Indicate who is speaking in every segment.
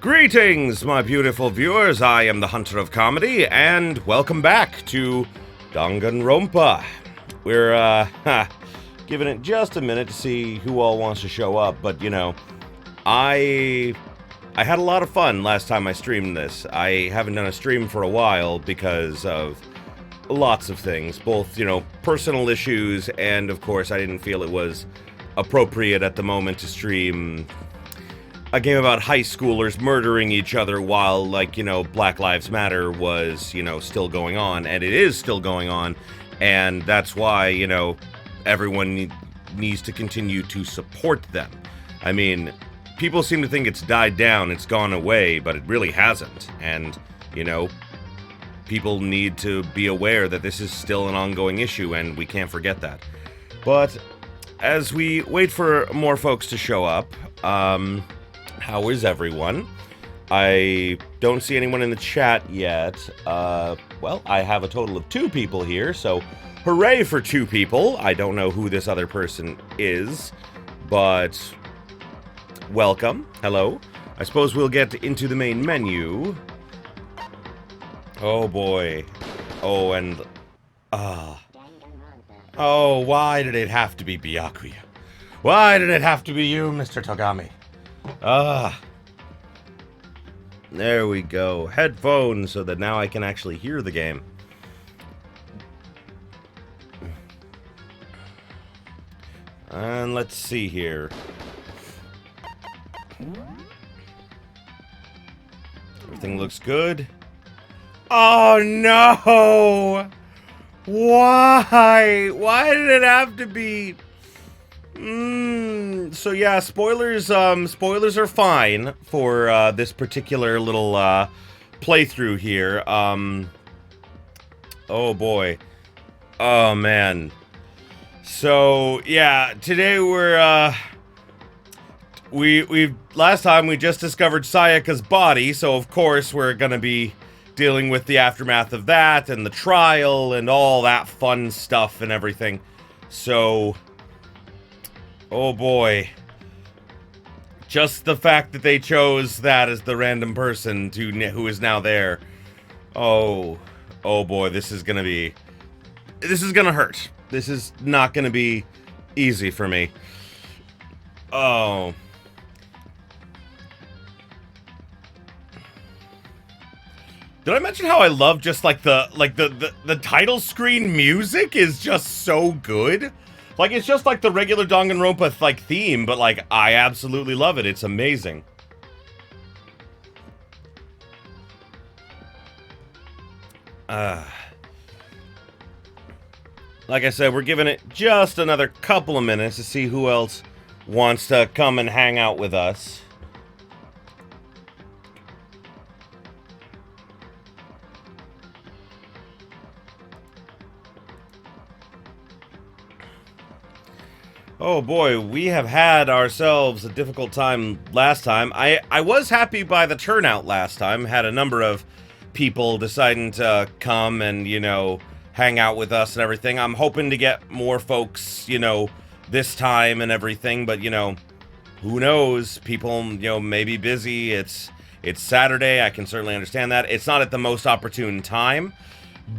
Speaker 1: Greetings, my beautiful viewers. I am the Hunter of Comedy, and welcome back to Danganronpa. We're, giving it just a minute to see who all wants to show up, but, you know, I had a lot of fun last time I streamed this. I haven't done a stream for a while because of lots of things, both, you know, personal issues, and, of course, I didn't feel it was appropriate at the moment to stream a game about high schoolers murdering each other while, like, you know, Black Lives Matter was, you know, still going on, and it is still going on, and that's why, you know, everyone needs to continue to support them. I mean, people seem to think it's died down, it's gone away, but it really hasn't, and, you know, people need to be aware that this is still an ongoing issue, and we can't forget that. But as we wait for more folks to show up, how is everyone? I don't see anyone in the chat yet. Well, I have a total of 2 people here, so hooray for 2 people. I don't know who this other person is, but welcome. Hello. I suppose we'll get into the main menu. Oh boy. Oh, and oh, why did it have to be Byakuya? Why did it have to be you, Mr. Togami? There we go. Headphones, so that now I can actually hear the game. And let's see here. Everything looks good. Oh no! Why? Why did it have to be... So yeah, spoilers are fine for, this particular little, playthrough here. Oh boy. Oh man. So, yeah, today last time we just discovered Sayaka's body, so of course we're gonna be dealing with the aftermath of that, and the trial, and all that fun stuff and everything. So... oh boy. Just the fact that they chose that as the random person who is now there. Oh boy, this is gonna hurt. This is not gonna be easy for me. Oh. Did I mention how I love just like the title screen music is just so good? Like, it's just like the regular Danganronpa, like, theme, but, like, I absolutely love it. It's amazing. Like I said, we're giving it just another couple of minutes to see who else wants to come and hang out with us. Oh boy, we have had ourselves a difficult time last time. I was happy by the turnout last time. Had a number of people deciding to come and, you know, hang out with us and everything. I'm hoping to get more folks, you know, this time and everything, but, you know, who knows? People, you know, may be busy. It's Saturday. I can certainly understand that. It's not at the most opportune time,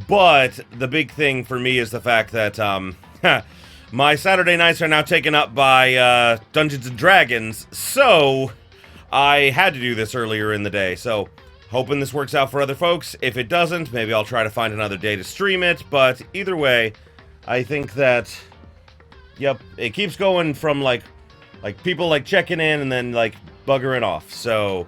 Speaker 1: but the big thing for me is the fact that, my Saturday nights are now taken up by, Dungeons & Dragons, so I had to do this earlier in the day, so hoping this works out for other folks. If it doesn't, maybe I'll try to find another day to stream it, but either way, I think that, yep, it keeps going from, like people, like, checking in and then, like, buggering off, so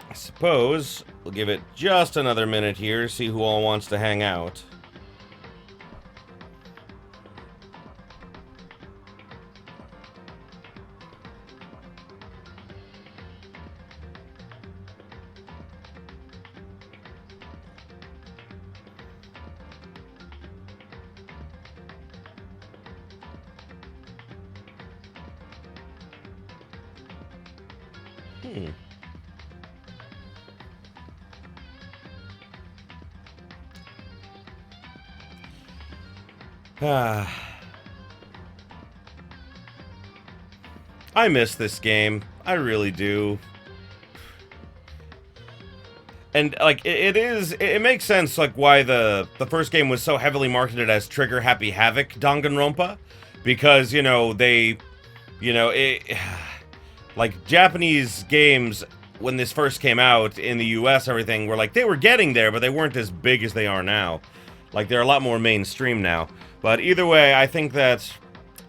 Speaker 1: I suppose we'll give it just another minute here, see who all wants to hang out. I miss this game. I really do. And, like, it makes sense, like, why the first game was so heavily marketed as Trigger Happy Havoc Danganronpa. Because, you know, like, Japanese games, when this first came out in the US, everything, were like, they were getting there, but they weren't as big as they are now. Like, they're a lot more mainstream now. But either way, I think that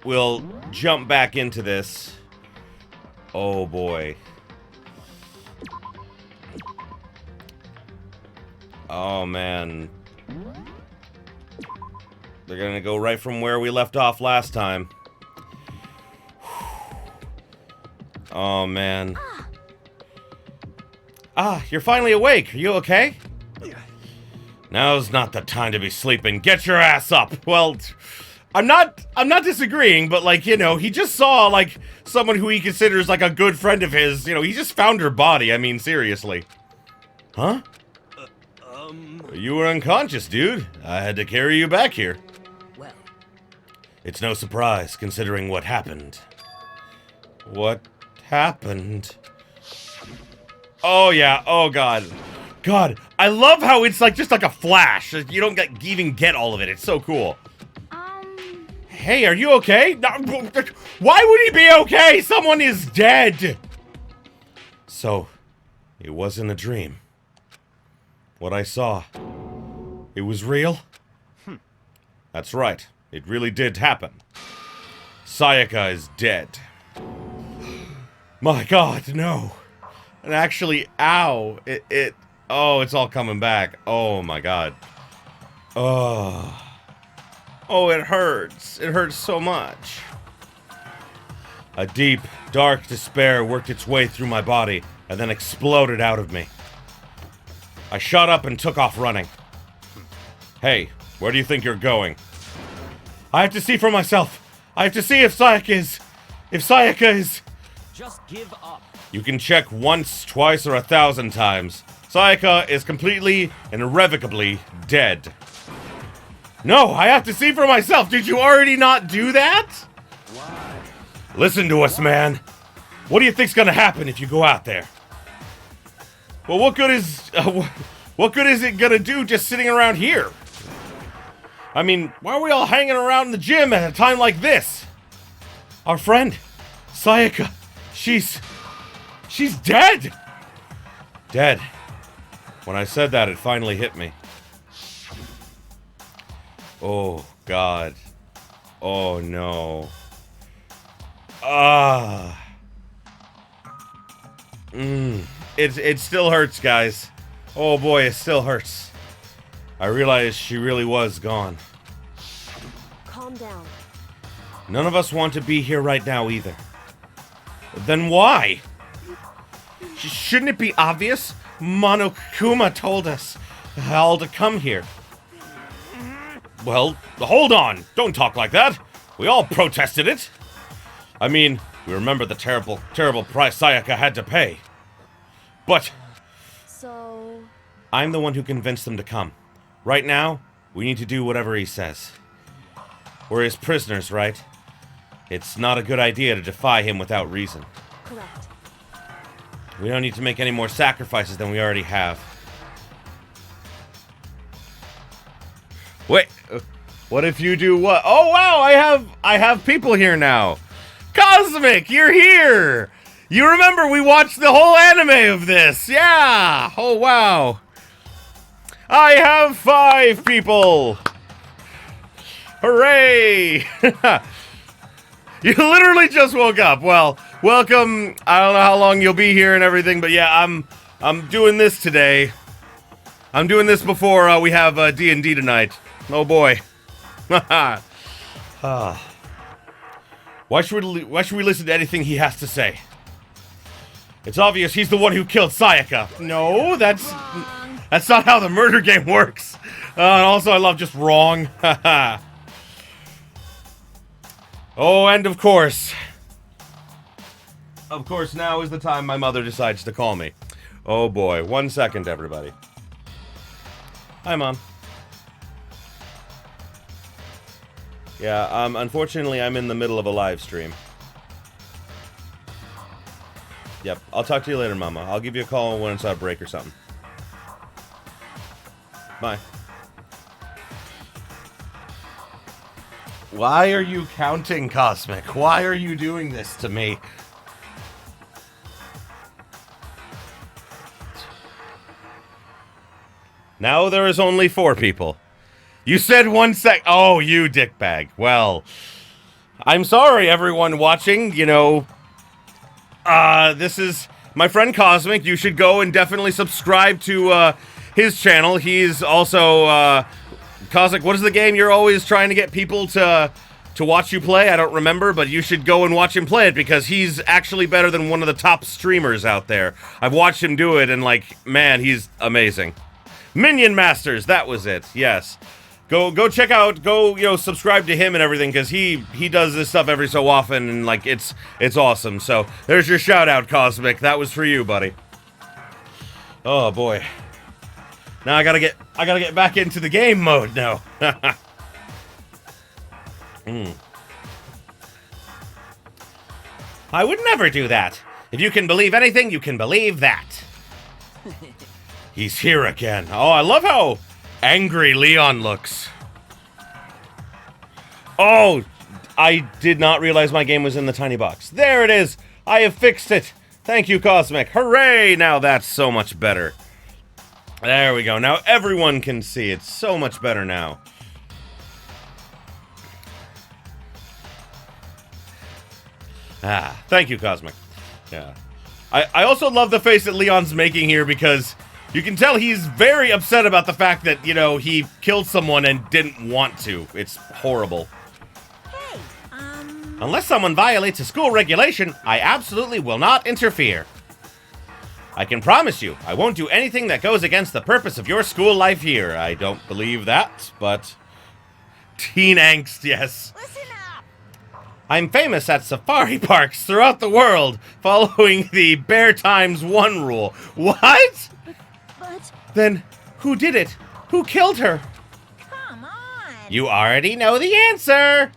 Speaker 1: we'll jump back into this. Oh, boy. Oh, man. They're gonna go right from where we left off last time. Oh, man. Ah, you're finally awake. Are you okay? Now's not the time to be sleeping. Get your ass up. Well, I'm not disagreeing, but, like, you know, he just saw, like, someone who he considers, like, a good friend of his. You know, he just found her body. I mean, seriously. Huh? You were unconscious, dude. I had to carry you back here.
Speaker 2: Well,
Speaker 1: it's no surprise, considering what happened. What happened? Oh, yeah. Oh, God. God, I love how it's, like, just like a flash. You don't even get all of it. It's so cool. Hey, are you okay? Why would he be okay? Someone is dead. So, it wasn't a dream. What I saw, it was real? That's right. It really did happen. Sayaka is dead. My God, no. And actually, ow. Oh, it's all coming back. Oh, my God. Oh. Oh, it hurts. It hurts so much. A deep, dark despair worked its way through my body and then exploded out of me. I shot up and took off running. Hey, where do you think you're going? I have to see for myself. I have to see if Sayaka is...
Speaker 2: Just give up.
Speaker 1: You can check once, twice, or 1,000 times. Sayaka is completely and irrevocably dead. No, I have to see for myself. Did you already not do that?
Speaker 2: Why?
Speaker 1: Listen to us, man. What do you think's gonna happen if you go out there? Well, what good is it gonna do just sitting around here? I mean, why are we all hanging around in the gym at a time like this? Our friend, Sayaka, she's dead! Dead. When I said that, it finally hit me. Oh, God. Oh, no. It still hurts, guys. Oh, boy, it still hurts. I realized she really was gone.
Speaker 3: Calm down.
Speaker 1: None of us want to be here right now, either. Then why? Shouldn't it be obvious? Monokuma told us all to come here. Well, hold on. Don't talk like that. We all protested it. I mean, we remember the terrible, terrible price Sayaka had to pay. But...
Speaker 3: So...
Speaker 1: I'm the one who convinced them to come. Right now, we need to do whatever he says. We're his prisoners, right? It's not a good idea to defy him without reason.
Speaker 3: Correct.
Speaker 1: We don't need to make any more sacrifices than we already have. Wait, what if you do what? Oh wow, I have people here now. Cosmic, you're here. You remember we watched the whole anime of this? Yeah. Oh wow. I have 5 people. Hooray! You literally just woke up. Well, welcome. I don't know how long you'll be here and everything, but yeah, I'm doing this today. I'm doing this before we have D&D tonight. Oh boy. Why should we listen to anything he has to say? It's obvious he's the one who killed Sayaka. No, that's not how the murder game works. And also, I love just wrong. Oh, and of course, now is the time my mother decides to call me. Oh boy, 1 second, everybody. Hi, Mom. Yeah, unfortunately, I'm in the middle of a live stream. Yep, I'll talk to you later, Mama. I'll give you a call when it's on break or something. Bye. Why are you counting, Cosmic? Why are you doing this to me? Now there is only 4 people. You said 1 sec. Oh, you dickbag. Well, I'm sorry, everyone watching. You know, this is my friend Cosmic. You should go and definitely subscribe to his channel. He's also Cosmic. What is the game you're always trying to get people to watch you play? I don't remember, but you should go and watch him play it because he's actually better than one of the top streamers out there. I've watched him do it, and like, man, he's amazing. Minion Masters, that was it. Yes. Go check out, subscribe to him and everything, because he does this stuff every so often, and like it's awesome. So there's your shout out, Cosmic. That was for you, buddy. Oh boy. Now I gotta get back into the game mode now. I would never do that. If you can believe anything, you can believe that. He's here again. Oh, I love how angry Leon looks. Oh, I did not realize my game was in the tiny box. There it is. I have fixed it. Thank you, Cosmic. Hooray! Now that's so much better. There we go. Now everyone can see. It's so much better now. Ah, thank you, Cosmic. Yeah. I also love the face that Leon's making here because you can tell he's very upset about the fact that, you know, he killed someone and didn't want to. It's horrible.
Speaker 3: Hey,
Speaker 1: Unless someone violates a school regulation, I absolutely will not interfere. I can promise you, I won't do anything that goes against the purpose of your school life here. I don't believe that, but... Teen angst, yes.
Speaker 3: listen up.
Speaker 1: I'm famous at safari parks throughout the world, following the Bear Times 1 rule. What?
Speaker 3: But
Speaker 1: Then, who did it? Who killed her?
Speaker 3: come on.
Speaker 1: You already know the answer!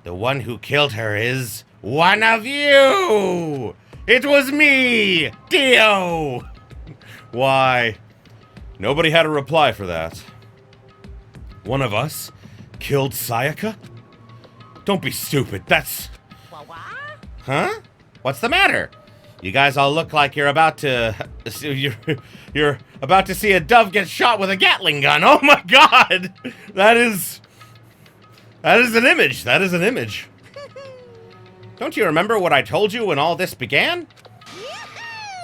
Speaker 1: The one who killed her is one of you! It was me! Dio! Why? Nobody had a reply for that. One of us killed Sayaka? Don't be stupid, that's...
Speaker 3: What?
Speaker 1: Huh? What's the matter? You guys all look like you're about to... You're about to see a dove get shot with a Gatling gun. Oh my god! That is an image. That is an image. Don't you remember what I told you when all this began?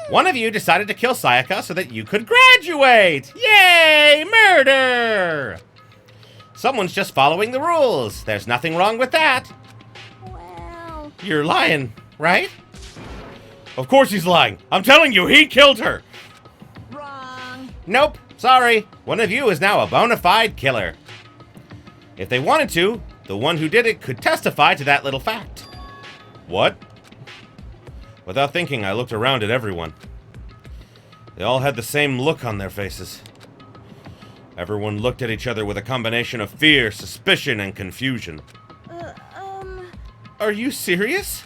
Speaker 1: One of you decided to kill Sayaka so that you could graduate! Yay! Murder! Someone's just following the rules. There's nothing wrong with that.
Speaker 3: Well,
Speaker 1: You're lying, right? Of course he's lying. I'm telling you, he killed her.
Speaker 3: wrong.
Speaker 1: Nope, sorry. One of you is now a bona fide killer. If they wanted to, the one who did it could testify to that little fact. What? Without thinking, I looked around at everyone. They all had the same look on their faces. Everyone looked at each other with a combination of fear, suspicion, and confusion. Are you serious?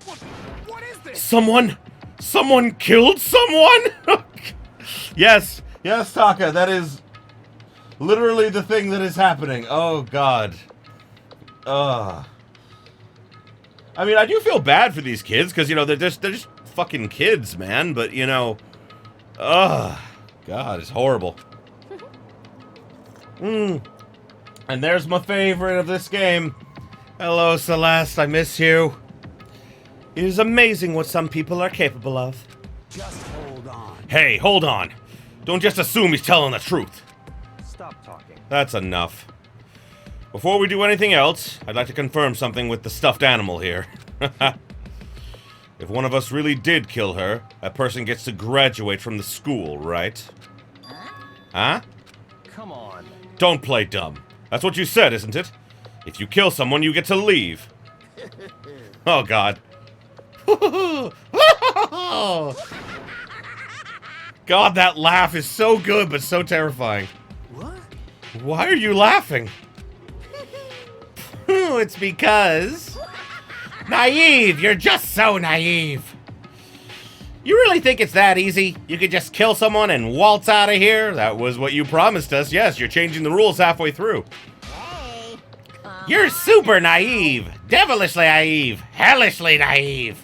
Speaker 2: What is this?
Speaker 1: Someone killed someone? Yes, Taka, that is literally the thing that is happening. Oh, God. I mean, I do feel bad for these kids, because, you know, they're just fucking kids, man, but, you know, God, it's horrible. And there's my favorite of this game. Hello, Celeste, I miss you. It is amazing what some people are capable of.
Speaker 2: Just hold on.
Speaker 1: Hey, hold on. Don't just assume he's telling the truth.
Speaker 2: Stop talking.
Speaker 1: That's enough. Before we do anything else, I'd like to confirm something with the stuffed animal here. If one of us really did kill her, that person gets to graduate from the school, right? Huh?
Speaker 2: Come on.
Speaker 1: Don't play dumb. That's what you said, isn't it? If you kill someone, you get to leave. Oh, God. God, that laugh is so good, but so terrifying.
Speaker 2: What?
Speaker 1: Why are you laughing? It's because... Naive! You're just so naive! You really think it's that easy? You could just kill someone and waltz out of here? That was what you promised us. Yes, you're changing the rules halfway through.
Speaker 3: Hey.
Speaker 1: You're super naive. Devilishly naive. Hellishly naive.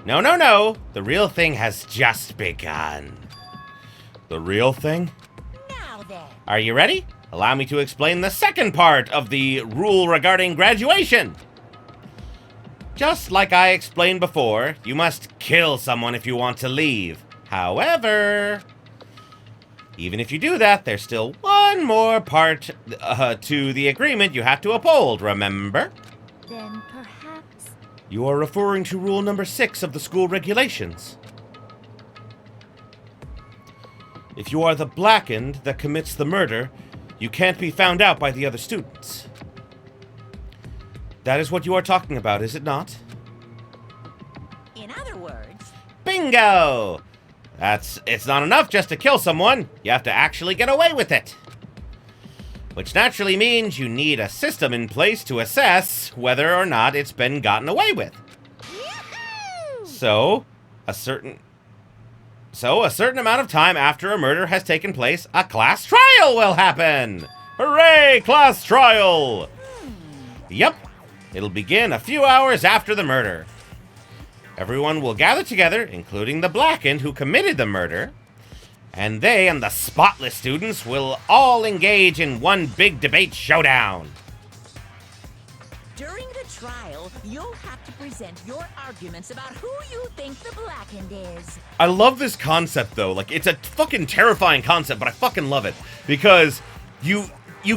Speaker 1: No, no, no. The real thing has just begun. The real thing?
Speaker 3: Now then.
Speaker 1: Are you ready? Allow me to explain the second part of the rule regarding graduation. Just like I explained before, you must kill someone if you want to leave. However, even if you do that, there's still one more part to the agreement you have to uphold, remember?
Speaker 3: Then perhaps.
Speaker 1: You are referring to rule number 6 of the school regulations. If you are the blackened that commits the murder, you can't be found out by the other students. That is what you are talking about, is it not?
Speaker 3: In other words.
Speaker 1: Bingo! It's not enough just to kill someone. You have to actually get away with it. Which naturally means you need a system in place to assess whether or not it's been gotten away with.
Speaker 3: Yahoo!
Speaker 1: So, a certain amount of time after a murder has taken place, a class trial will happen! Hooray, class trial! Yep, it'll begin a few hours after the murder. Everyone will gather together, including the blackened who committed the murder, and they and the spotless students will all engage in one big debate showdown.
Speaker 3: During the trial, you'll have to present your arguments about who you think the blackened is.
Speaker 1: I love this concept, though. Like, it's a fucking terrifying concept, but I fucking love it. Because you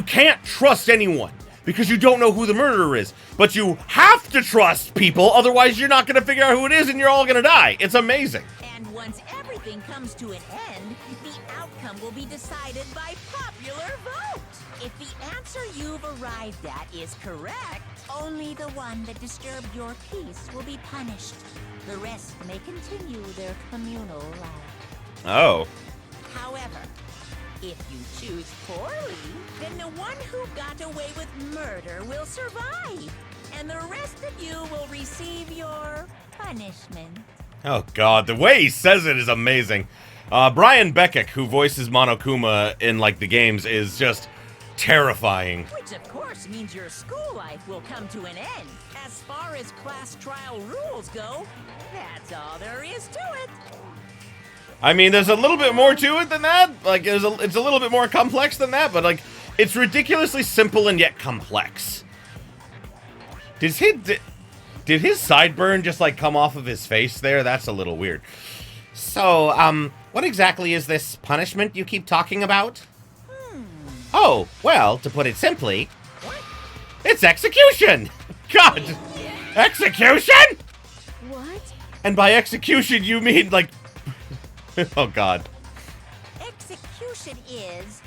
Speaker 1: can't trust anyone. Because you don't know who the murderer is. But you have to trust people, otherwise you're not going to figure out who it is and you're all going to die. It's amazing.
Speaker 3: And once everything comes to an end, the outcome will be decided by popular vote. If the answer you've arrived at is correct, only the one that disturbed your peace will be punished. The rest may continue their communal life.
Speaker 1: Oh.
Speaker 3: However, if you choose poorly, then the one who got away with murder will survive, and the rest of you will receive your punishment.
Speaker 1: Oh, God. The way he says it is amazing. Brian Beckick, who voices Monokuma in, like, the games, is just terrifying.
Speaker 3: Which, of course, means your school life will come to an end. As far as class trial rules go, that's all there is to it.
Speaker 1: I mean, there's a little bit more to it than that. Like, it's a little bit more complex than that, but, like, it's ridiculously simple and yet complex. Did his sideburn just, like, come off of his face there? That's a little weird. So, what exactly is this punishment you keep talking about? Oh, well, to put it simply, it's execution! God! Execution?!
Speaker 3: What?
Speaker 1: And by execution, you mean, like... oh, God.
Speaker 3: Execution is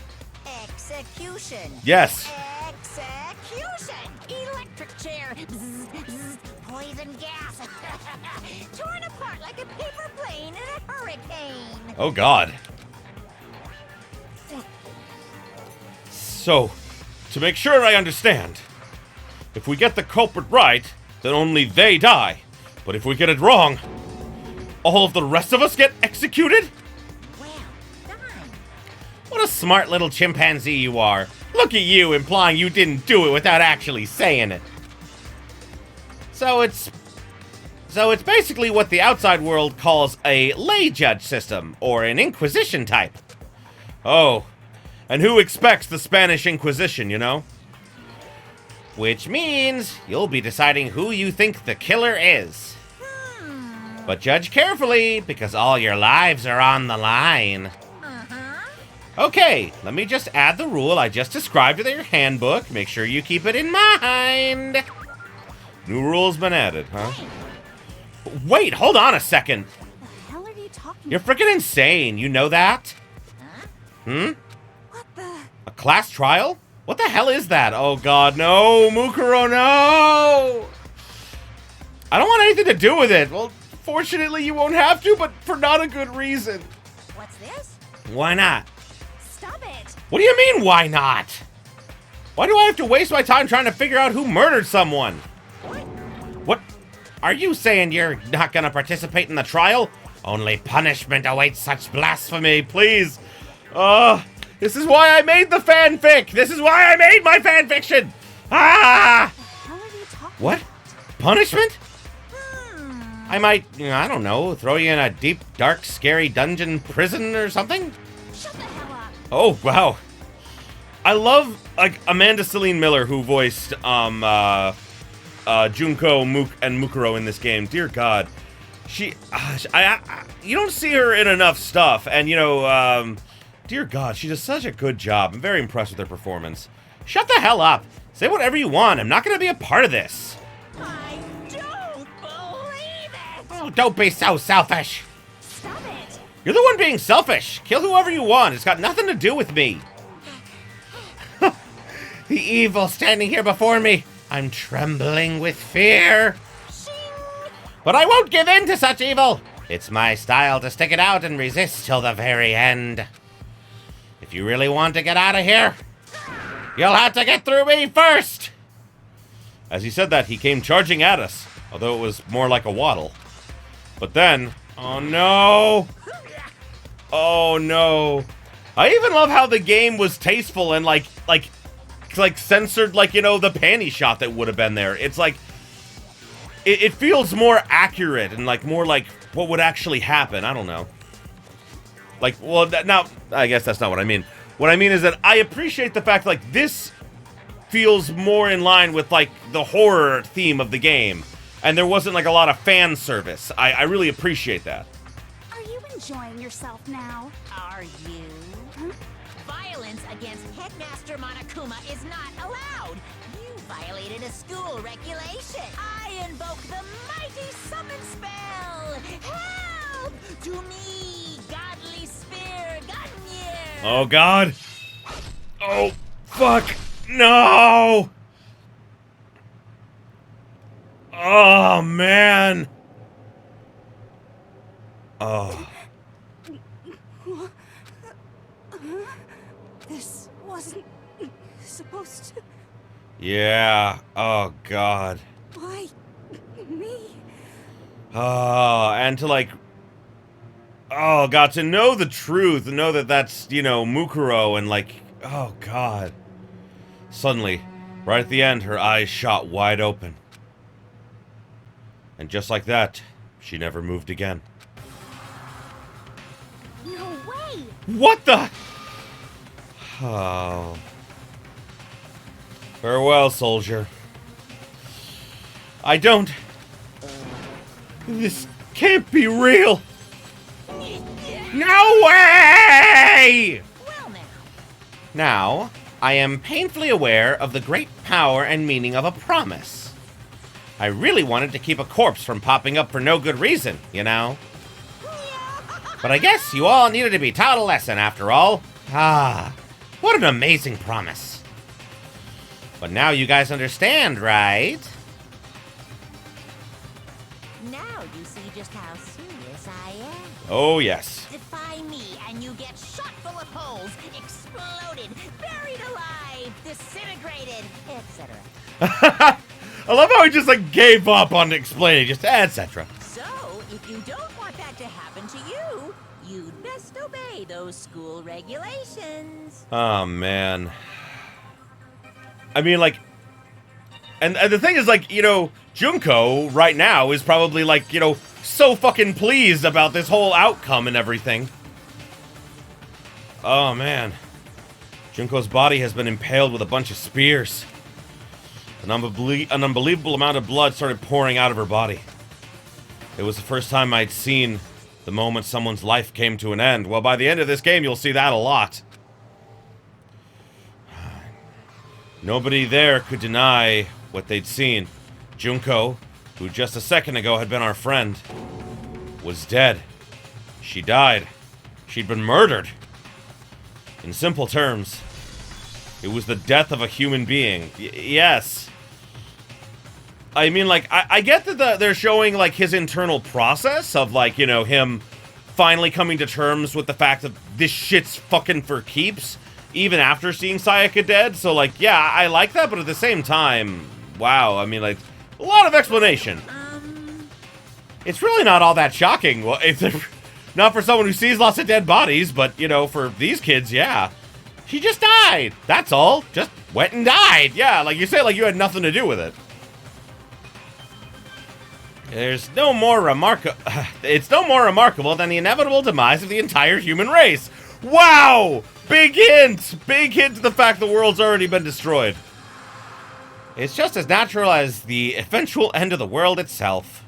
Speaker 3: execution.
Speaker 1: Yes.
Speaker 3: Execution! Electric chair. Bzz, bzz, poison gas. Torn apart like a paper plane in a hurricane.
Speaker 1: Oh, God. So, to make sure I understand, if we get the culprit right, then only they die. But if we get it wrong, all of the rest of us get executed?
Speaker 3: Well done.
Speaker 1: What a smart little chimpanzee you are. Look at you implying you didn't do it without actually saying it. So it's basically what the outside world calls a lay judge system, or an Inquisition type. Oh, and who expects the Spanish Inquisition, you know? Which means you'll be deciding who you think the killer is. But judge carefully, because all your lives are on the line. Okay, let me just add the rule I just described to your handbook. Make sure you keep it in mind. New rule's been added, huh? Wait, hold on a second.
Speaker 3: What the hell are you talking
Speaker 1: You're freaking insane, you know that?
Speaker 3: What the?
Speaker 1: A class trial? What the hell is that? Oh, God, no. Mukuro, no! I don't want anything to do with it. Well, fortunately, you won't have to, but for not a good reason.
Speaker 3: What's this?
Speaker 1: Why not?
Speaker 3: Stop it.
Speaker 1: What do you mean, why not? Why do I have to waste my time trying to figure out who murdered someone?
Speaker 3: What?
Speaker 1: What? Are you saying you're not gonna participate in the trial? Only punishment awaits such blasphemy, please. This is why I made the fanfic. This is why I made my fanfiction. Ah!
Speaker 3: How are you talking?
Speaker 1: What? Punishment? I might, I don't know, throw you in a deep, dark, scary dungeon prison or something?
Speaker 3: Shut the hell up.
Speaker 1: Oh, wow. I love, like, Amanda Celine Miller, who voiced, Junko, and Mukuro in this game. Dear God. You don't see her in enough stuff, and, dear God, she does such a good job. I'm very impressed with her performance. Shut the hell up. Say whatever you want. I'm not going to be a part of this.
Speaker 3: I don't believe it.
Speaker 1: Oh, don't be so selfish.
Speaker 3: Stop it.
Speaker 1: You're the one being selfish. Kill whoever you want. It's got nothing to do with me. The evil standing here before me. I'm trembling with fear. But I won't give in to such evil. It's my style to stick it out and resist till the very end. If you really want to get out of here, you'll have to get through me first. As he said that, he came charging at us, although it was more like a waddle. But then, oh no. Oh no. I even love how the game was tasteful and like censored, like, the panty shot that would have been there. It's like, it feels more accurate and like more like what would actually happen. I don't know. Like, well, now, I guess that's not what I mean. What I mean is that I appreciate the fact, like, this feels more in line with, like, the horror theme of the game. And there wasn't, like, a lot of fan service. I really appreciate that.
Speaker 4: Are you enjoying yourself now?
Speaker 3: Are you? Violence against Headmaster Monokuma is not allowed. You violated a school regulation. I invoke the mighty summon spell. Help to me, godly spear, Gunyear.
Speaker 1: Oh, God. Oh, fuck. No. Oh, man. Oh.
Speaker 4: This wasn't supposed to.
Speaker 1: Yeah. Oh, God.
Speaker 4: Why me?
Speaker 1: Oh, and to, like... Oh, God, to know the truth, know that that's, Mukuro, and, like... Oh, God. Suddenly, right at the end, her eyes shot wide open. And just like that, she never moved again.
Speaker 4: No way!
Speaker 1: What the... Oh. Farewell, soldier. I don't... This can't be real! No way!
Speaker 3: Well now.
Speaker 1: Now, I am painfully aware of the great power and meaning of a promise. I really wanted to keep a corpse from popping up for no good reason, But I guess you all needed to be taught a lesson after all. Ah, what an amazing promise. But now you guys understand, right?
Speaker 3: Now you see just how serious I am.
Speaker 1: Oh, yes.
Speaker 3: Defy me and you get shot full of holes, exploded, buried alive, disintegrated, etc.
Speaker 1: I love how he just, like, gave up on explaining, just etc.
Speaker 3: So, if you don't want that to happen to you, you'd best obey those school regulations.
Speaker 1: Oh, man. I mean, like... And the thing is, like, Junko, right now, is probably, like, so fucking pleased about this whole outcome and everything. Oh, man. Junko's body has been impaled with a bunch of spears. An unbelievable amount of blood started pouring out of her body. It was the first time I'd seen the moment someone's life came to an end. Well, by the end of this game, you'll see that a lot. Nobody there could deny what they'd seen. Junko, who just a second ago had been our friend, was dead. She died. She'd been murdered. In simple terms, it was the death of a human being. Yes. I mean, like, I get that they're showing, like, his internal process of, like, him finally coming to terms with the fact that this shit's fucking for keeps, even after seeing Sayaka dead. So, like, yeah, I like that, but at the same time, wow, I mean, like, a lot of explanation. It's really not all that shocking. Well, Not for someone who sees lots of dead bodies, but, you know, for these kids, yeah. She just died. That's all. Just went and died. Yeah, like you say, like you had nothing to do with it. It's no more remarkable than the inevitable demise of the entire human race. Wow! Big hint! Big hint to the fact the world's already been destroyed. It's just as natural as the eventual end of the world itself.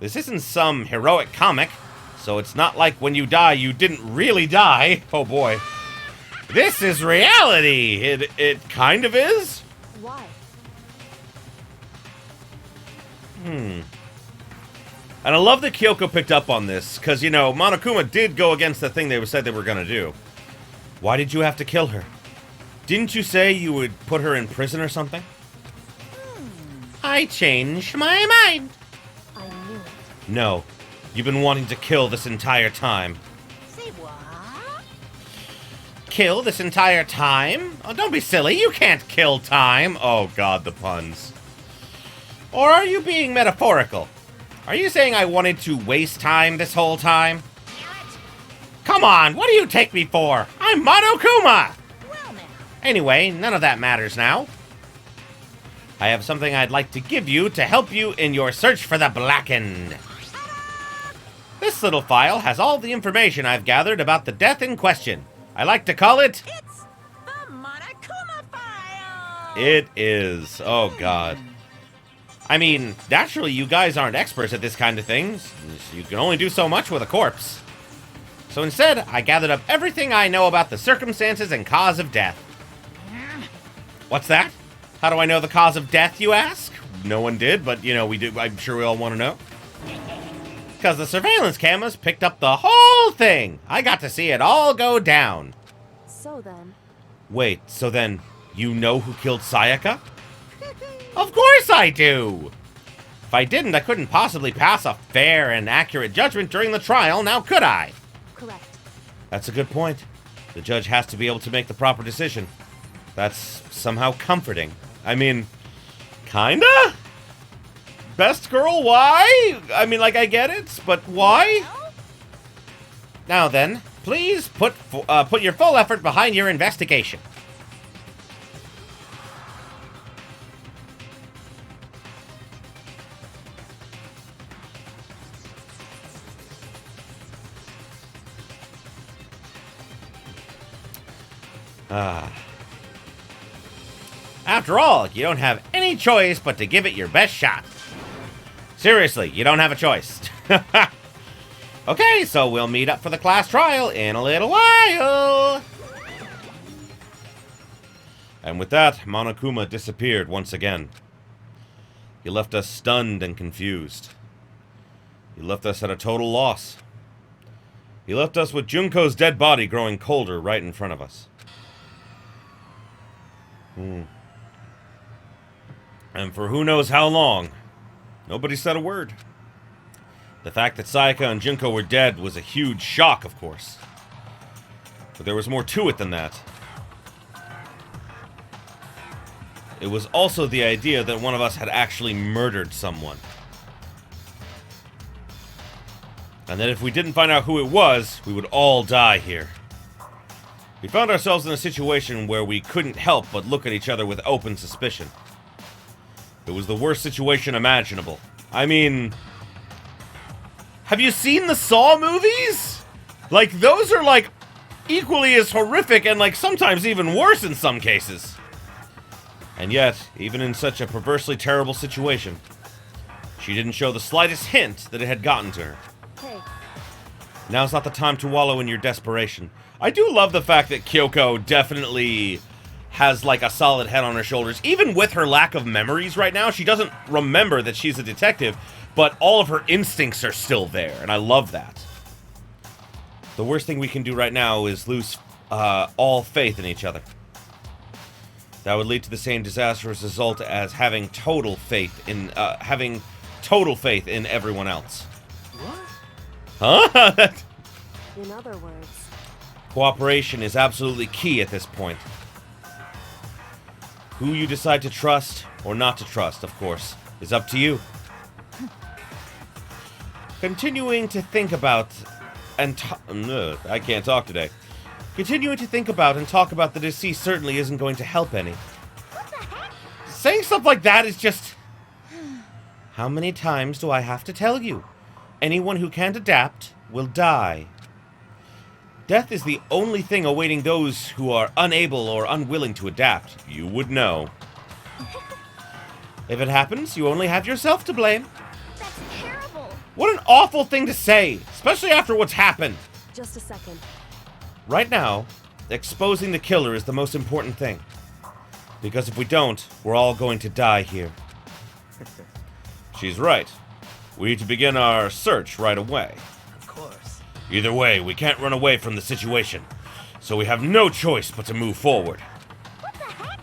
Speaker 1: This isn't some heroic comic, so it's not like when you die, you didn't really die. Oh boy. This is reality! It kind of is?
Speaker 4: Why?
Speaker 1: And I love that Kyoko picked up on this, because, you know, Monokuma did go against the thing they said they were going to do. Why did you have to kill her? Didn't you say you would put her in prison or something? I changed my mind.
Speaker 4: I knew it.
Speaker 1: No, you've been wanting to kill this entire time.
Speaker 3: Say what?
Speaker 1: Kill this entire time? Oh, don't be silly, you can't kill time. Oh god, the puns. Or are you being metaphorical? Are you saying I wanted to waste time this whole time? Come on, what do you take me for? I'm Monokuma!
Speaker 3: Well now.
Speaker 1: Anyway, none of that matters now. I have something I'd like to give you to help you in your search for the blackened. This little file has all the information I've gathered about the death in question. I like to call it...
Speaker 3: It's the Monokuma file!
Speaker 1: It is. Oh, God. I mean, naturally, you guys aren't experts at this kind of thing. You can only do so much with a corpse. So instead, I gathered up everything I know about the circumstances and cause of death. What's that? How do I know the cause of death, you ask? No one did, but, you know, we do. I'm sure we all want to know. Because the surveillance cameras picked up the whole thing. I got to see it all go down.
Speaker 4: So then...
Speaker 1: Wait, so then you know who killed Sayaka? Of course I do! If I didn't, I couldn't possibly pass a fair and accurate judgment during the trial, now could I?
Speaker 4: Correct.
Speaker 1: That's a good point. The judge has to be able to make the proper decision. That's somehow comforting. I mean, kinda? Best girl, why? I mean, like, I get it, but why? Now then, please put your full effort behind your investigation. After all, you don't have any choice but to give it your best shot. Seriously, you don't have a choice. Okay, so we'll meet up for the class trial in a little while. And with that, Monokuma disappeared once again. He left us stunned and confused. He left us at a total loss. He left us with Junko's dead body growing colder right in front of us. And for who knows how long, nobody said a word. The fact that Sayaka and Junko were dead was a huge shock, of course. But there was more to it than that. It was also the idea that one of us had actually murdered someone. And that if we didn't find out who it was, we would all die here. We found ourselves in a situation where we couldn't help but look at each other with open suspicion. It was the worst situation imaginable. I mean, have you seen the Saw movies? Like, those are, like, equally as horrific and, like, sometimes even worse in some cases. And yet, even in such a perversely terrible situation, she didn't show the slightest hint that it had gotten to her.
Speaker 4: Hey.
Speaker 1: Now's not the time to wallow in your desperation. I do love the fact that Kyoko definitely has, like, a solid head on her shoulders. Even with her lack of memories right now, she doesn't remember that she's a detective, but all of her instincts are still there, and I love that. The worst thing we can do right now is lose all faith in each other. That would lead to the same disastrous result as having total faith in everyone else.
Speaker 4: What?
Speaker 1: Huh?
Speaker 4: In other words...
Speaker 1: Cooperation is absolutely key at this point. Who you decide to trust or not to trust, of course, is up to you. Continuing to think about and I can't talk today. Continuing to think about and talk about the deceased certainly isn't going to help any.
Speaker 3: What the heck?
Speaker 1: Saying stuff like that is just... How many times do I have to tell you? Anyone who can't adapt will die. Death is the only thing awaiting those who are unable or unwilling to adapt. You would know. If it happens, you only have yourself to blame.
Speaker 3: That's terrible.
Speaker 1: What an awful thing to say, especially after what's happened.
Speaker 4: Just a second.
Speaker 1: Right now, exposing the killer is the most important thing. Because if we don't, we're all going to die here. She's right. We need to begin our search right away.
Speaker 2: Of course.
Speaker 1: Either way, we can't run away from the situation. So we have no choice but to move forward.
Speaker 3: What the heck?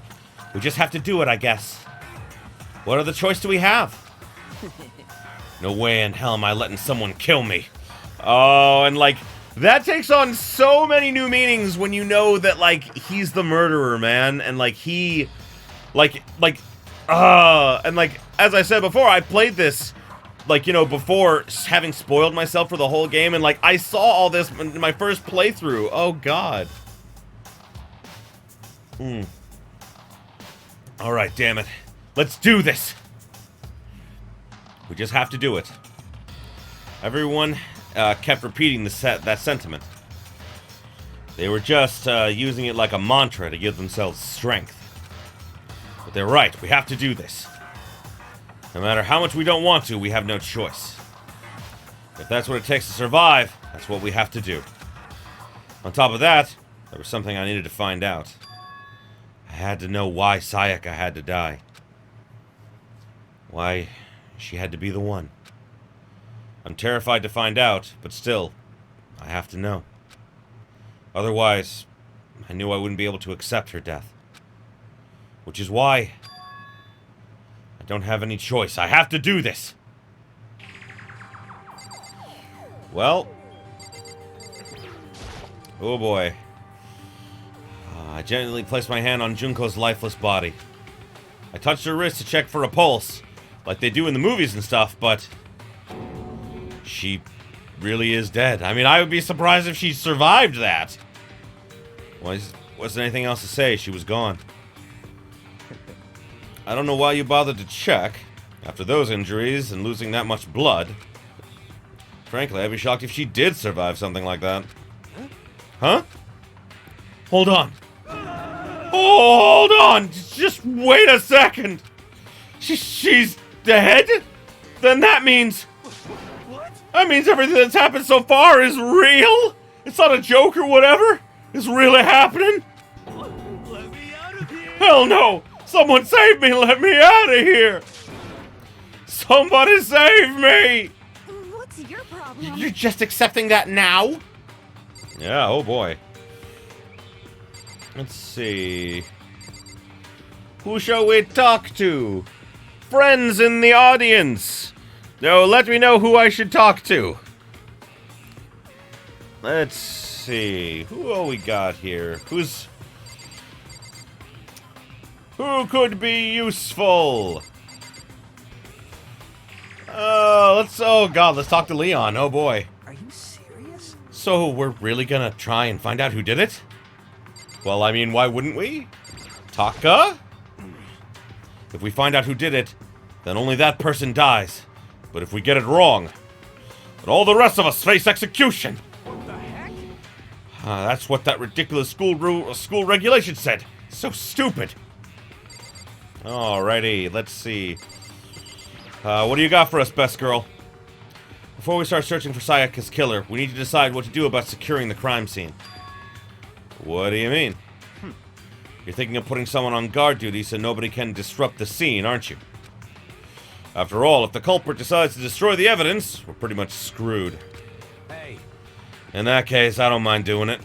Speaker 1: We just have to do it, I guess. What other choice do we have? No way in hell am I letting someone kill me. Oh, and like, that takes on so many new meanings when you know that, like, he's the murderer, man. And, like, he... and, like, as I said before, I played this, like, you know, before having spoiled myself for the whole game. And, like, I saw all this in my first playthrough. Oh, God. Alright, damn it. Let's do this! We just have to do it. Everyone kept repeating that sentiment. They were just using it like a mantra to give themselves strength. But they're right, we have to do this. No matter how much we don't want to, we have no choice. If that's what it takes to survive, that's what we have to do. On top of that, there was something I needed to find out. I had to know why Sayaka had to die. Why she had to be the one. I'm terrified to find out, but still, I have to know. Otherwise, I knew I wouldn't be able to accept her death. Which is why I don't have any choice. I have to do this! Well. Oh boy. I gently placed my hand on Junko's lifeless body. I touched her wrist to check for a pulse, like they do in the movies and stuff, but she really is dead. I mean, I would be surprised if she survived that. Wasn't anything else to say. She was gone. I don't know why you bothered to check after those injuries and losing that much blood. Frankly, I'd be shocked if she did survive something like that. Huh? Hold on. Hold on! Just wait a second! She's dead? Then that means...
Speaker 2: What?
Speaker 1: That means everything that's happened so far is real? It's not a joke or whatever? It's really happening?
Speaker 2: Let me out of here!
Speaker 1: Hell no! Someone save me! Let me out of here! Somebody save me!
Speaker 3: What's your problem?
Speaker 1: You're just accepting that now? Yeah, oh boy. Let's see. Who shall we talk to? Friends in the audience! No, let me know who I should talk to. Let's see. Who all we got here? Who could be useful? Oh god, let's talk to Leon. Oh boy.
Speaker 2: Are you serious?
Speaker 1: So, we're really gonna try and find out who did it? Well, I mean, why wouldn't we? Taka? If we find out who did it, then only that person dies. But if we get it wrong, then all the rest of us face execution.
Speaker 2: What the heck?
Speaker 1: That's what that ridiculous school regulation said. So stupid. Alrighty, let's see. What do you got for us, best girl? Before we start searching for Sayaka's killer, we need to decide what to do about securing the crime scene. What do you mean? You're thinking of putting someone on guard duty so nobody can disrupt the scene, aren't you? After all, if the culprit decides to destroy the evidence, we're pretty much screwed.
Speaker 2: Hey.
Speaker 1: In that case, I don't mind doing it.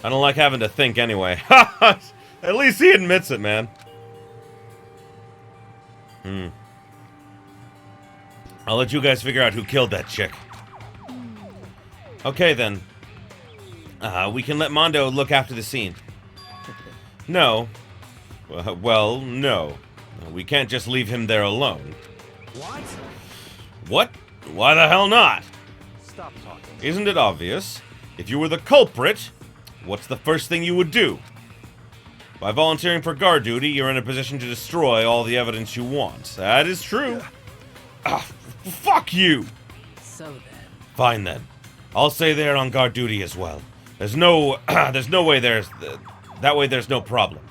Speaker 1: I don't like having to think anyway. At least he admits it, man. I'll let you guys figure out who killed that chick. Okay, then. We can let Mondo look after the scene. No. Well, no. We can't just leave him there alone.
Speaker 2: What?
Speaker 1: What? Why the hell not?
Speaker 2: Stop talking.
Speaker 1: Isn't it obvious? If you were the culprit, what's the first thing you would do? By volunteering for guard duty, you're in a position to destroy all the evidence you want. That is true. Fuck you!
Speaker 2: So then.
Speaker 1: Fine then. I'll stay there on guard duty as well. There's no way that way there's no problem.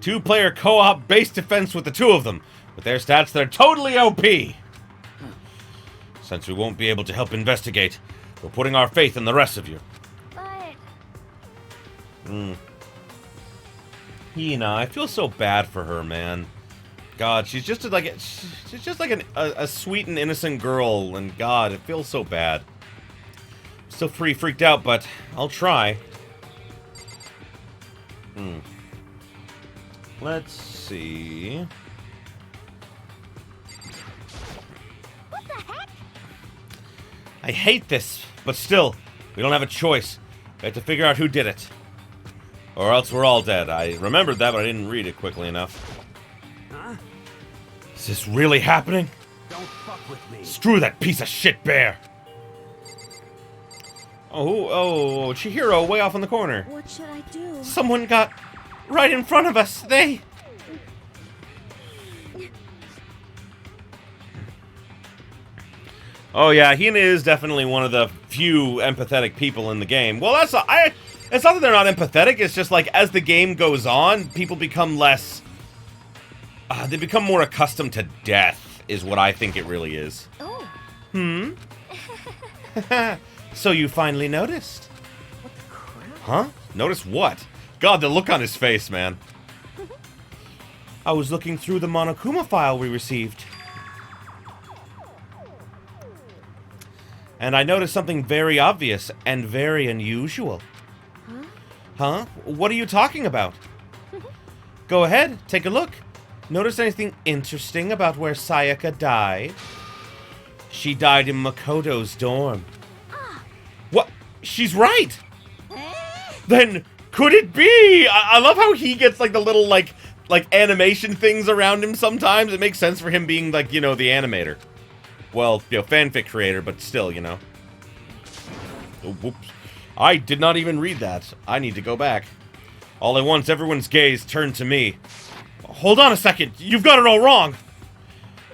Speaker 1: 2-player co-op base defense with the two of them. With their stats, they're totally OP. Since we won't be able to help investigate, we're putting our faith in the rest of you.
Speaker 4: But
Speaker 1: Hina, I feel so bad for her, man. God, she's just like a sweet and innocent girl, and God, it feels so bad. Still pretty freaked out, but I'll try. Let's see.
Speaker 4: what the heck?
Speaker 1: I hate this, but still, we don't have a choice. We have to figure out who did it. Or else we're all dead. I remembered that, but I didn't read it quickly enough.
Speaker 2: Huh?
Speaker 1: Is this really happening?
Speaker 2: Don't fuck with me.
Speaker 1: Screw that piece of shit bear! Oh, Chihiro, way off in the corner.
Speaker 4: What should I do?
Speaker 1: Someone got right in front of us. Oh yeah, Hina is definitely one of the few empathetic people in the game. Well, it's not that they're not empathetic, it's just like as the game goes on, people become less... they become more accustomed to death, is what I think it really is.
Speaker 4: Oh.
Speaker 1: So you finally noticed?
Speaker 4: What the crap?
Speaker 1: Huh? Notice what? God, the look on his face, man. I was looking through the Monokuma file we received. And I noticed something very obvious and very unusual. Huh? What are you talking about? Go ahead, take a look. Notice anything interesting about where Sayaka died? She died in Makoto's dorm. What? She's right! Then, could it be? I love how he gets, like, the little, like animation things around him sometimes. It makes sense for him being, like, you know, the animator. Well, you know, fanfic creator, but still, you know. Oh, whoops. I did not even read that. I need to go back. All at once, everyone's gaze turned to me. Hold on a second. You've got it all wrong.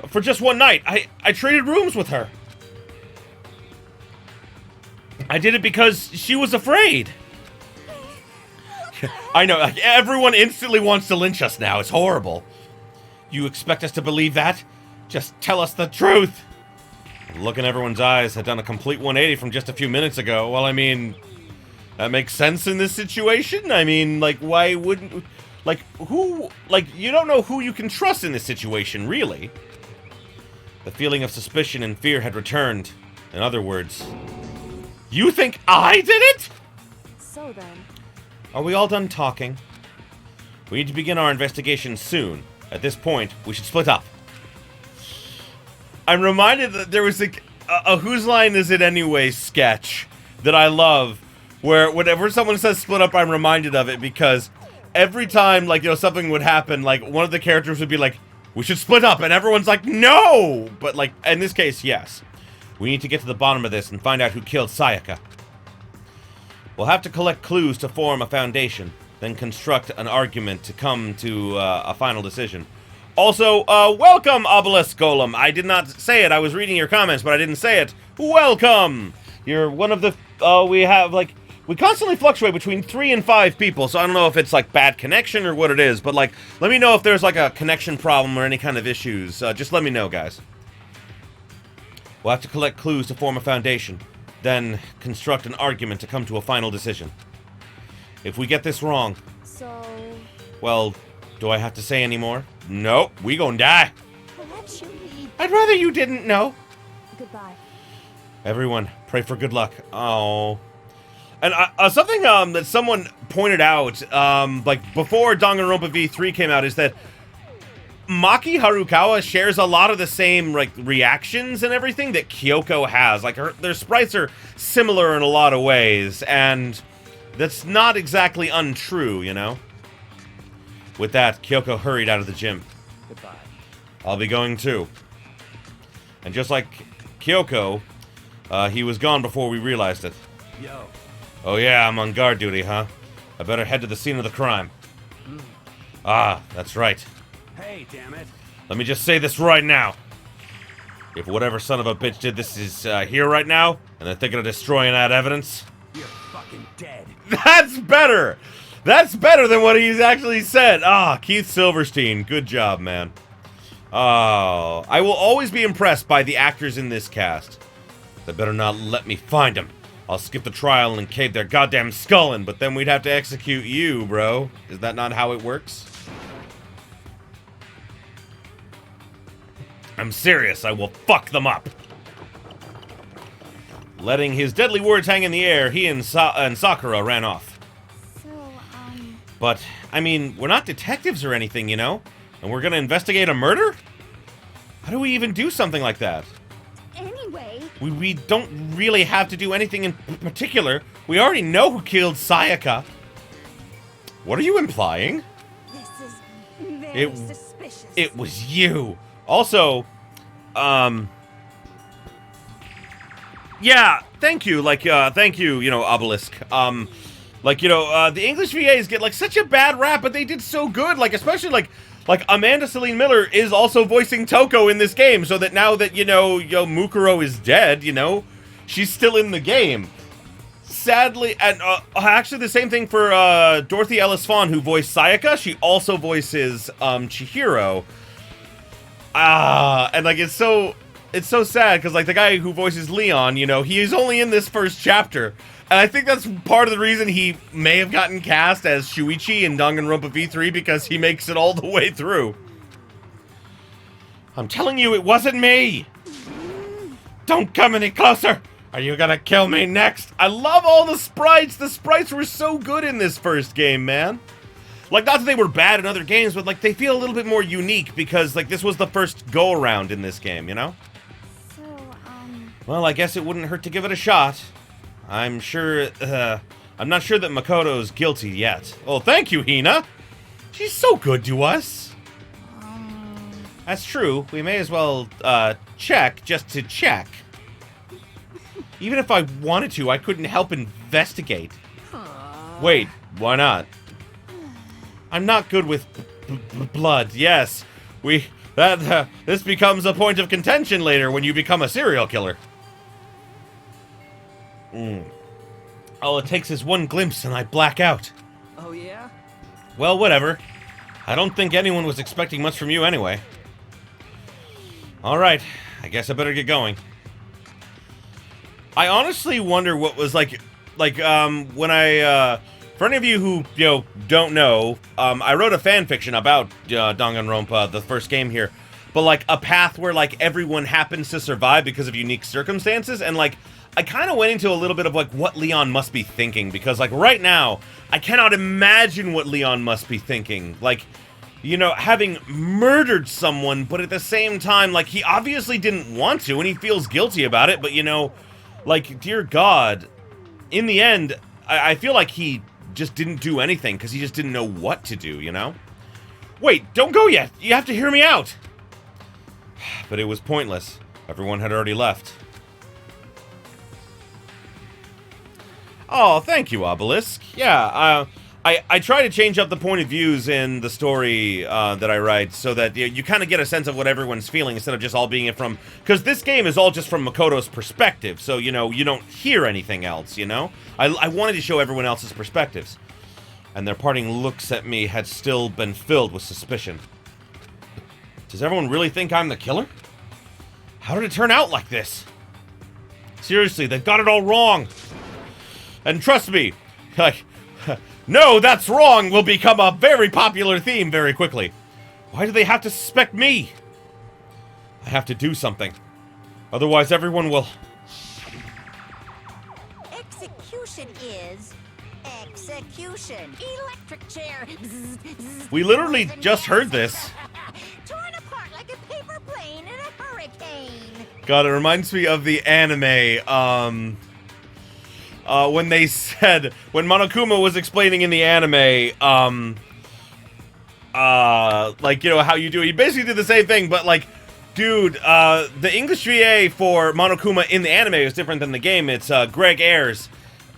Speaker 1: For just one night, I traded rooms with her. I did it because she was afraid. I know, like, everyone instantly wants to lynch us now. It's horrible. You expect us to believe that? Just tell us the truth. The look in everyone's eyes had done a complete 180 from just a few minutes ago. Well, I mean, that makes sense in this situation. I mean, like, why wouldn't... Like, who... Like, you don't know who you can trust in this situation, really. The feeling of suspicion and fear had returned. In other words, you think I did it?
Speaker 4: So then.
Speaker 1: Are we all done talking? We need to begin our investigation soon. At this point, we should split up. I'm reminded that there was a Whose Line Is It Anyway sketch that I love, where whenever someone says split up, I'm reminded of it, because every time, like, you know, something would happen, like, one of the characters would be like, we should split up, and everyone's like, no! But, like, in this case, yes. We need to get to the bottom of this and find out who killed Sayaka. We'll have to collect clues to form a foundation, then construct an argument to come to a final decision. Also, welcome, Obelisk Golem. I did not say it. I was reading your comments, but I didn't say it. Welcome! You're one of the... we have, like... We constantly fluctuate between 3 and 5 people, so I don't know if it's, like, bad connection or what it is, but, like, let me know if there's, like, a connection problem or any kind of issues. Just let me know, guys. We'll have to collect clues to form a foundation, then construct an argument to come to a final decision. If we get this wrong...
Speaker 4: So...
Speaker 1: Well, do I have to say any more? Nope, we gonna die.
Speaker 4: Perhaps you need...
Speaker 1: I'd rather you didn't know.
Speaker 4: Goodbye.
Speaker 1: Everyone, pray for good luck. Oh. And something that someone pointed out, like, before Danganronpa V3 came out, is that Maki Harukawa shares a lot of the same, like, reactions and everything that Kyoko has. Like, their sprites are similar in a lot of ways, and that's not exactly untrue, you know? With that, Kyoko hurried out of the gym.
Speaker 2: Goodbye.
Speaker 1: I'll be going too. And just like Kyoko, he was gone before we realized it.
Speaker 2: Yo.
Speaker 1: Oh yeah, I'm on guard duty, huh? I better head to the scene of the crime. Ah, that's right.
Speaker 2: Hey, damn it.
Speaker 1: Let me just say this right now. If whatever son of a bitch did this is here right now, and they're thinking of destroying that evidence...
Speaker 2: You're fucking dead.
Speaker 1: That's better! That's better than what he's actually said. Ah, Keith Silverstein. Good job, man. Oh, I will always be impressed by the actors in this cast. They better not let me find them. I'll skip the trial and cave their goddamn skull in, but then we'd have to execute you, bro. Is that not how it works? I'm serious, I will fuck them up. Letting his deadly words hang in the air, he and Sakura ran off.
Speaker 4: So,
Speaker 1: But, I mean, we're not detectives or anything, you know? And we're gonna investigate a murder? How do we even do something like that?
Speaker 4: anyway...
Speaker 1: We don't really have to do anything in particular. We already know who killed Sayaka. What are you implying?
Speaker 4: This is very suspicious.
Speaker 1: It was you. Also, yeah, thank you, thank you, you know, Obelisk. The English VAs get, like, such a bad rap, but they did so good, like, especially, like Amanda Celine Miller is also voicing Toko in this game, so that now that, you know, Mukuro is dead, you know, she's still in the game. Sadly, and, actually the same thing for, Dorothy Ellis Fawn, who voiced Sayaka. She also voices, Chihiro. And, like, it's so sad, because, like, the guy who voices Leon, you know, he is only in this first chapter. And I think that's part of the reason he may have gotten cast as Shuichi in Danganronpa V3, because he makes it all the way through. I'm telling you, it wasn't me! Don't come any closer! Are you gonna kill me next? I love all the sprites! The sprites were so good in this first game, man. Like, not that they were bad in other games, but, like, they feel a little bit more unique because, like, this was the first go-around in this game, you know?
Speaker 4: So,
Speaker 1: Well, I guess it wouldn't hurt to give it a shot. I'm not sure that Makoto's guilty yet. Oh, thank you, Hina! She's so good to us! That's true. We may as well, check just to check. Even if I wanted to, I couldn't help investigate. Wait, why not? I'm not good with blood. Yes, this becomes a point of contention later when you become a serial killer. All it takes is one glimpse and I black out.
Speaker 2: Oh, yeah?
Speaker 1: Well, whatever. I don't think anyone was expecting much from you anyway. Alright, I guess I better get going. I honestly wonder what was when I, for any of you who, you know, don't know, I wrote a fan fiction about Danganronpa, the first game here, but, like, a path where, like, everyone happens to survive because of unique circumstances, and, like, I kind of went into a little bit of, like, what Leon must be thinking, because, like, right now, I cannot imagine what Leon must be thinking. Like, you know, having murdered someone, but at the same time, like, he obviously didn't want to, and he feels guilty about it, but, you know, like, dear God, in the end, I feel like he just didn't do anything, because he just didn't know what to do, you know? Wait, don't go yet! You have to hear me out! But it was pointless. Everyone had already left. Oh, thank you, Obelisk. Yeah, I try to change up the point of views in the story that I write so that you kind of get a sense of what everyone's feeling instead of just all being it from... Because this game is all just from Makoto's perspective, so, you know, you don't hear anything else, you know? I wanted to show everyone else's perspectives. And their parting looks at me had still been filled with suspicion. Does everyone really think I'm the killer? How did it turn out like this? Seriously, they've got it all wrong. And trust me, like, no, that's wrong will become a very popular theme very quickly. Why do they have to suspect me? I have to do something. Otherwise, everyone will...
Speaker 3: Execution is... execution. Electric chair.
Speaker 1: We literally just heard this.
Speaker 3: Torn apart like a paper plane in a hurricane.
Speaker 1: God, it reminds me of the anime, when they said, when Monokuma was explaining in the anime, like, you know, how you do it. He basically did the same thing, but, like, Dude, the English VA for Monokuma in the anime is different than the game. It's Greg Ayres.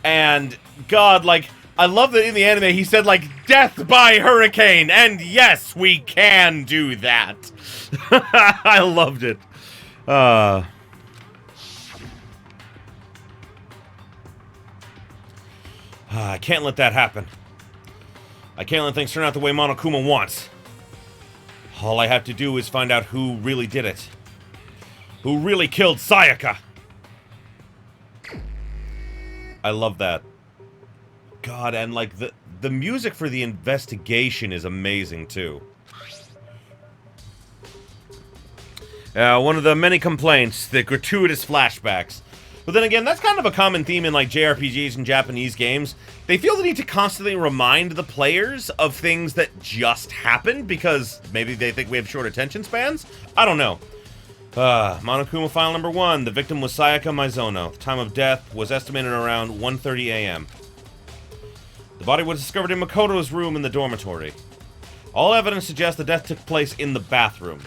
Speaker 1: And, God, like, I love that in the anime he said, like, death by hurricane. And yes, we can do that. I loved it. I can't let that happen. I can't let things turn out the way Monokuma wants. All I have to do is find out who really did it. Who really killed Sayaka. I love that. God, and like the music for the investigation is amazing too. One of the many complaints, the gratuitous flashbacks. But then again, that's kind of a common theme in like JRPGs and Japanese games. They feel the need to constantly remind the players of things that just happened because maybe they think we have short attention spans? I don't know. Monokuma file number 1. The victim was Sayaka Mizono. The time of death was estimated around 1:30 a.m. The body was discovered in Makoto's room in the dormitory. All evidence suggests the death took place in the bathroom.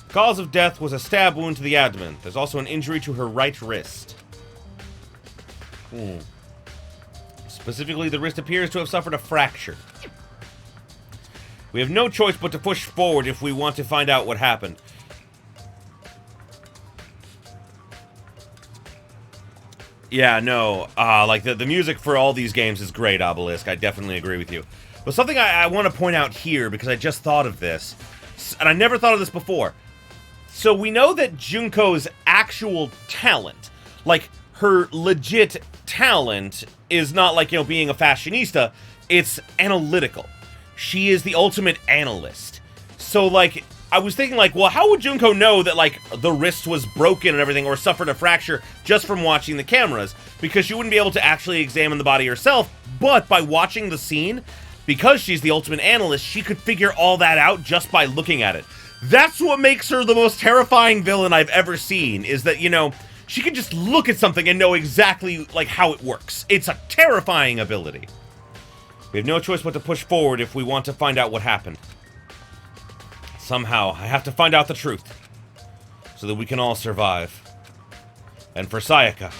Speaker 1: The cause of death was a stab wound to the abdomen. There's also an injury to her right wrist. Specifically, the wrist appears to have suffered a fracture. We have no choice but to push forward if we want to find out what happened. Yeah, no, like, the music for all these games is great, Obelisk. I definitely agree with you. But something I want to point out here, because I just thought of this, and I never thought of this before. So we know that Junko's actual talent, like, her legit talent, is not like, you know, being a fashionista. It's analytical. She is the ultimate analyst. So, like, I was thinking, like, well, how would Junko know that, like, the wrist was broken and everything, or suffered a fracture just from watching the cameras? Because she wouldn't be able to actually examine the body herself, but by watching the scene, because she's the ultimate analyst, she could figure all that out just by looking at it. That's what makes her the most terrifying villain I've ever seen, is that, you know, she can just look at something and know exactly, like, how it works. It's a terrifying ability. We have no choice but to push forward if we want to find out what happened. Somehow, I have to find out the truth, so that we can all survive. And for Sayaka,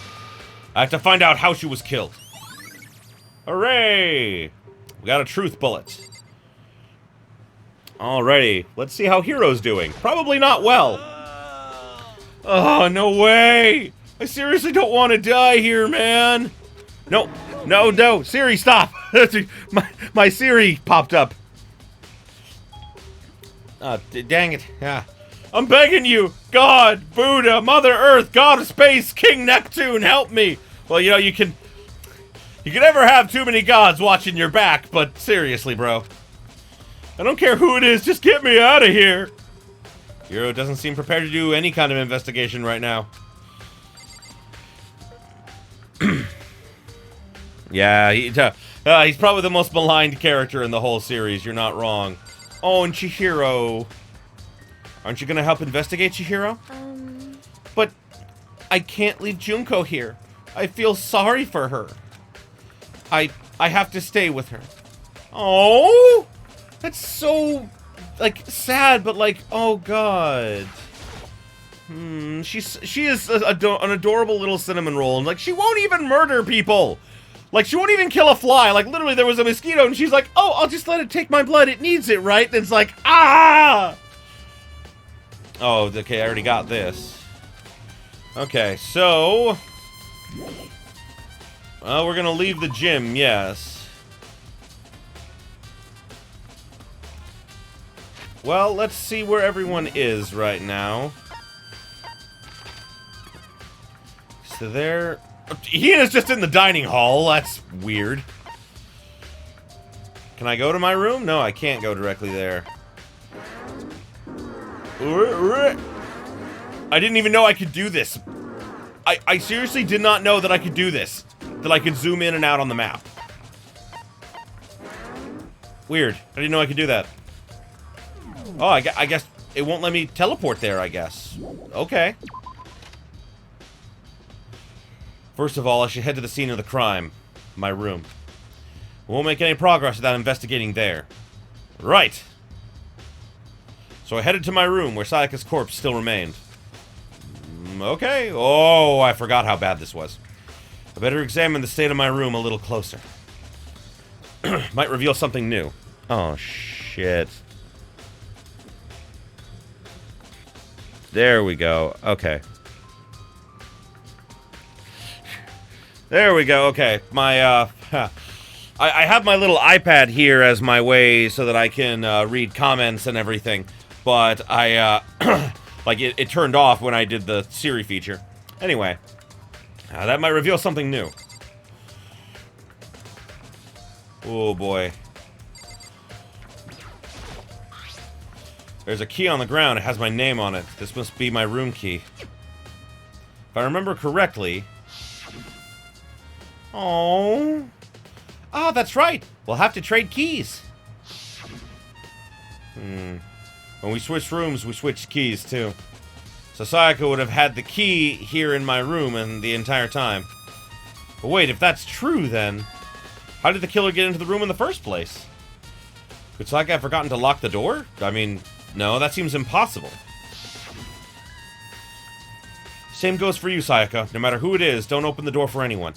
Speaker 1: I have to find out how she was killed. Hooray! We got a truth bullet. Alrighty, let's see how Hero's doing. Probably not well. Oh, no way! I seriously don't want to die here, man! No, no, no, Siri, stop! my Siri popped up. Dang it, yeah. I'm begging you! God, Buddha, Mother Earth, God of Space, King Neptune, help me! Well, you know, you can never have too many gods watching your back, but seriously, bro. I don't care who it is, just get me out of here! Hero doesn't seem prepared to do any kind of investigation right now. Yeah, he's probably the most maligned character in the whole series, you're not wrong. Oh, and Chihiro. Aren't you gonna help investigate, Chihiro? But I can't leave Junko here. I feel sorry for her. I have to stay with her. Oh! That's so, like, sad, but like, oh god. She is an adorable little cinnamon roll, and like, she won't even murder people! Like, she won't even kill a fly. Like, literally, there was a mosquito, and she's like, oh, I'll just let it take my blood. It needs it, right? And it's like, ah! Oh, okay, I already got this. Okay, so... well, we're gonna leave the gym, yes. Well, let's see where everyone is right now. So there... Hina's just in the dining hall. That's weird. Can I go to my room? No, I can't go directly there. I didn't even know I could do this. I seriously did not know that I could do this. That I could zoom in and out on the map. Weird. I didn't know I could do that. Oh, I guess it won't let me teleport there, I guess. Okay. First of all, I should head to the scene of the crime. My room. We won't make any progress without investigating there. Right. So So I headed to my room, where Sayaka's corpse still remained. Okay. Oh, I forgot how bad this was. I better examine the state of my room a little closer. Might reveal something new. Oh, shit. There we go. Okay. There we go. Okay. My, I have my little iPad here as my way so that I can read comments and everything. But I, like, it turned off when I did the Siri feature. Anyway. That might reveal something new. Oh, boy. There's a key on the ground. It has my name on it. This must be my room key. If I remember correctly... Oh. Ah, that's right. We'll have to trade keys. When we switched rooms, we switched keys, too. So Sayaka would have had the key here in my room and the entire time. But wait, if that's true, then... How did the killer get into the room in the first place? Could Sayaka have forgotten to lock the door? I mean... No, that seems impossible. Same goes for you, Sayaka. No matter who it is, don't open the door for anyone.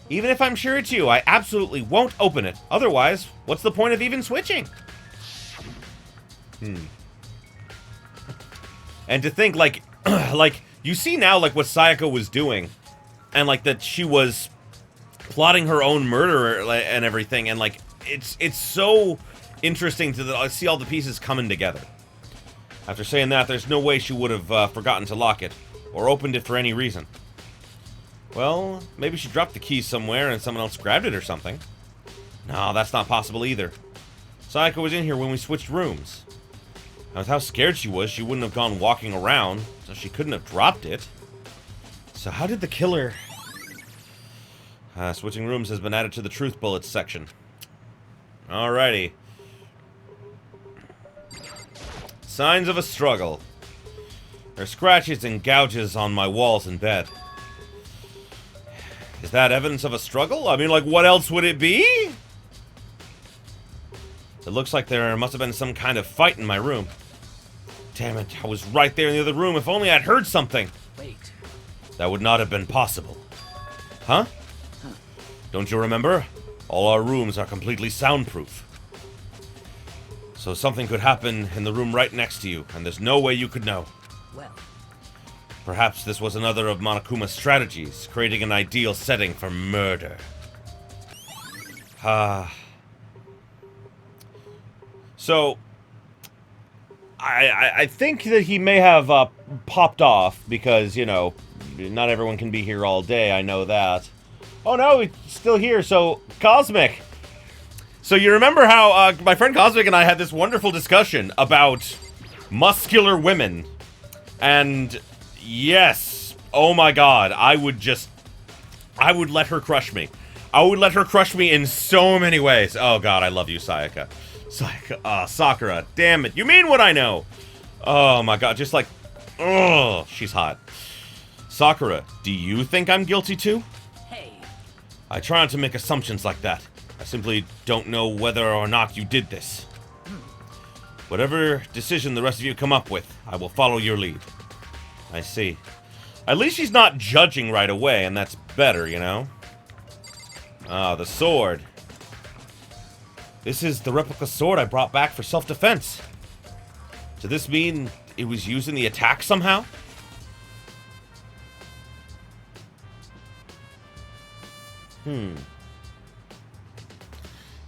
Speaker 1: Even if I'm sure it's you, I absolutely won't open it. Otherwise, what's the point of even switching? And to think, like, like, you see now, like, what Sayaka was doing. And, like, that she was plotting her own murder and everything. And, like, it's so... interesting to see all the pieces coming together. After saying that, there's no way she would have forgotten to lock it, or opened it for any reason. Well, maybe she dropped the key somewhere and someone else grabbed it or something. No, that's not possible either. Sayaka was in here when we switched rooms. And with how scared she was, she wouldn't have gone walking around, so she couldn't have dropped it. So how did the killer... switching rooms has been added to the truth bullets section. Alrighty. Signs of a struggle. There are scratches and gouges on my walls in bed. Is that evidence of a struggle? I mean, like, what else would it be? It looks like there must have been some kind of fight in my room. Damn it, I was right there in the other room. If only I'd heard something.
Speaker 2: Wait.
Speaker 1: That would not have been possible. Huh? Don't you remember? All our rooms are completely soundproof. So something could happen in the room right next to you, and there's no way you could know.
Speaker 2: Well.
Speaker 1: Perhaps this was another of Monokuma's strategies, creating an ideal setting for murder. So, I think that he may have popped off, because, you know, not everyone can be here all day, I know that. Oh no, he's still here, so, Cosmic! So you remember how my friend Cosmic and I had this wonderful discussion about muscular women. And yes, oh my god, I would let her crush me. I would let her crush me in so many ways. Oh god, I love you, Sayaka. Sakura, damn it. You mean what I know. Oh my god, just like, oh, she's hot. Sakura, do you think I'm guilty too?
Speaker 2: Hey.
Speaker 1: I try not to make assumptions like that. I simply don't know whether or not you did this. Whatever decision the rest of you come up with, I will follow your lead. I see. At least she's not judging right away, and that's better, you know? Ah, the sword. This is the replica sword I brought back for self-defense. Does this mean it was used in the attack somehow?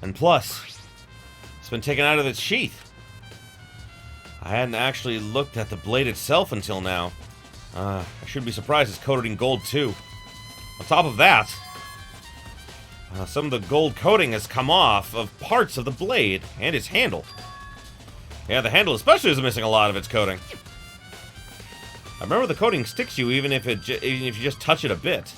Speaker 1: And plus, it's been taken out of its sheath. I hadn't actually looked at the blade itself until now. I shouldn't be surprised it's coated in gold too. On top of that, some of the gold coating has come off of parts of the blade and its handle. Yeah, the handle especially is missing a lot of its coating. I remember the coating sticks you even if you just touch it a bit.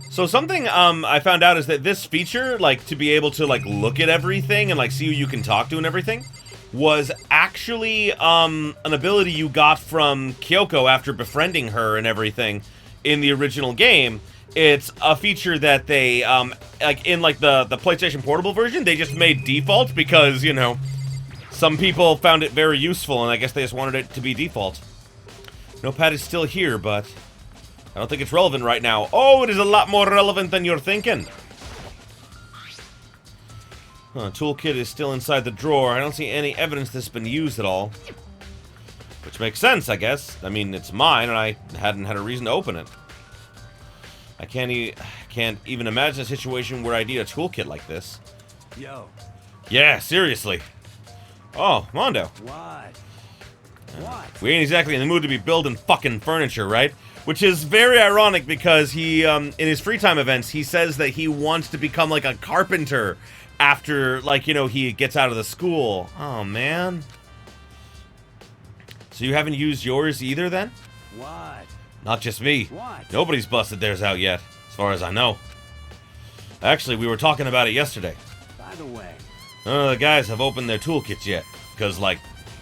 Speaker 1: So something I found out is that this feature, like, to be able to, like, look at everything and, like, see who you can talk to and everything, was actually an ability you got from Kyoko after befriending her and everything in the original game. It's a feature that they, like, in, like, the PlayStation Portable version, they just made default because, you know, some people found it very useful, and I guess they just wanted it to be default. Notepad is still here, but I don't think it's relevant right now. Oh, it is a lot more relevant than you're thinking. Toolkit is still inside the drawer. I don't see any evidence this has been used at all. Which makes sense, I guess. I mean, it's mine, and I hadn't had a reason to open it. I can't even imagine a situation where I need a toolkit like this.
Speaker 2: Yo.
Speaker 1: Yeah, seriously. Oh, Mondo.
Speaker 2: What? What?
Speaker 1: We ain't exactly in the mood to be building fucking furniture, right? Which is very ironic because he, in his free time events, he says that he wants to become like a carpenter after, like, you know, he gets out of the school. Oh, man. So you haven't used yours either, then?
Speaker 2: What?
Speaker 1: Not just me.
Speaker 2: What?
Speaker 1: Nobody's busted theirs out yet, as far as I know. Actually, we were talking about it yesterday.
Speaker 2: By the way.
Speaker 1: None of the guys have opened their toolkits yet. Because, like,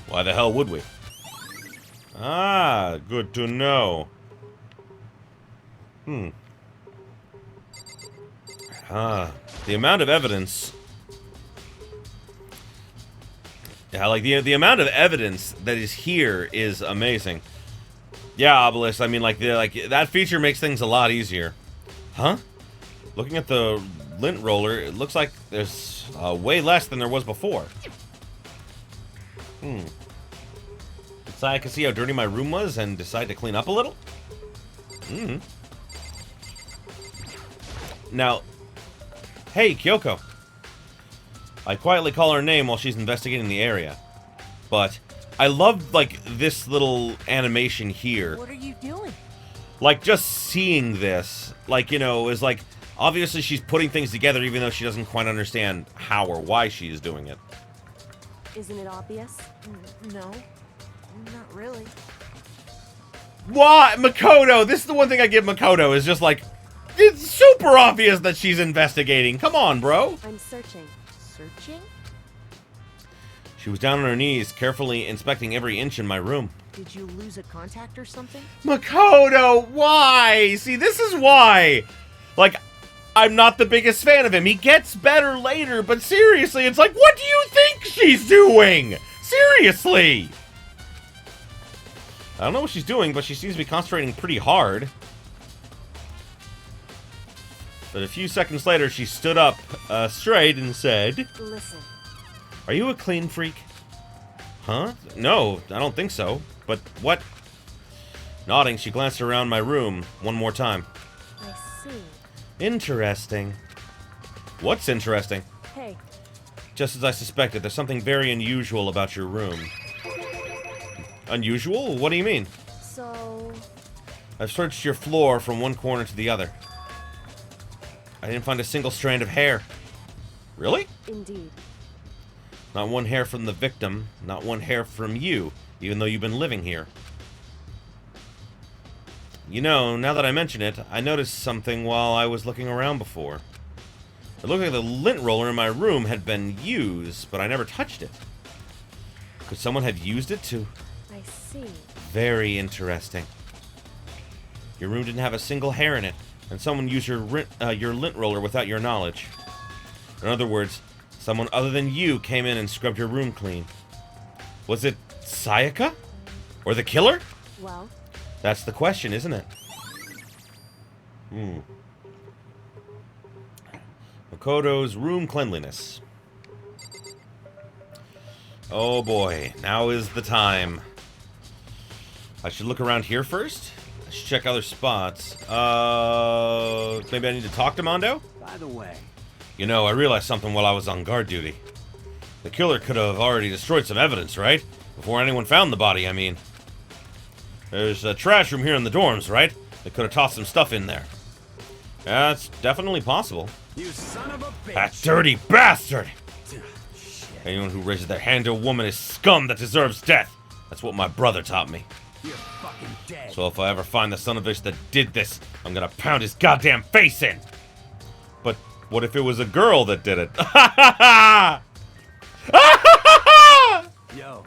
Speaker 1: why the hell would we? Ah, good to know. The amount of evidence... Yeah, like, the amount of evidence that is here is amazing. Yeah, Obelisk, I mean, like, that feature makes things a lot easier. Huh? Looking at the lint roller, it looks like there's way less than there was before. Did Sayaka see how dirty my room was and decide to clean up a little? Now, hey, Kyoko. I quietly call her name while she's investigating the area. But I love, like, this little animation here.
Speaker 3: What are you doing?
Speaker 1: Like, just seeing this, like, you know, is like, obviously she's putting things together even though she doesn't quite understand how or why she is doing it.
Speaker 4: Isn't it obvious?
Speaker 3: No, not really.
Speaker 1: What? Makoto! This is the one thing I give Makoto, is just like, it's super obvious that she's investigating. Come on, bro.
Speaker 4: I'm searching.
Speaker 3: Searching?
Speaker 1: She was down on her knees, carefully inspecting every inch in my room.
Speaker 3: Did you lose a contact or something?
Speaker 1: Makoto, why? See, this is why. Like, I'm not the biggest fan of him. He gets better later, but seriously, it's like, what do you think she's doing? Seriously. I don't know what she's doing, but she seems to be concentrating pretty hard. But a few seconds later, she stood up straight and said,
Speaker 4: Listen.
Speaker 1: Are you a clean freak? Huh? No, I don't think so. But what? Nodding, she glanced around my room one more time.
Speaker 4: I see.
Speaker 1: Interesting. What's interesting?
Speaker 4: Hey.
Speaker 1: Just as I suspected, there's something very unusual about your room. Unusual? What do you mean?
Speaker 4: So...
Speaker 1: I've searched your floor from one corner to the other. I didn't find a single strand of hair. Really?
Speaker 4: Indeed.
Speaker 1: Not one hair from the victim, not one hair from you, even though you've been living here. You know, now that I mention it, I noticed something while I was looking around before. It looked like the lint roller in my room had been used, but I never touched it. Could someone have used it to...
Speaker 4: I see.
Speaker 1: Very interesting. Your room didn't have a single hair in it, and someone used your lint roller without your knowledge. In other words, someone other than you came in and scrubbed your room clean. Was it Sayaka? Or the killer?
Speaker 4: Well?
Speaker 1: That's the question, isn't it? Makoto's room cleanliness. Oh boy, now is the time. I should look around here first? I should check other spots. Maybe I need to talk to Mondo?
Speaker 2: By the way.
Speaker 1: You know, I realized something while I was on guard duty. The killer could have already destroyed some evidence, right? Before anyone found the body, I mean. There's a trash room here in the dorms, right? They could have tossed some stuff in there. Yeah, it's definitely possible.
Speaker 2: You son of a bitch.
Speaker 1: That dirty bastard!
Speaker 2: Shit.
Speaker 1: Anyone who raises their hand to a woman is scum that deserves death. That's what my brother taught me.
Speaker 2: You're fucking dead.
Speaker 1: So if I ever find the son of a bitch that did this, I'm gonna pound his goddamn face in! But what if it was a girl that did it?
Speaker 2: Yo.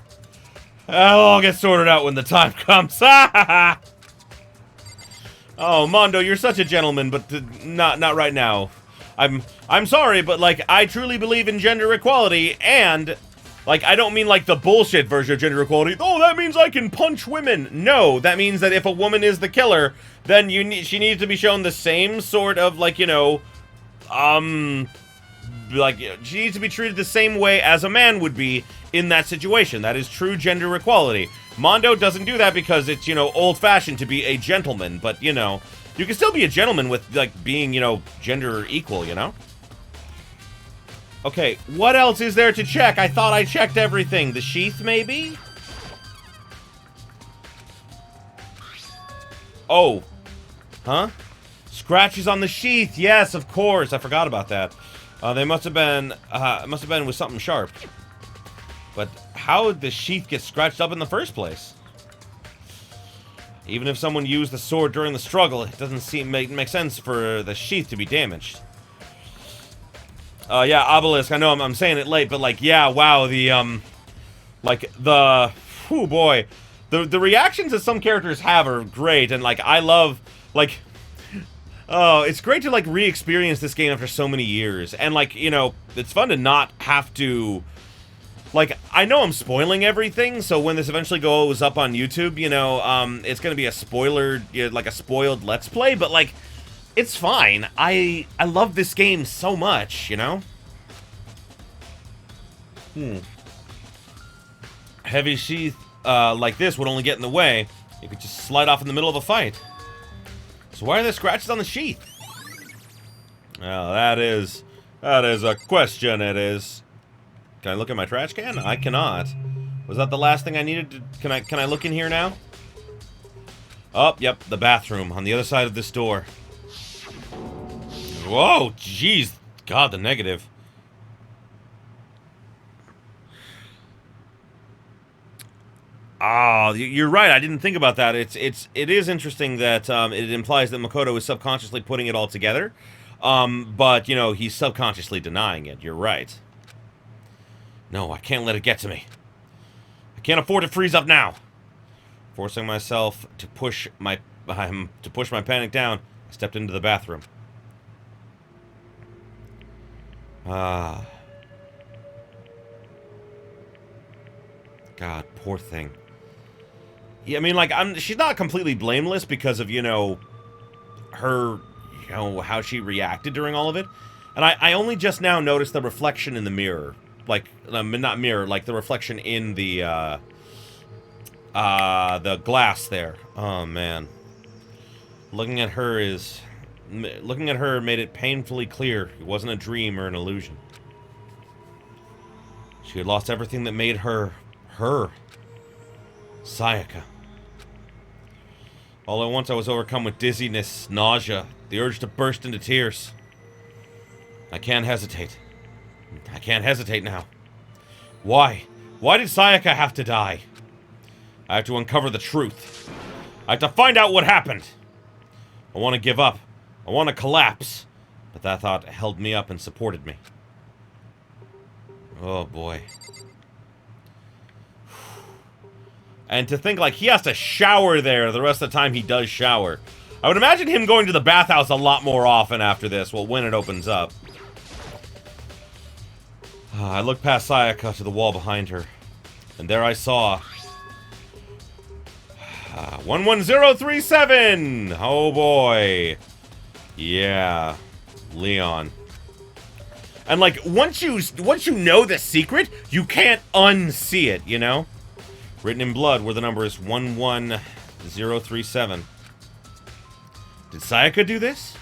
Speaker 1: I'll all get sorted out when the time comes. Oh, Mondo, you're such a gentleman, but not right now. I'm sorry, but like I truly believe in gender equality, and like I don't mean like the bullshit version of gender equality. Oh, that means I can punch women. No, that means that if a woman is the killer, then she needs to be shown the same sort of like, you know, like she needs to be treated the same way as a man would be in that situation. That is true gender equality. Mondo doesn't do that because it's, you know, old-fashioned to be a gentleman, but, you know, you can still be a gentleman with, like, being, you know, gender equal, you know? Okay, what else is there to check? I thought I checked everything. The sheath, maybe? Oh. Huh? Scratches on the sheath. Yes, of course. I forgot about that. They must have been with something sharp. But how did the sheath get scratched up in the first place? Even if someone used the sword during the struggle, it doesn't make sense for the sheath to be damaged. Yeah, Obelisk, I know I'm saying it late, but like, yeah, wow, the, oh boy. The reactions that some characters have are great, and like, I love, like, oh, it's great to like re-experience this game after so many years, and like, you know, it's fun to not have to, like, I know I'm spoiling everything, so when this eventually goes up on YouTube, you know, it's gonna be a spoiler, you know, like a spoiled Let's Play, but like, it's fine. I love this game so much, you know? Heavy sheath, like this would only get in the way. You could just slide off in the middle of a fight. So why are there scratches on the sheath? Well, that is a question, it is. Can I look at my trash can? I cannot. Was that the last thing I needed to... Can I look in here now? Oh, yep, the bathroom on the other side of this door. Whoa, jeez. God, the negative. Ah, you're right. I didn't think about that. It is interesting that it implies that Makoto is subconsciously putting it all together. But, you know, he's subconsciously denying it. You're right. No, I can't let it get to me. I can't afford to freeze up now. Forcing myself to push my panic down, I stepped into the bathroom. Ah. God, poor thing. Yeah, I mean, like, she's not completely blameless because of, you know, her, you know, how she reacted during all of it. And I only just now noticed the reflection in the mirror. Like, not mirror, like the reflection in the glass there. Oh, man. Looking at her made it painfully clear it wasn't a dream or an illusion. She had lost everything that made her, Sayaka. All at once I was overcome with dizziness, nausea, the urge to burst into tears. I can't hesitate. I can't hesitate now. Why? Why did Sayaka have to die? I have to uncover the truth. I have to find out what happened. I want to give up. I want to collapse. But that thought held me up and supported me. Oh boy. And to think, like, he has to shower there the rest of the time he does shower. I would imagine him going to the bathhouse a lot more often after this, well, when it opens up. I looked past Sayaka to the wall behind her, and there I saw 11037. Oh boy, yeah, Leon. And like once you know the secret, you can't unsee it. You know, written in blood where the number is 11037. Did Sayaka do this?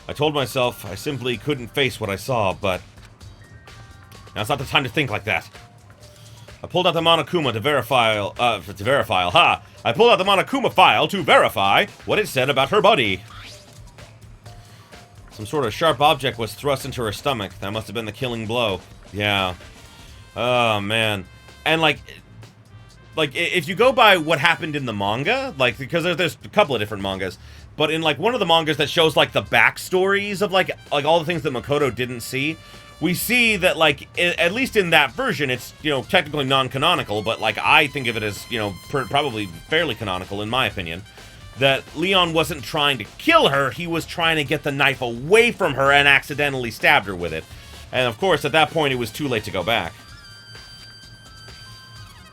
Speaker 1: I told myself I simply couldn't face what I saw, but now it's not the time to think like that. I pulled out the Monokuma to verify, I pulled out the Monokuma file to verify what it said about her body. Some sort of sharp object was thrust into her stomach. That must have been the killing blow. Yeah. Oh, man. And, like, if you go by what happened in the manga, like, because there's a couple of different mangas, but in, like, one of the mangas that shows, like, the backstories of, like all the things that Makoto didn't see, we see that, like, at least in that version, it's, you know, technically non-canonical, but, like, I think of it as, you know, probably fairly canonical, in my opinion, that Leon wasn't trying to kill her, he was trying to get the knife away from her and accidentally stabbed her with it. And, of course, at that point, it was too late to go back.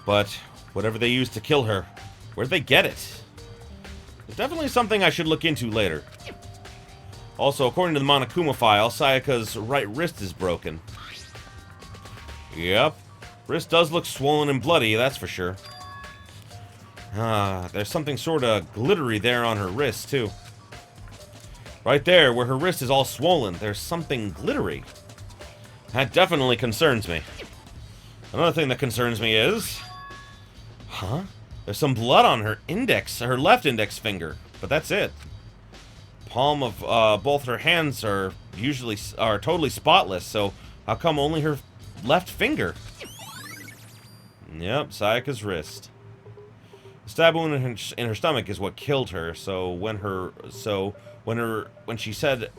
Speaker 1: But whatever they used to kill her, where'd they get it? It's definitely something I should look into later. Also, according to the Monokuma file, Sayaka's right wrist is broken. Yep. Wrist does look swollen and bloody, that's for sure. There's something sort of glittery there on her wrist, too. Right there, where her wrist is all swollen, there's something glittery. That definitely concerns me. Another thing that concerns me is... Huh? There's some blood on her left index finger, but that's it. Palm of both her hands are totally spotless, so how come only her left finger? Yep, Sayaka's wrist. The stab wound in her stomach is what killed her. So when she said,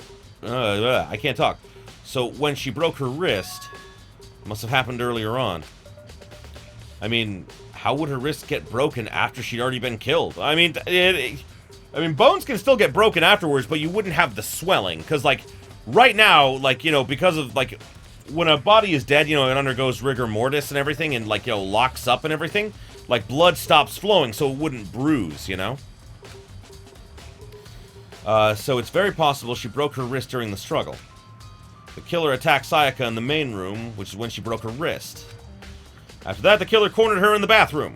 Speaker 1: I can't talk. So when she broke her wrist, it must have happened earlier on. I mean, how would her wrist get broken after she'd already been killed? I mean, bones can still get broken afterwards, but you wouldn't have the swelling. Because, like, right now, like, you know, because of, like, when a body is dead, you know, it undergoes rigor mortis and everything, and, like, you know, locks up and everything, like, blood stops flowing so it wouldn't bruise, you know? So it's very possible she broke her wrist during the struggle. The killer attacked Sayaka in the main room, which is when she broke her wrist. After that, the killer cornered her in the bathroom,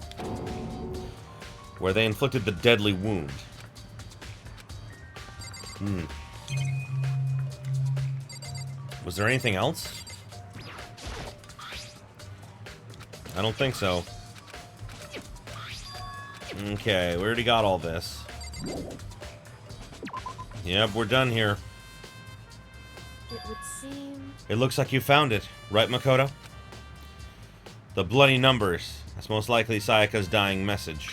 Speaker 1: where they inflicted the deadly wound. Was there anything else? I don't think so. Okay, we already got all this. Yep, we're done here.
Speaker 4: It would seem...
Speaker 1: It looks like you found it, right, Makoto? The bloody numbers. That's most likely Sayaka's dying message.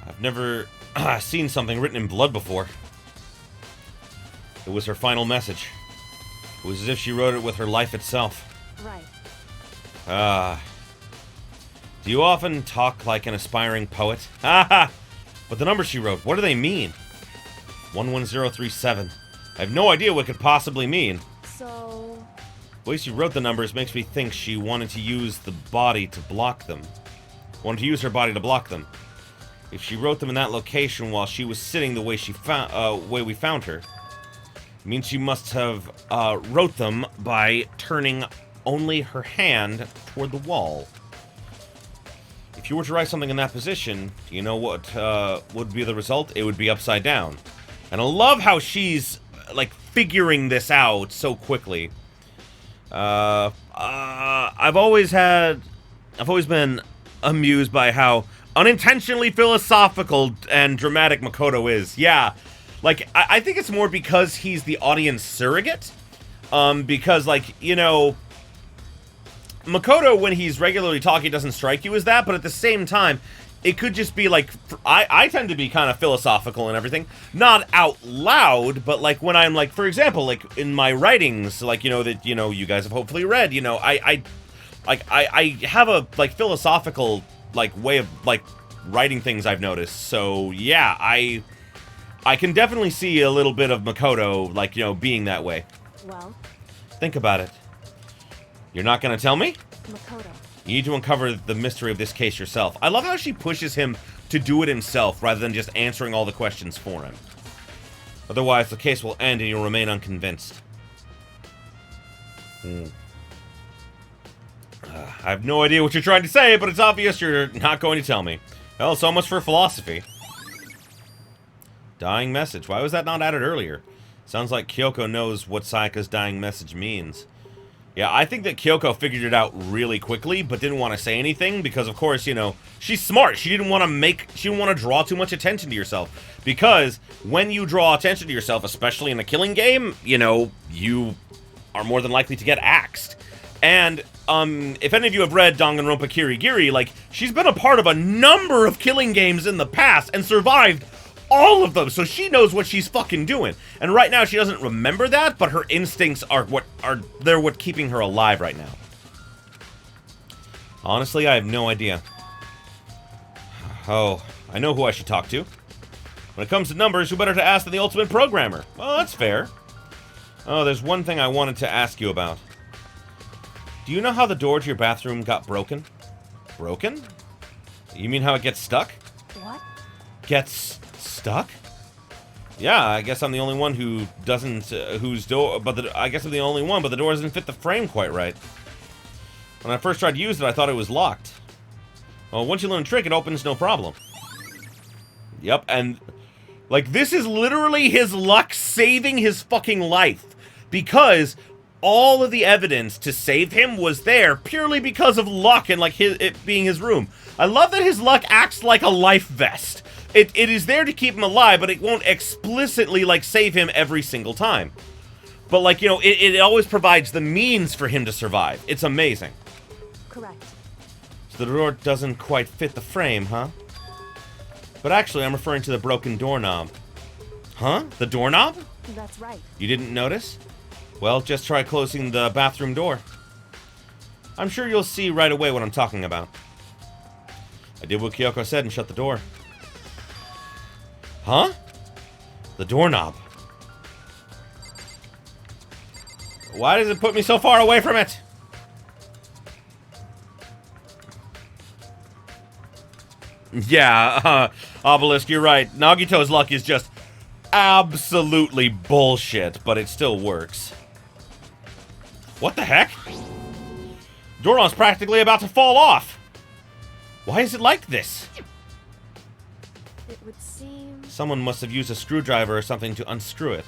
Speaker 1: I've never seen something written in blood before. It was her final message. It was as if she wrote it with her life itself.
Speaker 4: Right.
Speaker 1: Do you often talk like an aspiring poet? Haha! But the numbers she wrote, what do they mean? 11037. I have no idea what it could possibly mean.
Speaker 4: So...
Speaker 1: The way she wrote the numbers makes me think she wanted to use the body to block them. Wanted to use her body to block them. If she wrote them in that location while she was sitting the way way we found her, it means she must have wrote them by turning only her hand toward the wall. If you were to write something in that position, do you know what would be the result? It would be upside down. And I love how she's, like, figuring this out so quickly. I've always been amused by how unintentionally philosophical and dramatic Makoto is. Yeah, like, I think it's more because he's the audience surrogate. Because, like, you know, Makoto, when he's regularly talking, doesn't strike you as that, but at the same time, it could just be, like, I tend to be kind of philosophical and everything. Not out loud, but, like, when I'm, like, for example, like, in my writings, like, you know, that, you know, you guys have hopefully read, you know, I have a, like, philosophical, like, way of, like, writing things I've noticed. So, yeah, I can definitely see a little bit of Makoto, like, you know, being that way.
Speaker 4: Well...
Speaker 1: Think about it. You're not gonna tell me?
Speaker 4: Makoto.
Speaker 1: You need to uncover the mystery of this case yourself. I love how she pushes him to do it himself rather than just answering all the questions for him. Otherwise, the case will end and you'll remain unconvinced. I have no idea what you're trying to say, but it's obvious you're not going to tell me. Well, so much for philosophy. Dying message. Why was that not added earlier? Sounds like Kyoko knows what Sayaka's dying message means. Yeah, I think that Kyoko figured it out really quickly, but didn't want to say anything because, of course, you know, she's smart. She didn't want to draw too much attention to yourself. Because when you draw attention to yourself, especially in a killing game, you know, you are more than likely to get axed. And, if any of you have read Danganronpa Kirigiri, like, she's been a part of a number of killing games in the past and survived all of them, so she knows what she's fucking doing. And right now she doesn't remember that, but her instincts are what keeping her alive right now. Honestly, I have no idea. Oh, I know who I should talk to. When it comes to numbers, who better to ask than the ultimate programmer? Well, that's fair. Oh, there's one thing I wanted to ask you about. Do you know how the door to your bathroom got broken? Broken? You mean how it gets stuck?
Speaker 4: What?
Speaker 1: Gets stuck? Yeah, I guess I'm the only one who doesn't, I guess I'm the only one, but the door doesn't fit the frame quite right. When I first tried to use it, I thought it was locked. Well, once you learn the trick, it opens no problem. Yep, and, like, this is literally his luck saving his fucking life. Because all of the evidence to save him was there purely because of luck and, like, it being his room. I love that his luck acts like a life vest. It is there to keep him alive, but it won't explicitly, like, save him every single time. But, like, you know, it always provides the means for him to survive. It's amazing.
Speaker 4: Correct.
Speaker 1: So the door doesn't quite fit the frame, huh? But actually, I'm referring to the broken doorknob. Huh? The doorknob?
Speaker 4: That's right.
Speaker 1: You didn't notice? Well, just try closing the bathroom door. I'm sure you'll see right away what I'm talking about. I did what Kyoko said and shut the door. Huh? The doorknob. Why does it put me so far away from it? Yeah, Obelisk, you're right. Nagito's luck is just absolutely bullshit, but it still works. What the heck? Doron's practically about to fall off. Why is it like this?
Speaker 4: It would seem...
Speaker 1: Someone must have used a screwdriver or something to unscrew it.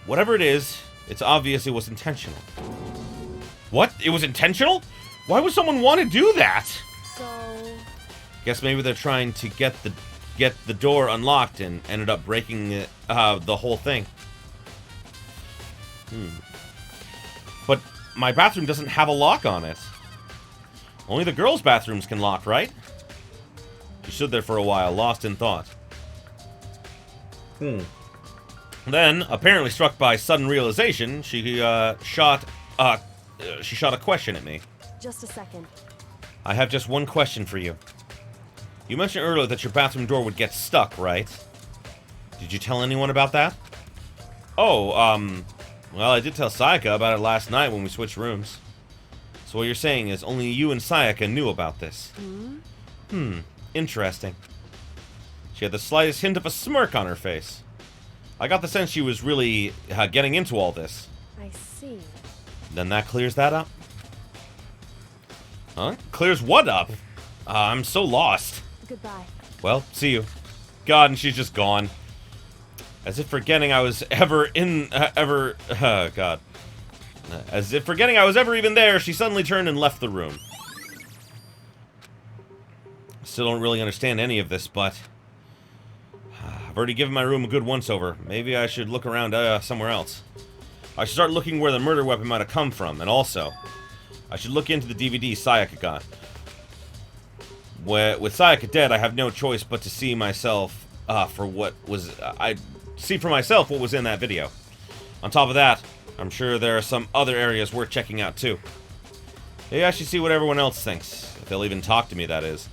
Speaker 1: Whatever it is, it's obvious it was intentional. What? It was intentional? Why would someone want to do that?
Speaker 4: So...
Speaker 1: Guess maybe they're trying to get the door unlocked and ended up breaking the whole thing. But my bathroom doesn't have a lock on it. Only the girls' bathrooms can lock, right? She stood there for a while, lost in thought. Then, apparently struck by sudden realization, she shot a question at me.
Speaker 4: Just a second.
Speaker 1: I have just one question for you. You mentioned earlier that your bathroom door would get stuck, right? Did you tell anyone about that? Oh, well, I did tell Sayaka about it last night when we switched rooms. So what you're saying is only you and Sayaka knew about this. Interesting. She had the slightest hint of a smirk on her face. I got the sense she was really getting into all this.
Speaker 4: I see.
Speaker 1: Then that clears that up. Huh? Clears what up? I'm so lost.
Speaker 4: Goodbye.
Speaker 1: Well, see you. God, and she's just gone. As if forgetting I was ever God. As if forgetting I was ever even there, she suddenly turned and left the room. Still don't really understand any of this, but... I've already given my room a good once-over. Maybe I should look around somewhere else. I should start looking where the murder weapon might have come from, and also... I should look into the DVD Sayaka got. With Sayaka dead, I have no choice but to see myself for what was... I see for myself what was in that video. On top of that, I'm sure there are some other areas worth checking out, too. Maybe I should see what everyone else thinks. If they'll even talk to me, that is.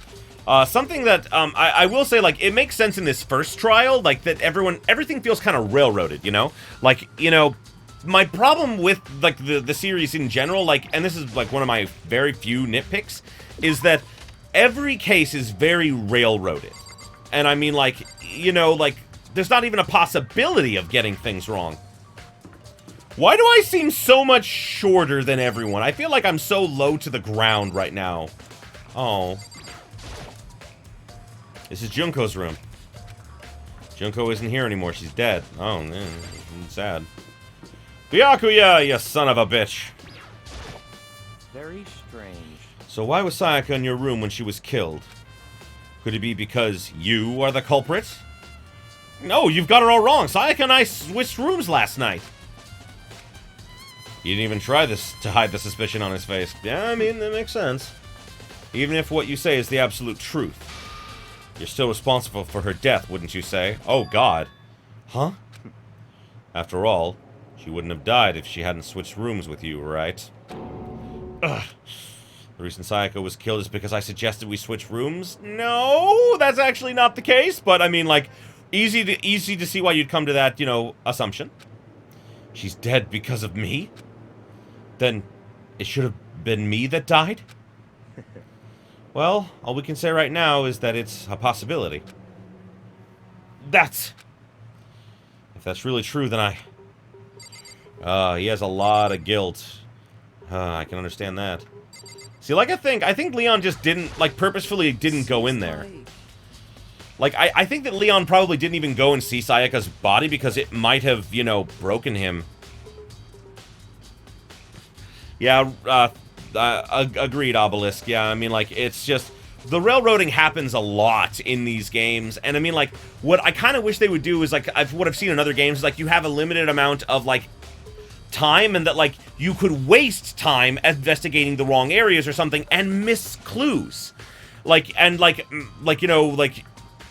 Speaker 1: Something that, I will say, like, it makes sense in this first trial, like, that everything feels kind of railroaded, you know? Like, you know, my problem with, like, the series in general, like, and this is, like, one of my very few nitpicks, is that every case is very railroaded. And I mean, like, you know, like, there's not even a possibility of getting things wrong. Why do I seem so much shorter than everyone? I feel like I'm so low to the ground right now. Oh. This is Junko's room. Junko isn't here anymore. She's dead. Oh, man. Sad. Byakuya, you son of a bitch.
Speaker 2: Very strange.
Speaker 1: So why was Sayaka in your room when she was killed? Could it be because you are the culprit? No, you've got it all wrong. Sayaka and I switched rooms last night. He didn't even try this to hide the suspicion on his face. Yeah, I mean, that makes sense. Even if what you say is the absolute truth. You're still responsible for her death, wouldn't you say? Oh, God. Huh? After all, she wouldn't have died if she hadn't switched rooms with you, right? Ugh. The reason Sayaka was killed is because I suggested we switch rooms? No, that's actually not the case, but I mean, like, easy to see why you'd come to that, you know, assumption. She's dead because of me? Then it should have been me that died? Well, all we can say right now is that it's a possibility. If that's really true, then he has a lot of guilt. I can understand that. See, like, I think Leon just didn't, like, purposefully didn't go in there. Like, I think that Leon probably didn't even go and see Sayaka's body because it might have, you know, broken him. Yeah, agreed, Obelisk. Yeah, I mean, like, it's just... The railroading happens a lot in these games, and I mean, like, what I kind of wish they would do is, like, what I've seen in other games is, like, you have a limited amount of, like, time, and that, like, you could waste time investigating the wrong areas or something and miss clues. Like, and, like, you know, like,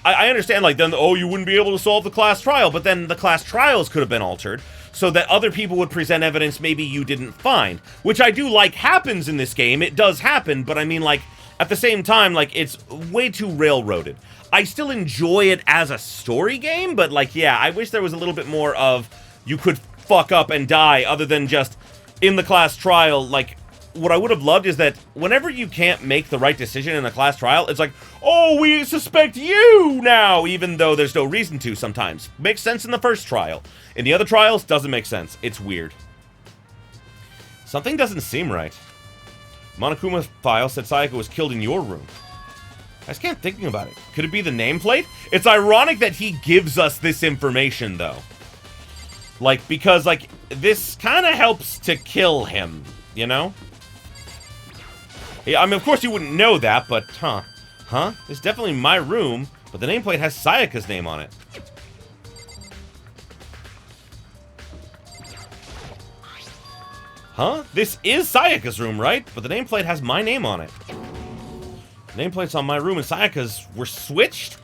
Speaker 1: I understand, like, then, oh, you wouldn't be able to solve the class trial, but then the class trials could have been altered so that other people would present evidence maybe you didn't find, which I do like happens in this game. It does happen, but I mean, like, at the same time, like, it's way too railroaded. I still enjoy it as a story game, but, like, yeah, I wish there was a little bit more of you could fuck up and die other than just in the class trial. Like, what I would have loved is that whenever you can't make the right decision in a class trial, it's like, oh, we suspect you now, even though there's no reason to sometimes. Makes sense in the first trial. In the other trials, doesn't make sense. It's weird. Something doesn't seem right. Monokuma's file said Sayaka was killed in your room. I just can't think about it. Could it be the nameplate? It's ironic that he gives us this information, though. Like, because, like, this kind of helps to kill him, you know? Yeah, I mean, of course you wouldn't know that, but, Huh? It's definitely my room, but the nameplate has Sayaka's name on it. Huh? This is Sayaka's room, right? But the nameplate has my name on it. The nameplates on my room and Sayaka's were switched?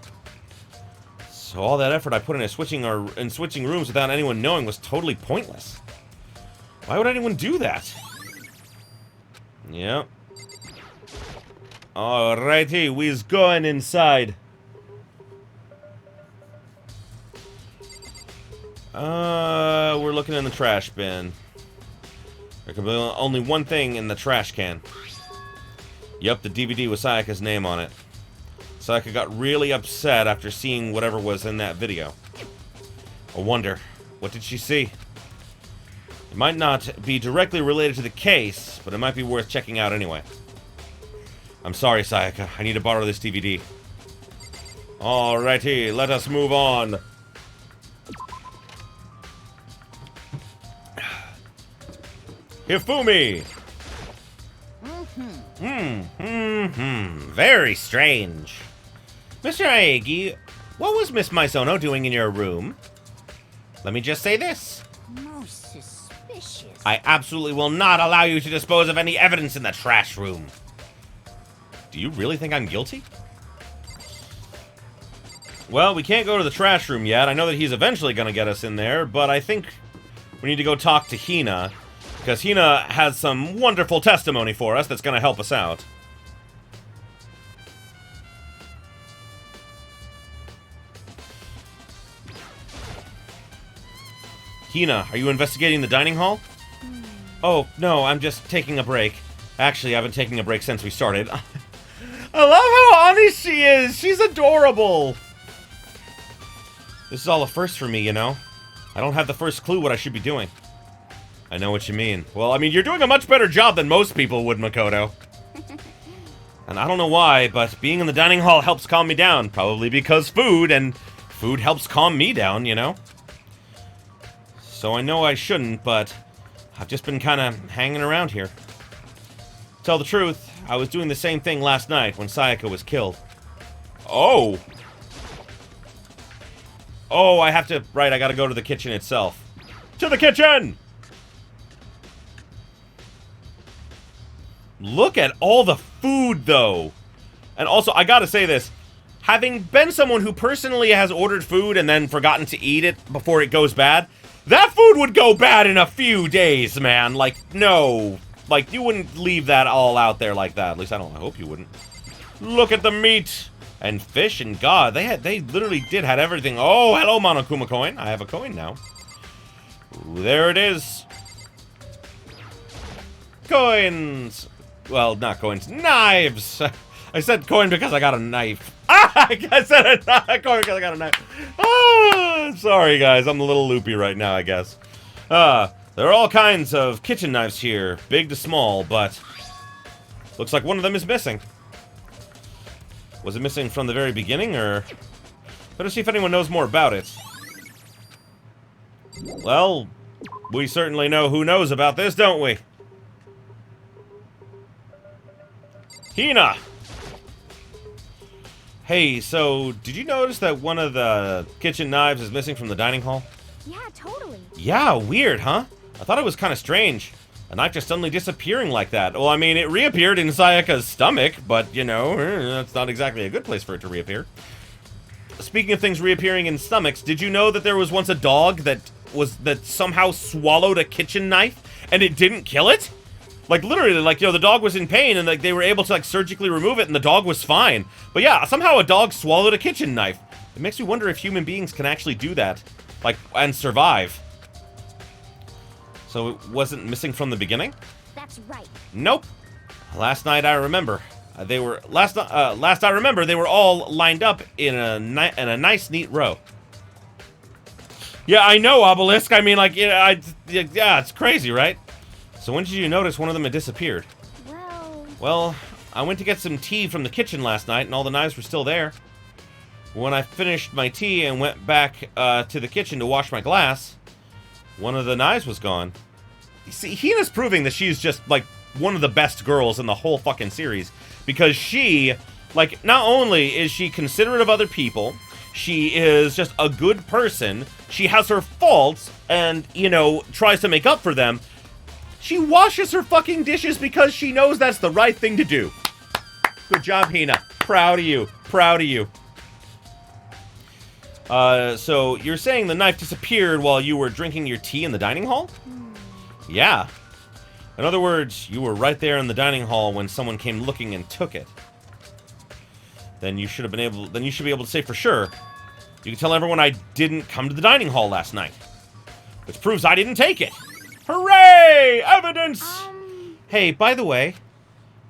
Speaker 1: So all that effort I put into switching rooms without anyone knowing was totally pointless. Why would anyone do that? Yep. Alrighty, we's going inside. We're looking in the trash bin. There could be only one thing in the trash can. Yep, the DVD with Sayaka's name on it. Sayaka got really upset after seeing whatever was in that video. I wonder, what did she see? It might not be directly related to the case, but it might be worth checking out anyway. I'm sorry, Sayaka. I need to borrow this DVD. Alrighty, let us move on. Hifumi! Very strange. Mr. Aegi, what was Miss Maisono doing in your room? Let me just say this.
Speaker 3: Most suspicious.
Speaker 1: I absolutely will not allow you to dispose of any evidence in the trash room. Do you really think I'm guilty? Well, we can't go to the trash room yet. I know that he's eventually going to get us in there, but I think we need to go talk to Hina, because Hina has some wonderful testimony for us that's going to help us out. Hina, are you investigating the dining hall? Oh, no, I'm just taking a break. Actually, I've been taking a break since we started. I love how honest she is! She's adorable! This is all a first for me, you know? I don't have the first clue what I should be doing. I know what you mean. Well, I mean, you're doing a much better job than most people would, Makoto. And I don't know why, but being in the dining hall helps calm me down. Probably because food, and food helps calm me down, you know? So I know I shouldn't, but I've just been kind of hanging around here. To tell the truth, I was doing the same thing last night when Sayaka was killed. Oh! Oh, I have to... Right, I gotta go to the kitchen itself. To the kitchen! Look at all the food, though. And also, I gotta say this. having been someone who personally has ordered food and then forgotten to eat it before it goes bad, that food would go bad in a few days, man. Like, no. Like, you wouldn't leave that all out there like that. At least I hope you wouldn't. Look at the meat. And fish, and God, they literally did have everything. Oh, hello, Monokuma coin. I have a coin now. Ooh, there it is. Coins. Well, not coins. Knives. I said coin because I got a knife. Ah, I said a coin because I got a knife. Ah, sorry, guys. I'm a little loopy right now, I guess. There are all kinds of kitchen knives here, big to small, but looks like one of them is missing. Was it missing from the very beginning, or... Better see if anyone knows more about it. Well, we certainly know who knows about this, don't we? Hina! Hey, so, did you notice that one of the kitchen knives is missing from the dining hall?
Speaker 4: Yeah, totally.
Speaker 1: Yeah, weird, huh? I thought it was kind of strange. A knife just suddenly disappearing like that. Well, I mean, it reappeared in Sayaka's stomach, but, you know, that's not exactly a good place for it to reappear. Speaking of things reappearing in stomachs, did you know that there was once a dog that somehow swallowed a kitchen knife, and it didn't kill it? Like, literally, like, you know, the dog was in pain, and, like, they were able to, like, surgically remove it, and the dog was fine. But, yeah, somehow a dog swallowed a kitchen knife. It makes me wonder if human beings can actually do that, like, and survive. So it wasn't missing from the beginning?
Speaker 4: That's right.
Speaker 1: Nope. Last I remember, they were all lined up in a nice, neat row. Yeah, I know, Obelisk. I mean, like, yeah, it's crazy, right? So when did you notice one of them had disappeared? Well, I went to get some tea from the kitchen last night, and all the knives were still there. When I finished my tea and went back to the kitchen to wash my glass, one of the knives was gone. You see, Hina's proving that she's just, like, one of the best girls in the whole fucking series. Because she, like, not only is she considerate of other people, she is just a good person, she has her faults, and, you know, tries to make up for them. She washes her fucking dishes because she knows that's the right thing to do. Good job, Hina. Proud of you. Proud of you. So you're saying the knife disappeared while you were drinking your tea in the dining hall? Yeah. In other words, you were right there in the dining hall when someone came looking and took it. Then you should be able to say for sure, you can tell everyone I didn't come to the dining hall last night. Which proves I didn't take it. Hooray! Evidence! Hey, by the way,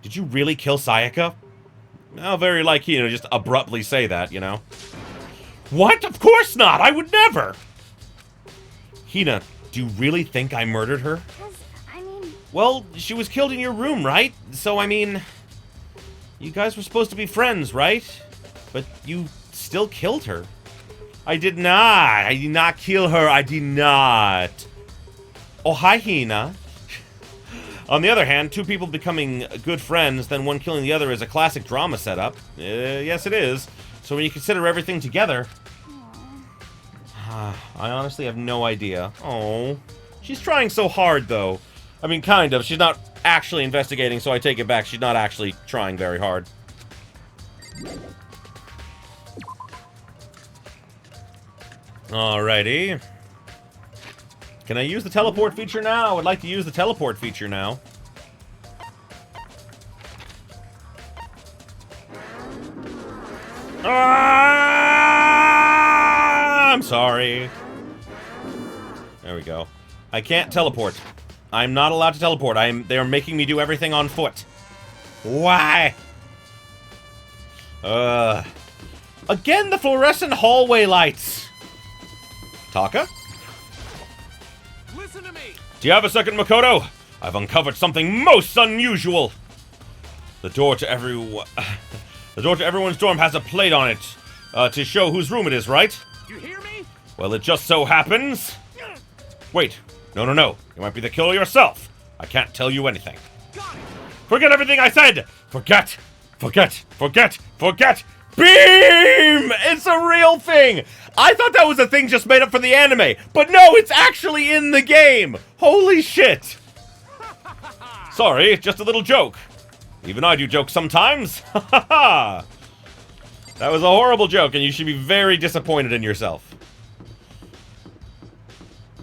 Speaker 1: did you really kill Sayaka? Well, very like, you know, just abruptly say that, you know. What? Of course not! I would never! Hina, do you really think I murdered her? Well, she was killed in your room, right? So, I mean, you guys were supposed to be friends, right? But you still killed her. I did not. I did not kill her. I did not. Oh, hi, Hina. On the other hand, two people becoming good friends, then one killing the other is a classic drama setup. Yes, it is. So when you consider everything together... I honestly have no idea. Oh, she's trying so hard, though. I mean, kind of. She's not actually investigating, so I take it back. She's not actually trying very hard. Alrighty. Can I use the teleport feature now? I would like to use the teleport feature now. I'm sorry. There we go. I can't teleport. I'm not allowed to teleport. They are making me do everything on foot. Why? Again, the fluorescent hallway lights. Taka?
Speaker 2: Listen to me.
Speaker 1: Do you have a second, Makoto? I've uncovered something most unusual. The door to everyone's dorm has a plate on it to show whose room it is, right?
Speaker 2: You hear me?
Speaker 1: Well, it just so happens. Wait. No. You might be the killer yourself. I can't tell you anything.
Speaker 2: Got it.
Speaker 1: Forget everything I said! Forget! Beam! It's a real thing! I thought that was a thing just made up for the anime, but no, it's actually in the game! Holy shit! Sorry, just a little joke. Even I do jokes sometimes. That was a horrible joke, and you should be very disappointed in yourself.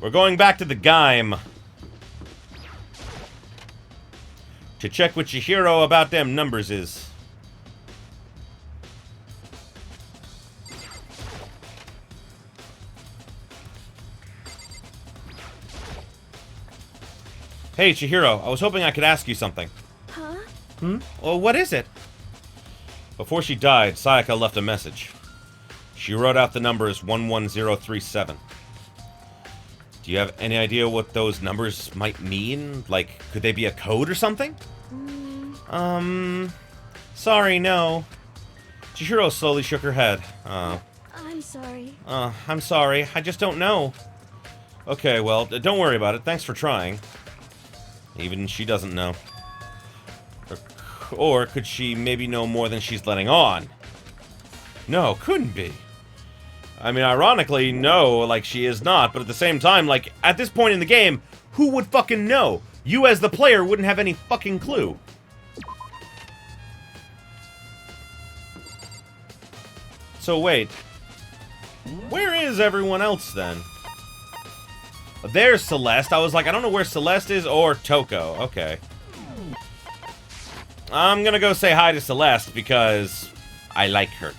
Speaker 1: We're going back to the Gaim to check what Chihiro about them numbers is. Hey, Chihiro, I was hoping I could ask you something.
Speaker 4: Huh?
Speaker 1: Well, what is it? Before she died, Sayaka left a message. She wrote out the numbers 11037. Do you have any idea what those numbers might mean? Like, could they be a code or something? Sorry, no. Chihiro slowly shook her head.
Speaker 4: I'm sorry.
Speaker 1: I'm sorry, I just don't know. Okay, well, don't worry about it. Thanks for trying. Even she doesn't know. Or could she maybe know more than she's letting on? No, couldn't be. I mean, ironically, no, like, she is not, but at the same time, like, at this point in the game, who would fucking know? You as the player wouldn't have any fucking clue. So wait. Where is everyone else, then? There's Celeste. I was like, I don't know where Celeste is or Toko. Okay. I'm gonna go say hi to Celeste because I like her.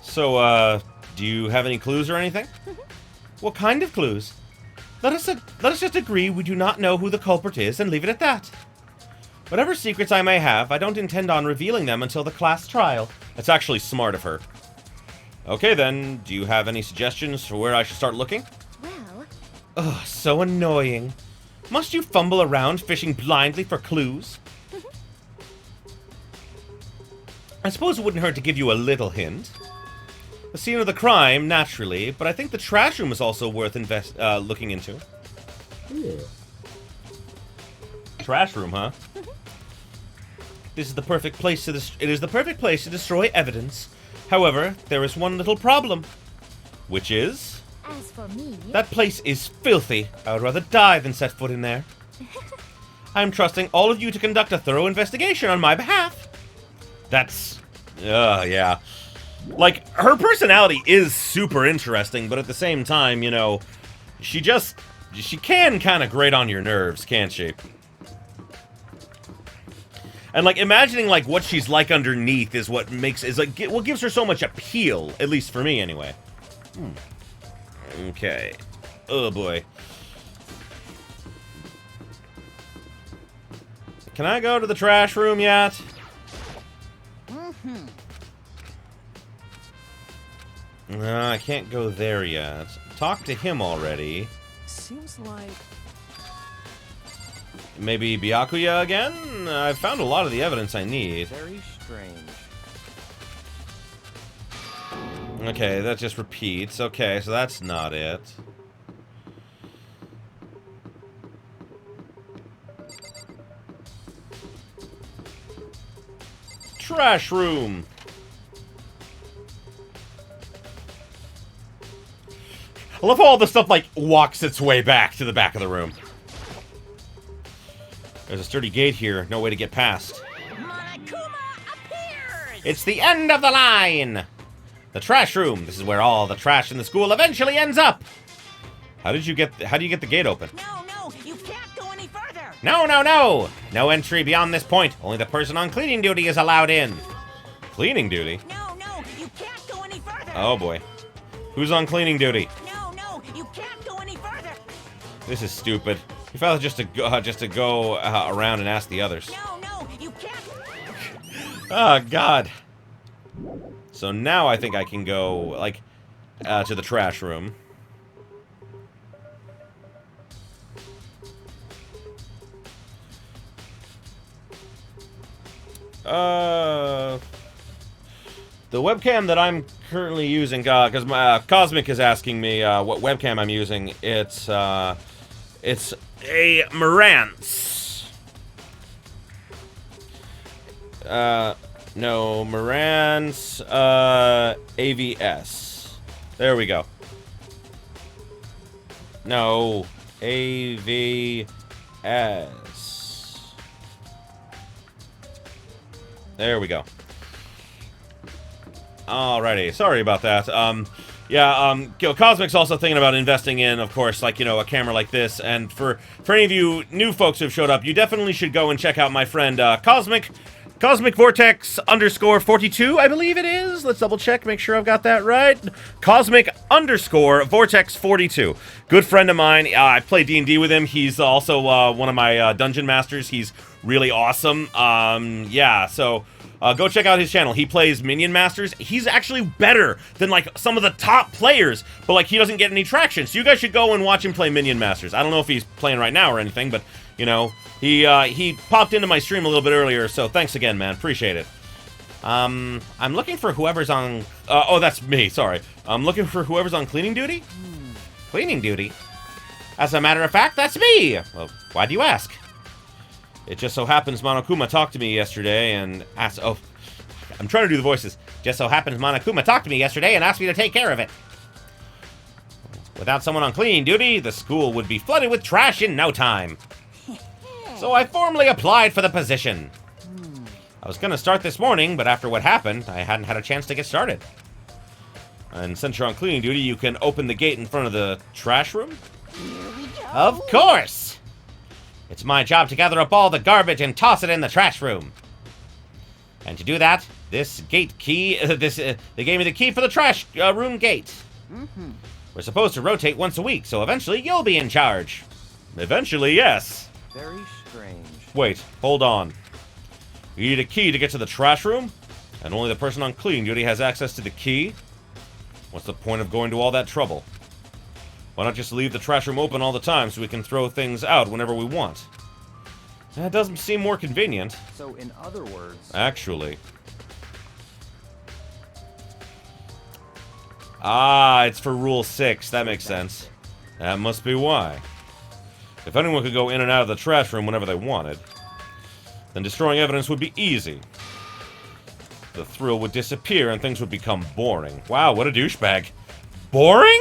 Speaker 1: So, do you have any clues or anything? What kind of clues? Let us just agree we do not know who the culprit is and leave it at that. Whatever secrets I may have, I don't intend on revealing them until the class trial. That's actually smart of her. Okay then, do you have any suggestions for where I should start looking?
Speaker 4: Well...
Speaker 1: Ugh, so annoying. Must you fumble around fishing blindly for clues? I suppose it wouldn't hurt to give you a little hint. The scene of the crime, naturally, but I think the trash room is also worth looking into. Yeah. Trash room, huh? This is the perfect place to it is the perfect place to destroy evidence. However, there is one little problem. Which is?
Speaker 4: As for me...
Speaker 1: That place is filthy. I would rather die than set foot in there. I'm trusting all of you to conduct a thorough investigation on my behalf. That's... yeah. Like, her personality is super interesting, but at the same time, you know, she can kind of grate on your nerves, can't she? And, like, imagining, like, what she's like underneath is what what gives her so much appeal, at least for me, anyway. Okay. Oh, boy. Can I go to the trash room yet? No, I can't go there yet. Talk to him already.
Speaker 2: Seems like...
Speaker 1: Maybe Byakuya again? I've found a lot of the evidence I need.
Speaker 2: Very strange.
Speaker 1: Okay, that just repeats. Okay, so that's not it. Trash room! I love how all the stuff, like, walks its way back to the back of the room. There's a sturdy gate here. No way to get past.
Speaker 3: Monokuma appears!
Speaker 1: It's the end of the line! The trash room. This is where all the trash in the school eventually ends up! How do you get the gate open?
Speaker 3: No, you can't go any further!
Speaker 1: No, no, no! No entry beyond this point. Only the person on cleaning duty is allowed in. Cleaning duty?
Speaker 3: No, you can't go any further!
Speaker 1: Oh boy. Who's on cleaning duty?
Speaker 3: No, you can't go any further!
Speaker 1: This is stupid. You felt just to go around and ask the others.
Speaker 3: No, you can't!
Speaker 1: Oh, God. So now I think I can go, like, to the trash room. The webcam that I'm currently using, because Cosmic is asking me what webcam I'm using. It's a Marantz. No, Marantz, AVS. There we go. No, AVS. There we go. Alrighty, sorry about that. Cosmic's also thinking about investing in, of course, like, a camera like this. And for any of you new folks who've showed up, you definitely should go and check out my friend Cosmic Vortex _42, I believe it is. Let's double check, make sure I've got that right. Cosmic Vortex 42. Good friend of mine. I play D&D with him. He's also one of my dungeon masters. He's really awesome. Go check out his channel. He plays Minion Masters. He's actually better than, like, some of the top players, but, like, he doesn't get any traction. So you guys should go and watch him play Minion Masters. I don't know if he's playing right now or anything, but, he popped into my stream a little bit earlier, so thanks again, man. Appreciate it. I'm looking for whoever's on... that's me, sorry. I'm looking for whoever's on cleaning duty? Cleaning duty? As a matter of fact, that's me! Well, why do you ask? It just so happens Monokuma talked to me yesterday and asked... Oh, I'm trying to do the voices. Just so happens Monokuma talked to me yesterday and asked me to take care of it. Without someone on cleaning duty, the school would be flooded with trash in no time. So I formally applied for the position. I was going to start this morning, but after what happened, I hadn't had a chance to get started. And since you're on cleaning duty, you can open the gate in front of the trash room? Of course! It's my job to gather up all the garbage and toss it in the trash room. And to do that, this gate key, they gave me the key for the trash room gate. We're supposed to rotate once a week, so eventually you'll be in charge. Eventually, yes.
Speaker 2: Very strange.
Speaker 1: Wait, hold on. You need a key to get to the trash room? And only the person on cleaning duty has access to the key? What's the point of going to all that trouble? Why not just leave the trash room open all the time so we can throw things out whenever we want? That doesn't seem more convenient.
Speaker 2: So, in other words...
Speaker 1: Actually. Ah, it's for Rule 6. That makes sense. That must be why. If anyone could go in and out of the trash room whenever they wanted, then destroying evidence would be easy. The thrill would disappear and things would become boring. Wow, what a douchebag. Boring?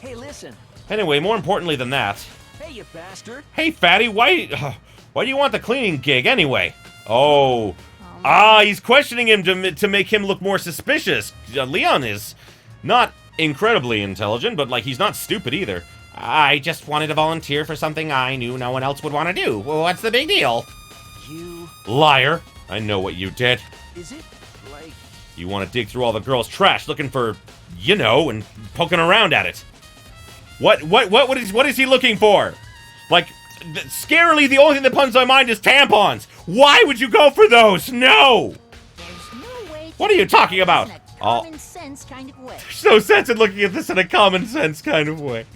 Speaker 2: Hey, listen.
Speaker 1: Anyway, more importantly than that...
Speaker 2: Hey, you bastard.
Speaker 1: Hey, fatty, why do you want the cleaning gig anyway? Oh. He's questioning him to make him look more suspicious. Leon is not incredibly intelligent, but, like, he's not stupid either. I just wanted to volunteer for something I knew no one else would want to do. Well, what's the big deal?
Speaker 2: You...
Speaker 1: Liar. I know what you did.
Speaker 2: Is it, like...
Speaker 1: You want to dig through all the girls' trash looking for, and poking around at it. What is he looking for? Like, scarily, the only thing that comes to my mind is tampons. Why would you go for those? No!
Speaker 3: There's no way to
Speaker 1: What are you talking about?
Speaker 3: in a common sense kind of way.
Speaker 1: There's no sense in looking at this in a common sense kind of way.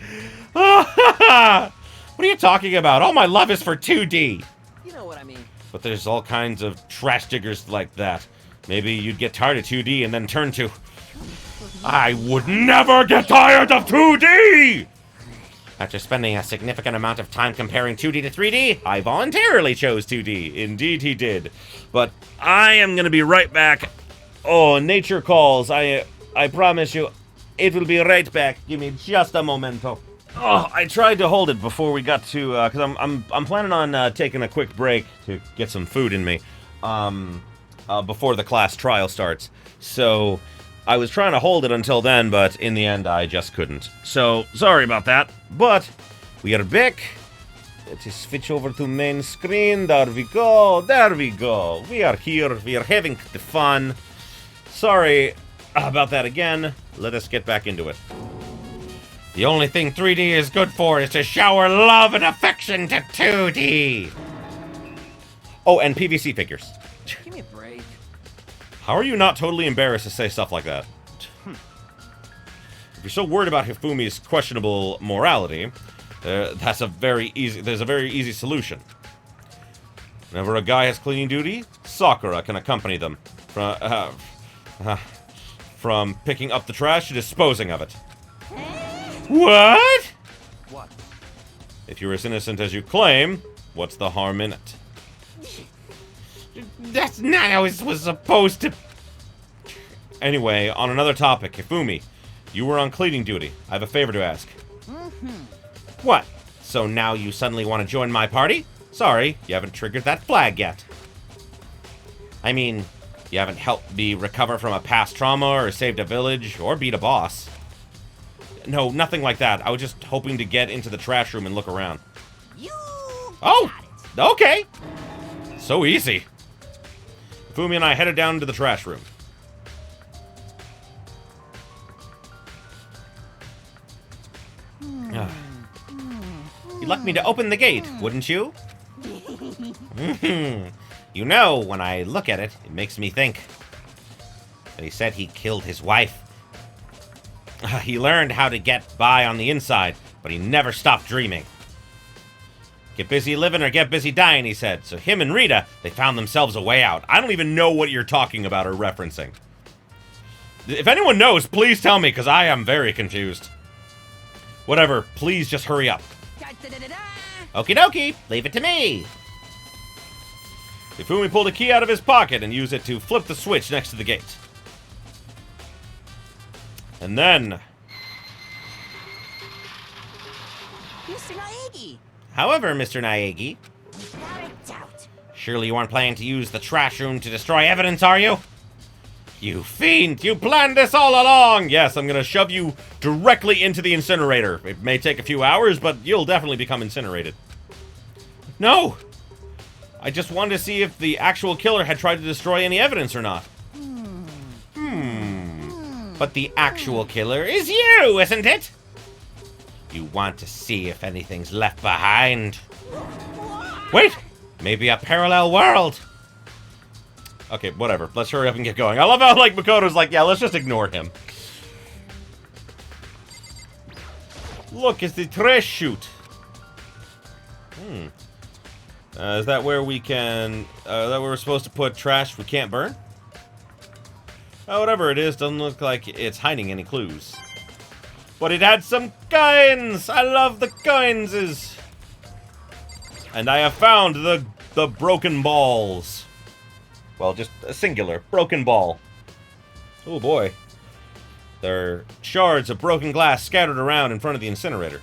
Speaker 1: What are you talking about? All my love is for 2D.
Speaker 2: You know what I mean.
Speaker 1: But there's all kinds of trash diggers like that. Maybe you'd get tired of 2D and then turn to... I would never get tired of 2D! After spending a significant amount of time comparing 2D to 3D, I voluntarily chose 2D. Indeed he did. But I am going to be right back. Oh, nature calls. I promise you, it will be right back. Give me just a momento. Oh, I tried to hold it before we got to, because I'm planning on taking a quick break to get some food in me, before the class trial starts. So I was trying to hold it until then, but in the end, I just couldn't. So, sorry about that. But we are back. Let's switch over to main screen. There we go. There we go. We are here. We are having the fun. Sorry about that again. Let us get back into it. The only thing 3D is good for is to shower love and affection to 2D. Oh, and PVC figures.
Speaker 2: Give me a break.
Speaker 1: How are you not totally embarrassed to say stuff like that? If you're so worried about Hifumi's questionable morality, there's a very easy solution. Whenever a guy has cleaning duty, Sakura can accompany them from picking up the trash to disposing of it. What?
Speaker 2: What?
Speaker 1: If you're as innocent as you claim, what's the harm in it? That's not how it was supposed to... Anyway, on another topic, Hifumi, you were on cleaning duty. I have a favor to ask. What? So now you suddenly want to join my party? Sorry, you haven't triggered that flag yet. I mean, you haven't helped me recover from a past trauma or saved a village or beat a boss. No, nothing like that. I was just hoping to get into the trash room and look around.
Speaker 3: You
Speaker 1: Oh,
Speaker 3: got it.
Speaker 1: okay. So easy. Fumi and I headed down to the trash room. You'd like me to open the gate, wouldn't you? You know, when I look at it, it makes me think. But he said he killed his wife. He learned how to get by on the inside, but he never stopped dreaming. Get busy living or get busy dying, he said. So him and Rita, they found themselves a way out. I don't even know what you're talking about or referencing. If anyone knows, please tell me, because I am very confused. Whatever, please just hurry up. Okie dokie, leave it to me. Ifumi pulled a key out of his pocket and used it to flip the switch next to the gate. And then...
Speaker 3: Mr. Naegi.
Speaker 1: However, Mr. Naegi,
Speaker 3: Without a doubt.
Speaker 1: surely you aren't planning to use the trash room to destroy evidence, are you? You fiend! You planned this all along! Yes, I'm gonna shove you directly into the incinerator. It may take a few hours, but you'll definitely become incinerated. No! I just wanted to see if the actual killer had tried to destroy any evidence or not. But the actual killer is you, isn't it? You want to see if anything's left behind. Wait! Maybe a parallel world! Okay, whatever. Let's hurry up and get going. I love how, like, Makoto's like, yeah, let's just ignore him. Look, it's the trash chute. Is that where we can... that where we're supposed to put trash we can't burn? Oh, whatever it is, doesn't look like it's hiding any clues. But it had some coins! I love the coins! And I have found the broken balls. Well, just a singular. Broken ball. Oh boy. There are shards of broken glass scattered around in front of the incinerator.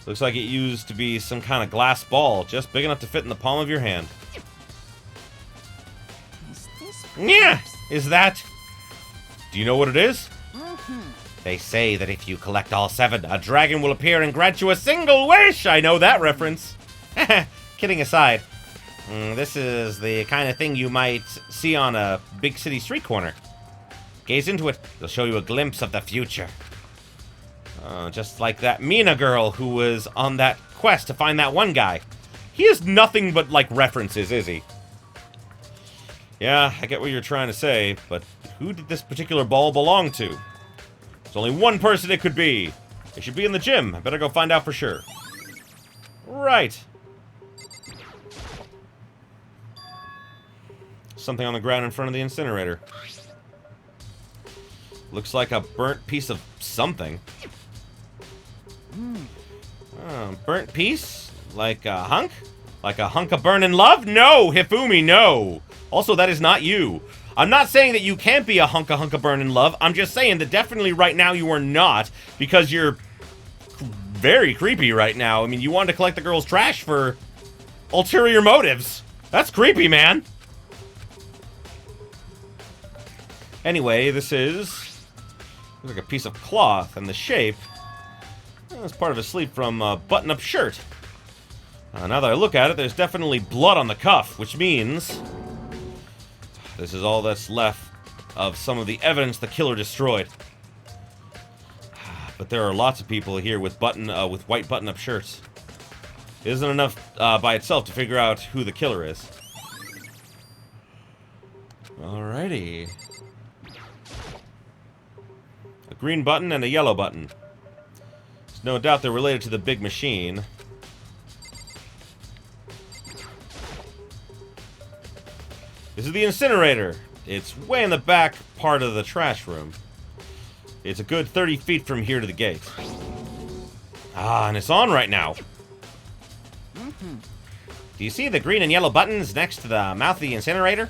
Speaker 1: Looks like it used to be some kind of glass ball, just big enough to fit in the palm of your hand.
Speaker 3: Is this
Speaker 1: Yeah! Is that? Do you know what it is? They say that if you collect all 7, a dragon will appear and grant you a single wish! I know that reference. Kidding aside. This is the kind of thing you might see on a big city street corner. Gaze into it, it'll show you a glimpse of the future. Just like that Mina girl who was on that quest to find that one guy. He is nothing but, like, references, is he? Yeah, I get what you're trying to say, but who did this particular ball belong to? There's only one person it could be. It should be in the gym. I better go find out for sure. Right. Something on the ground in front of the incinerator. Looks like a burnt piece of something. Burnt piece? Like a hunk? Like a hunk of burning love? No, Hifumi, no. Also, that is not you. I'm not saying that you can't be a hunk of burning love. I'm just saying that definitely right now you are not, because you're very creepy right now. I mean, you wanted to collect the girl's trash for ulterior motives. That's creepy, man. Anyway, this is looks like a piece of cloth, and the shape is part of a sleeve from a button-up shirt. Now that I look at it, there's definitely blood on the cuff, which means this is all that's left of some of the evidence the killer destroyed. But there are lots of people here with white button-up shirts. It isn't enough by itself to figure out who the killer is. Alrighty. A green button and a yellow button. There's no doubt they're related to the big machine. This is the incinerator. It's way in the back part of the trash room. It's a good 30 feet from here to the gate. Ah, and it's on right now. Do you see the green and yellow buttons next to the mouth of the incinerator?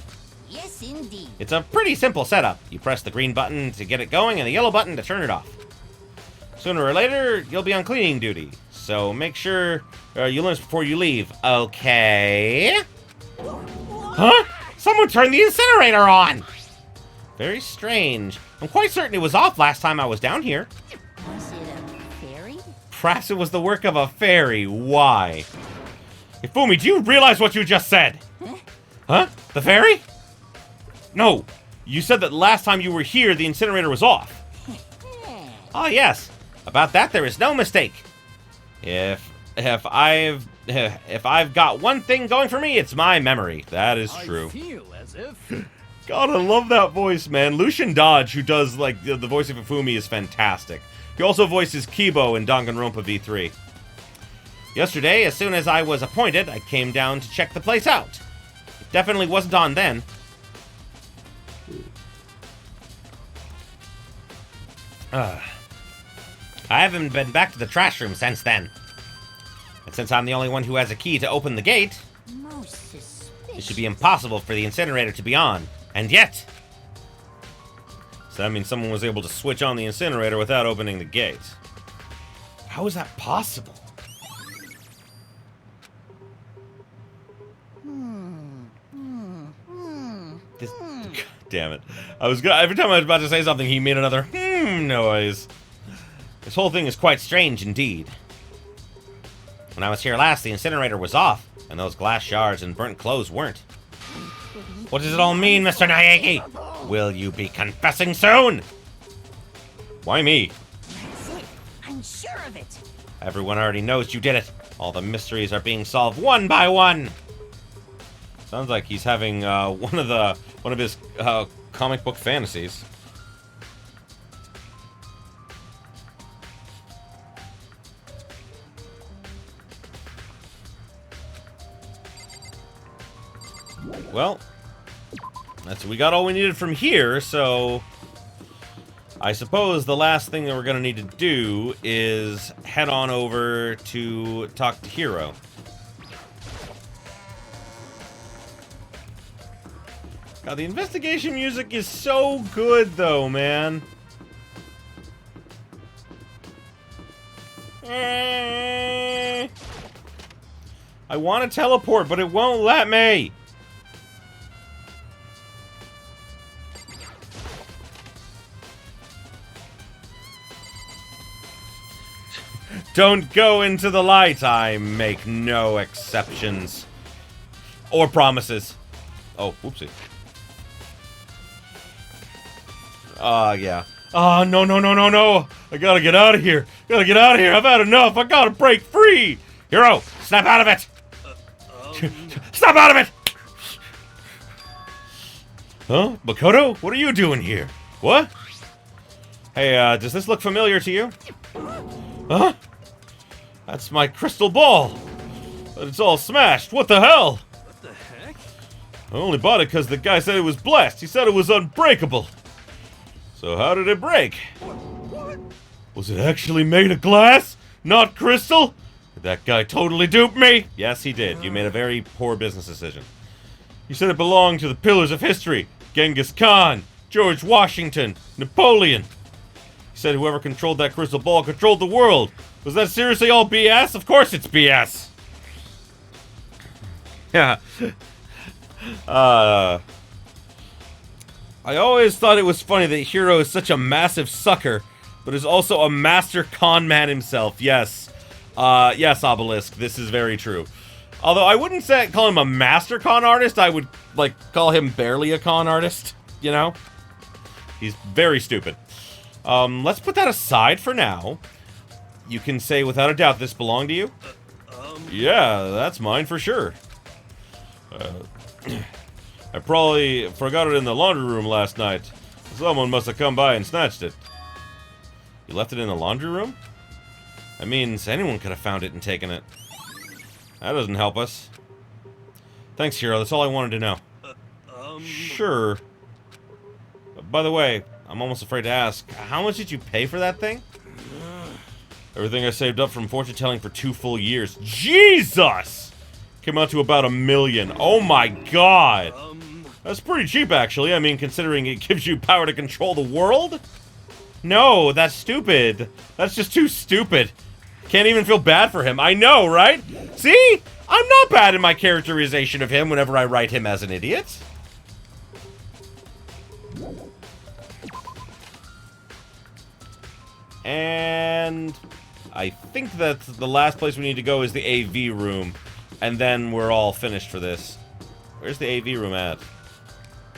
Speaker 3: Yes, indeed.
Speaker 1: It's a pretty simple setup. You press the green button to get it going and the yellow button to turn it off. Sooner or later, you'll be on cleaning duty. so make sure you learn this before you leave, okay? Huh? Someone turned the incinerator on! Very strange. I'm quite certain it was off last time I was down here.
Speaker 3: Was it a fairy?
Speaker 1: Perhaps it was the work of a fairy. Why? Ifumi, do you realize what you just said? Huh? The fairy? No. You said that last time you were here, the incinerator was off. Ah, yes. About that, there is no mistake. If I've got one thing going for me, it's my memory. That is true.
Speaker 2: I feel as if...
Speaker 1: God, I love that voice, man. Lucian Dodge, who does, like, the voice of Ifumi, is fantastic. He also voices Kibo in Danganronpa V3. Yesterday, as soon as I was appointed, I came down to check the place out. It definitely wasn't on then. I haven't been back to the trash room since then. And since I'm the only one who has a key to open the gate,
Speaker 3: Most suspicious.
Speaker 1: it should be impossible for the incinerator to be on. And yet... So that means someone was able to switch on the incinerator without opening the gate. How is that possible? This... God damn it. Every time I was about to say something, he made another noise. This whole thing is quite strange indeed. When I was here last, the incinerator was off, and those glass shards and burnt clothes weren't. What does it all mean, Mr. Naegi? Will you be confessing soon? Why me?
Speaker 3: That's it. I'm sure of it.
Speaker 1: Everyone already knows you did it. All the mysteries are being solved one by one. Sounds like he's having one of his comic book fantasies. Well, we got all we needed from here, so I suppose the last thing that we're gonna need to do is head on over to talk to Hiro. God, the investigation music is so good, though, man. I want to teleport, but it won't let me. Don't go into the light. I make no exceptions. Or promises. Oh, whoopsie. Yeah. Oh, no, no, no, no, no. I gotta get out of here. Gotta get out of here. I've had enough. I gotta break free. Hiro, snap out of it. Snap out of it. Huh? Makoto? What are you doing here? What? Hey, does this look familiar to you? Huh? That's my crystal ball. But it's all smashed. What the hell?
Speaker 2: What the heck?
Speaker 1: I only bought it because the guy said it was blessed. He said it was unbreakable. So how did it break?
Speaker 2: What?
Speaker 1: Was it actually made of glass? Not crystal? Did that guy totally dupe me? Yes, he did. You made a very poor business decision. You said it belonged to the pillars of history. Genghis Khan, George Washington, Napoleon. You said whoever controlled that crystal ball controlled the world. Was that seriously all BS? Of course it's BS. Yeah. I always thought it was funny that Hiro is such a massive sucker, but is also a master con man himself. Yes. Yes, Obelisk, this is very true. Although I wouldn't call him a master con artist, I would, like, call him barely a con artist, you know? He's very stupid. Let's put that aside for now. You can say without a doubt this belonged to you? Yeah, that's mine for sure. I probably forgot it in the laundry room last night. Someone must have come by and snatched it. You left it in the laundry room? That means anyone could have found it and taken it. That doesn't help us. Thanks, Hiro. That's all I wanted to know. Sure. By the way, I'm almost afraid to ask, how much did you pay for that thing? Everything I saved up from fortune telling for 2 full years. Jesus! Came out to about $1 million. Oh my god! That's pretty cheap, actually. I mean, considering it gives you power to control the world? No, that's stupid. That's just too stupid. Can't even feel bad for him. I know, right? See? I'm not bad in my characterization of him whenever I write him as an idiot. And I think that the last place we need to go is the AV room. And then we're all finished for this. Where's the AV room at?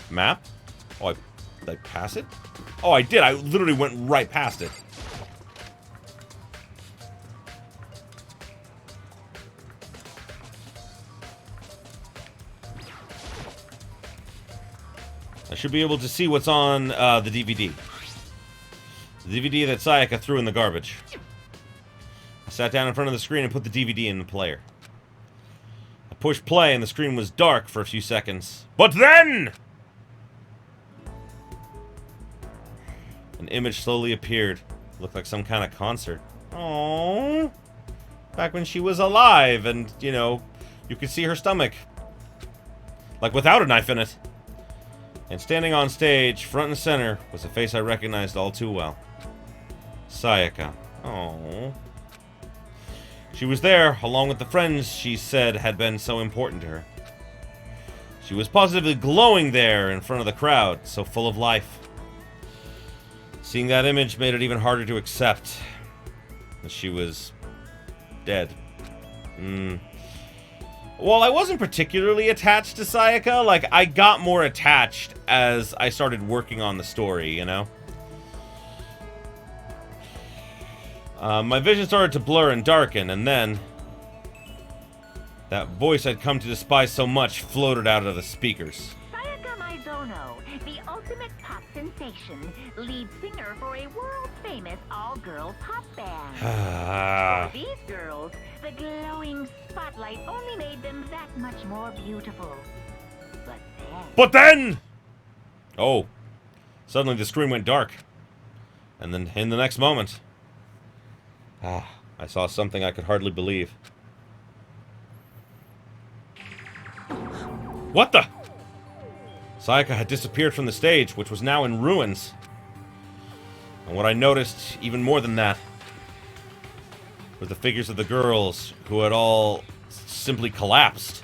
Speaker 1: Map? Oh, did I pass it? Oh, I did. I literally went right past it. I should be able to see what's on the DVD. The DVD that Sayaka threw in the garbage. I sat down in front of the screen and put the DVD in the player. I pushed play and the screen was dark for a few seconds. But then! An image slowly appeared. It looked like some kind of concert. Aww. Back when she was alive and, you know, you could see her stomach. Like without a knife in it. And standing on stage, front and center, was a face I recognized all too well. Sayaka. Aww. She was there, along with the friends she said had been so important to her. She was positively glowing there in front of the crowd, so full of life. Seeing that image made it even harder to accept that she was dead. Well, I wasn't particularly attached to Sayaka. Like, I got more attached as I started working on the story, you know? My vision started to blur and darken, and then that voice I'd come to despise so much floated out of the speakers.
Speaker 3: Sayaka Maizono, the ultimate pop sensation, lead singer for a world-famous all-girl pop band. For these girls, the glowing spotlight only made them that much more beautiful. But then...
Speaker 1: Oh. Suddenly the screen went dark. And then in the next moment... I saw something I could hardly believe. What the? Sayaka had disappeared from the stage, which was now in ruins. And what I noticed, even more than that, were the figures of the girls who had all simply collapsed.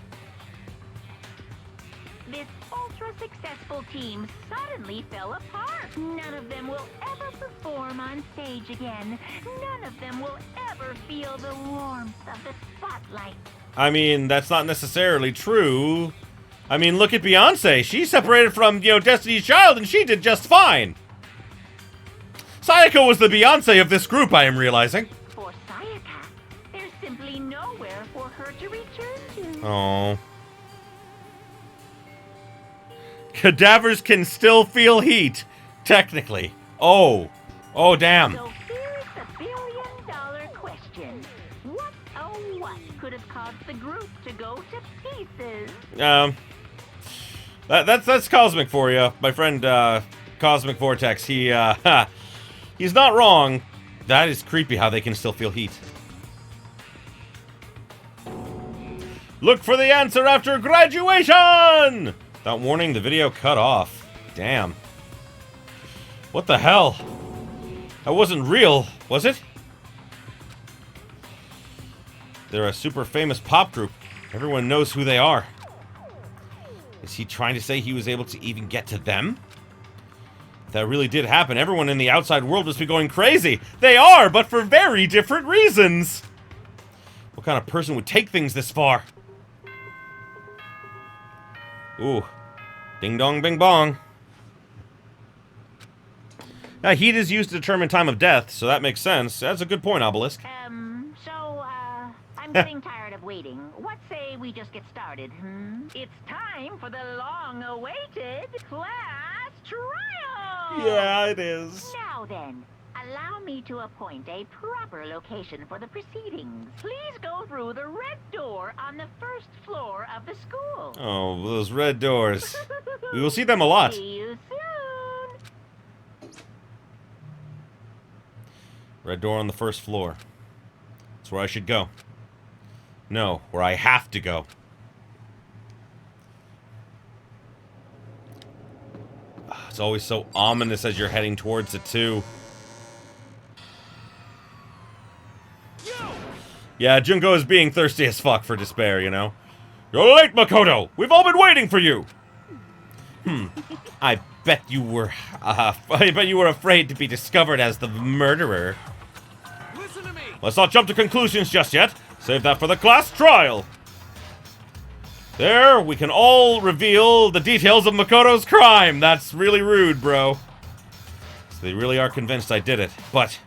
Speaker 3: This ultra-successful team suddenly fell apart. None of them will ever perform on stage again. None of them will ever feel the warmth of the spotlight.
Speaker 1: I mean, that's not necessarily true. I mean, look at Beyonce. She separated from, you know, Destiny's Child, and she did just fine. Sayaka was the Beyonce of this group, I am realizing.
Speaker 3: For Sayaka, there's simply nowhere for her to return to.
Speaker 1: Oh. Cadavers can still feel heat, technically. Oh. Oh, damn.
Speaker 3: So here's the billion-dollar question. What, oh what, could have caused the group to go to pieces?
Speaker 1: That's Cosmic for you. My friend, Cosmic Vortex, he's not wrong. That is creepy how they can still feel heat. Look for the answer after graduation! Without warning, the video cut off. Damn. What the hell? That wasn't real, was it? They're a super famous pop group. Everyone knows who they are. Is he trying to say he was able to even get to them? If that really did happen, everyone in the outside world must be going crazy. They are, but for very different reasons. What kind of person would take things this far? Ooh. Ding dong bing bong. Now, heat is used to determine time of death, so that makes sense. That's a good point, Obelisk.
Speaker 3: I'm getting tired of waiting. What say we just get started, It's time for the long-awaited class trial!
Speaker 1: Yeah, it is.
Speaker 3: Now then, allow me to appoint a proper location for the proceedings. Please go through the red door on the first floor of the school.
Speaker 1: Oh, those red doors. We will see them a lot.
Speaker 3: See you soon!
Speaker 1: Red door on the first floor. That's where I should go. No, where I have to go. It's always so ominous as you're heading towards it, too.
Speaker 2: Yo!
Speaker 1: Yeah, Junko is being thirsty as fuck for despair, you know? You're late, Makoto! We've all been waiting for you! I bet you were afraid to be discovered as the murderer.
Speaker 2: Listen to me.
Speaker 1: Let's not jump to conclusions just yet. Save that for the class trial. There, we can all reveal the details of Makoto's crime. That's really rude, bro. So they really are convinced I did it, but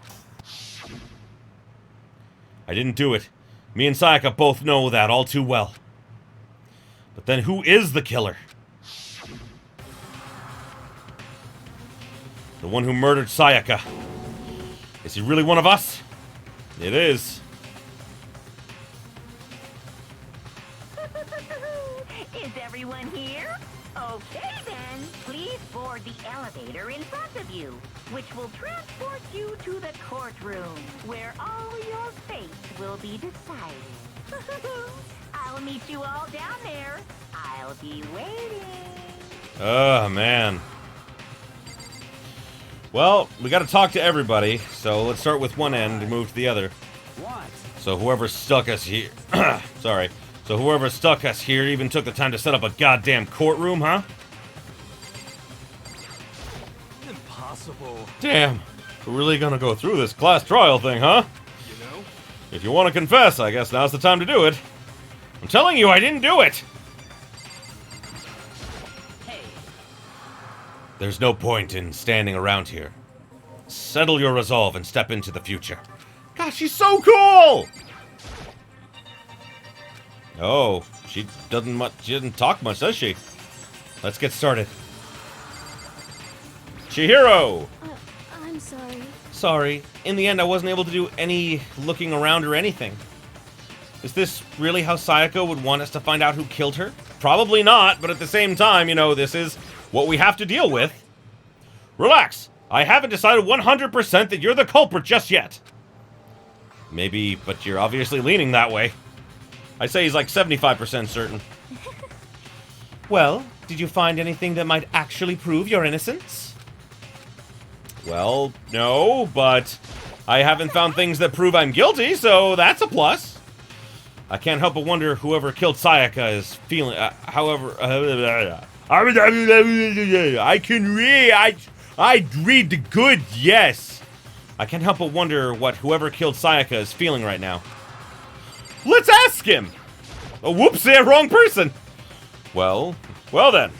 Speaker 1: I didn't do it. Me and Sayaka both know that all too well. But then who is the killer? The one who murdered Sayaka. Is he really one of us? It is.
Speaker 3: Is everyone here? Okay then, please board the elevator in front of you, which will transport you to the courtroom, where all your fates will be decided. I'll meet you all down there. I'll be waiting.
Speaker 1: Oh, man. Well, we gotta talk to everybody, so let's start with one end and move to the other.
Speaker 2: What?
Speaker 1: So whoever stuck us here... Sorry. So whoever stuck us here even took the time to set up a goddamn courtroom, huh?
Speaker 2: Impossible.
Speaker 1: Damn. We're really gonna go through this class trial thing, huh?
Speaker 2: You know?
Speaker 1: If you want to confess, I guess now's the time to do it. I'm telling you, I didn't do it!
Speaker 2: Hey.
Speaker 1: There's no point in standing around here. Settle your resolve and step into the future. Gosh, she's so cool! Oh, she didn't talk much, does she? Let's get started. Chihiro!
Speaker 4: I'm sorry.
Speaker 1: Sorry. In the end, I wasn't able to do any looking around or anything. Is this really how Sayaka would want us to find out who killed her? Probably not, but at the same time, you know, this is what we have to deal with. Relax. I haven't decided 100% that you're the culprit just yet. Maybe, but you're obviously leaning that way. I'd say he's like 75% certain. Well, did you find anything that might actually prove your innocence? Well, no, but I haven't found things that prove I'm guilty, so that's a plus. I can't help but wonder whoever killed Sayaka is feeling, I read the good, yes. I can't help but wonder what whoever killed Sayaka is feeling right now. Let's ask him! Oh, whoops, yeah, wrong person! Well then.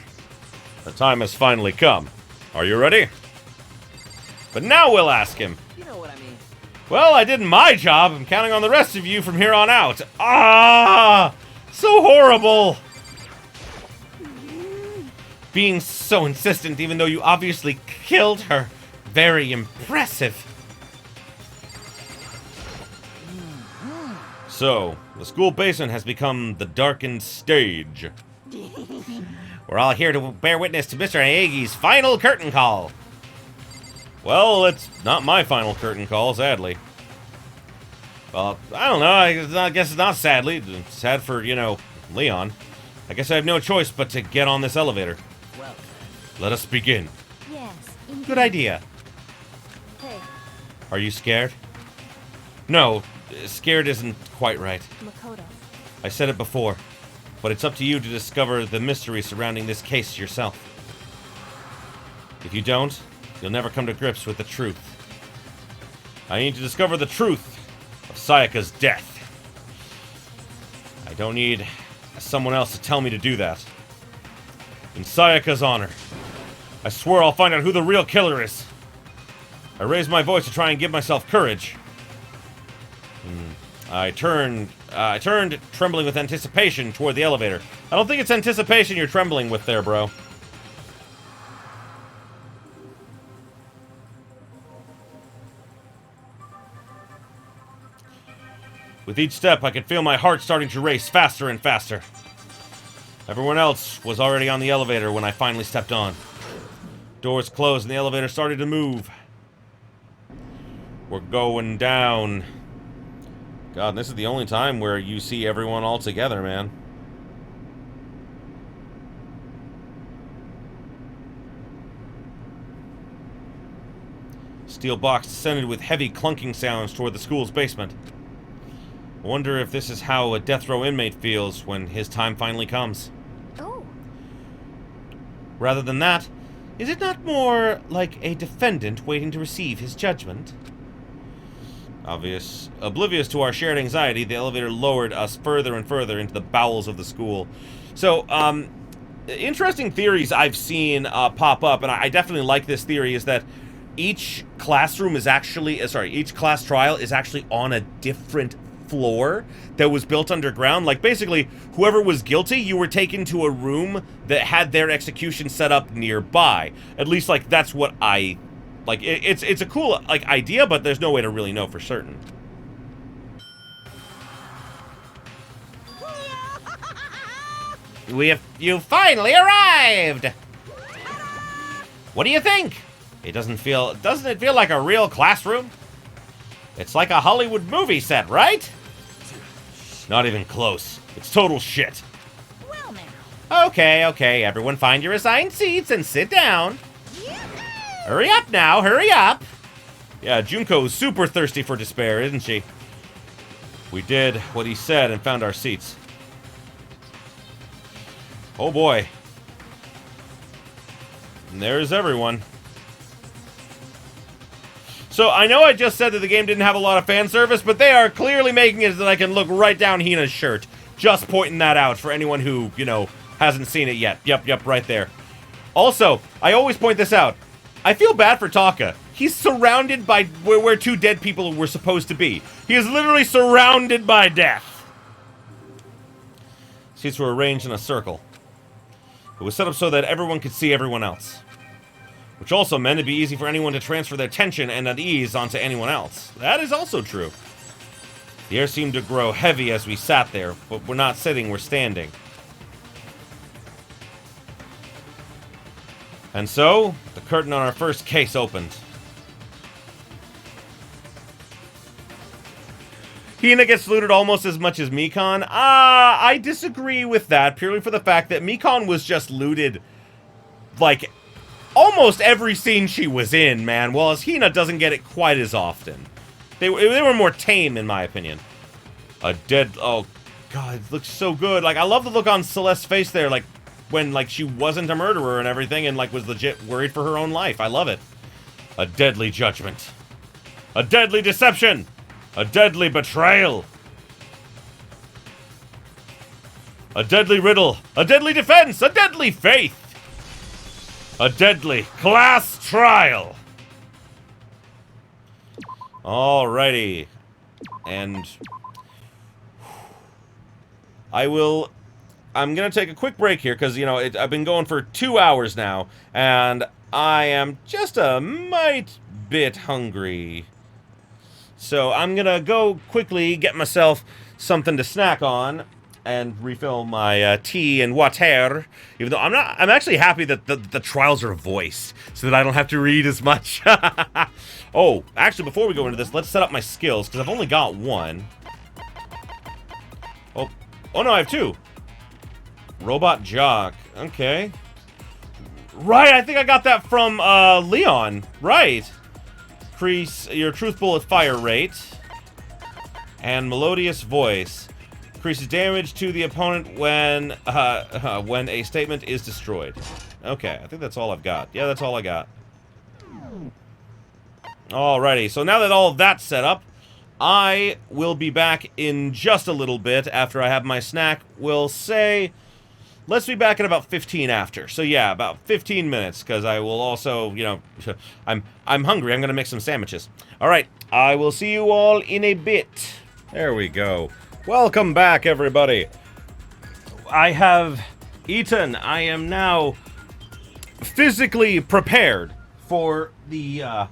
Speaker 1: The time has finally come. Are you ready? But now we'll ask him.
Speaker 2: You know what I mean.
Speaker 1: Well, I did my job. I'm counting on the rest of you from here on out. Ah! So horrible! Being so insistent even though you obviously killed her. Very impressive. So, the school basement has become the darkened stage. We're all here to bear witness to Mr. Aegi's final curtain call. Well, it's not my final curtain call, sadly. Well, I don't know. I guess it's not sadly. It's sad for, you know, Leon. I guess I have no choice but to get on this elevator.
Speaker 2: Well,
Speaker 1: Let us begin.
Speaker 4: Yes.
Speaker 1: Good idea.
Speaker 4: Hey,
Speaker 1: Are you scared? No, scared isn't quite right.
Speaker 4: Makoto.
Speaker 1: I said it before, but it's up to you to discover the mystery surrounding this case yourself. If you don't, you'll never come to grips with the truth. I need to discover the truth of Sayaka's death. I don't need someone else to tell me to do that. In Sayaka's honor, I swear I'll find out who the real killer is. I raised my voice to try and give myself courage. I turned trembling with anticipation toward the elevator. I don't think it's anticipation you're trembling with there, bro. With each step, I could feel my heart starting to race faster and faster. Everyone else was already on the elevator when I finally stepped on. Doors closed and the elevator started to move. We're going down. God, this is the only time where you see everyone all together, man. Steel box descended with heavy clunking sounds toward the school's basement. I wonder if this is how a death row inmate feels when his time finally comes.
Speaker 4: Oh.
Speaker 1: Rather than that, is it not more like a defendant waiting to receive his judgment? Oblivious to our shared anxiety, the elevator lowered us further and further into the bowels of the school. So, interesting theories I've seen pop up, and I definitely like this theory, is that each classroom is actually, each class trial is actually on a different floor that was built underground. Like, basically, whoever was guilty, you were taken to a room that had their execution set up nearby. At least, like, that's what I... Like, it's a cool, like, idea, but there's no way to really know for certain. You finally arrived! What do you think? Doesn't it feel like a real classroom? It's like a Hollywood movie set, right? Not even close. It's total shit.
Speaker 3: Well now.
Speaker 1: Okay, everyone find your assigned seats and sit down. Hurry up now, hurry up! Yeah, Junko's super thirsty for despair, isn't she? We did what he said and found our seats. Oh boy. And there's everyone. So, I know I just said that the game didn't have a lot of fan service, but they are clearly making it so that I can look right down Hina's shirt. Just pointing that out for anyone who, you know, hasn't seen it yet. Yep, right there. Also, I always point this out. I feel bad for Taka. He's surrounded by where two dead people were supposed to be. He is literally surrounded by death. Seats were arranged in a circle. It was set up so that everyone could see everyone else. Which also meant it'd be easy for anyone to transfer their tension and unease onto anyone else. That is also true. The air seemed to grow heavy as we sat there, but we're not sitting, we're standing. And so, the curtain on our first case opened. Hina gets looted almost as much as Mikon. I disagree with that, purely for the fact that Mikon was just looted, like, almost every scene she was in, man, whereas Hina doesn't get it quite as often. They were more tame, in my opinion. Oh, God, it looks so good. Like, I love the look on Celeste's face there, like, when, like, she wasn't a murderer and everything and, like, was legit worried for her own life. I love it. A deadly judgment. A deadly deception. A deadly betrayal. A deadly riddle. A deadly defense. A deadly faith. A deadly class trial. Alrighty. And I'm going to take a quick break here because, you know, I've been going for 2 hours now, and I am just a mite bit hungry. So I'm going to go quickly get myself something to snack on and refill my tea and water, even though I'm actually happy that the trials are voiced so that I don't have to read as much. Oh, actually, before we go into this, let's set up my skills because I've only got one. Oh no, I have two. Robot Jock. Okay. Right, I think I got that from, Leon. Right. Increase your truth bullet fire rate. And melodious voice. Increases damage to the opponent when a statement is destroyed. Okay, I think that's all I've got. Yeah, that's all I got. Alrighty, so now that all of that's set up, I will be back in just a little bit after I have my snack. We'll say... Let's be back at about 15 after. So yeah, about 15 minutes, because I will also, you know, I'm hungry. I'm going to make some sandwiches. All right, I will see you all in a bit. There we go. Welcome back, everybody. I have eaten. I am now physically prepared for the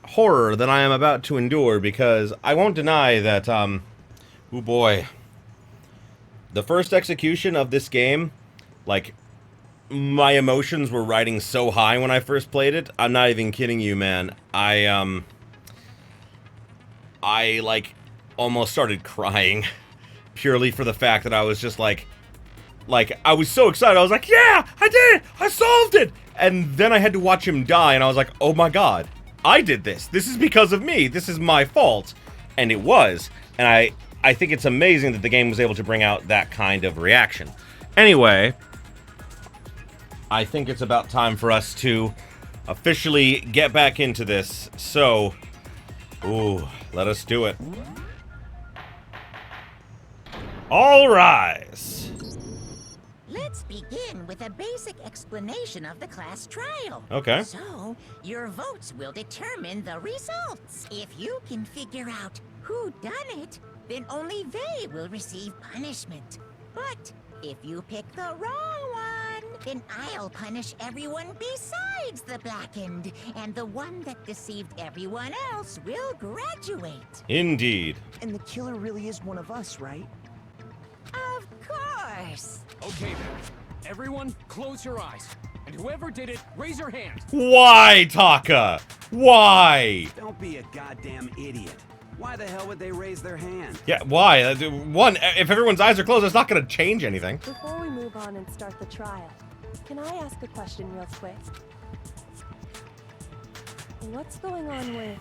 Speaker 1: horror that I am about to endure, because I won't deny that, oh boy... The first execution of this game, like, my emotions were riding so high when I first played it. I'm not even kidding you, man. I like, almost started crying. Purely for the fact that I was just like, I was so excited. I was like, yeah, I did it! I solved it! And then I had to watch him die, and I was like, oh my god. I did this. This is because of me. This is my fault. And it was. And I think it's amazing that the game was able to bring out that kind of reaction. Anyway, I think it's about time for us to officially get back into this. So, ooh, let us do it. All rise.
Speaker 3: Let's begin with a basic explanation of the class trial.
Speaker 1: Okay.
Speaker 3: So, your votes will determine the results. If you can figure out who done it, then only they will receive punishment. But if you pick the wrong one, then I'll punish everyone besides the blackened, and the one that deceived everyone else will graduate.
Speaker 1: Indeed.
Speaker 5: And the killer really is one of us, right?
Speaker 3: Of course.
Speaker 2: Okay then. Everyone, close your eyes. And whoever did it, raise your hand.
Speaker 1: Why, Taka? Why?
Speaker 6: Don't be a goddamn idiot. Why the hell would they raise their hand?
Speaker 1: Yeah, why? One, if everyone's eyes are closed, it's not going to change anything.
Speaker 4: Before we move on and start the trial, can I ask a question real quick? What's going on with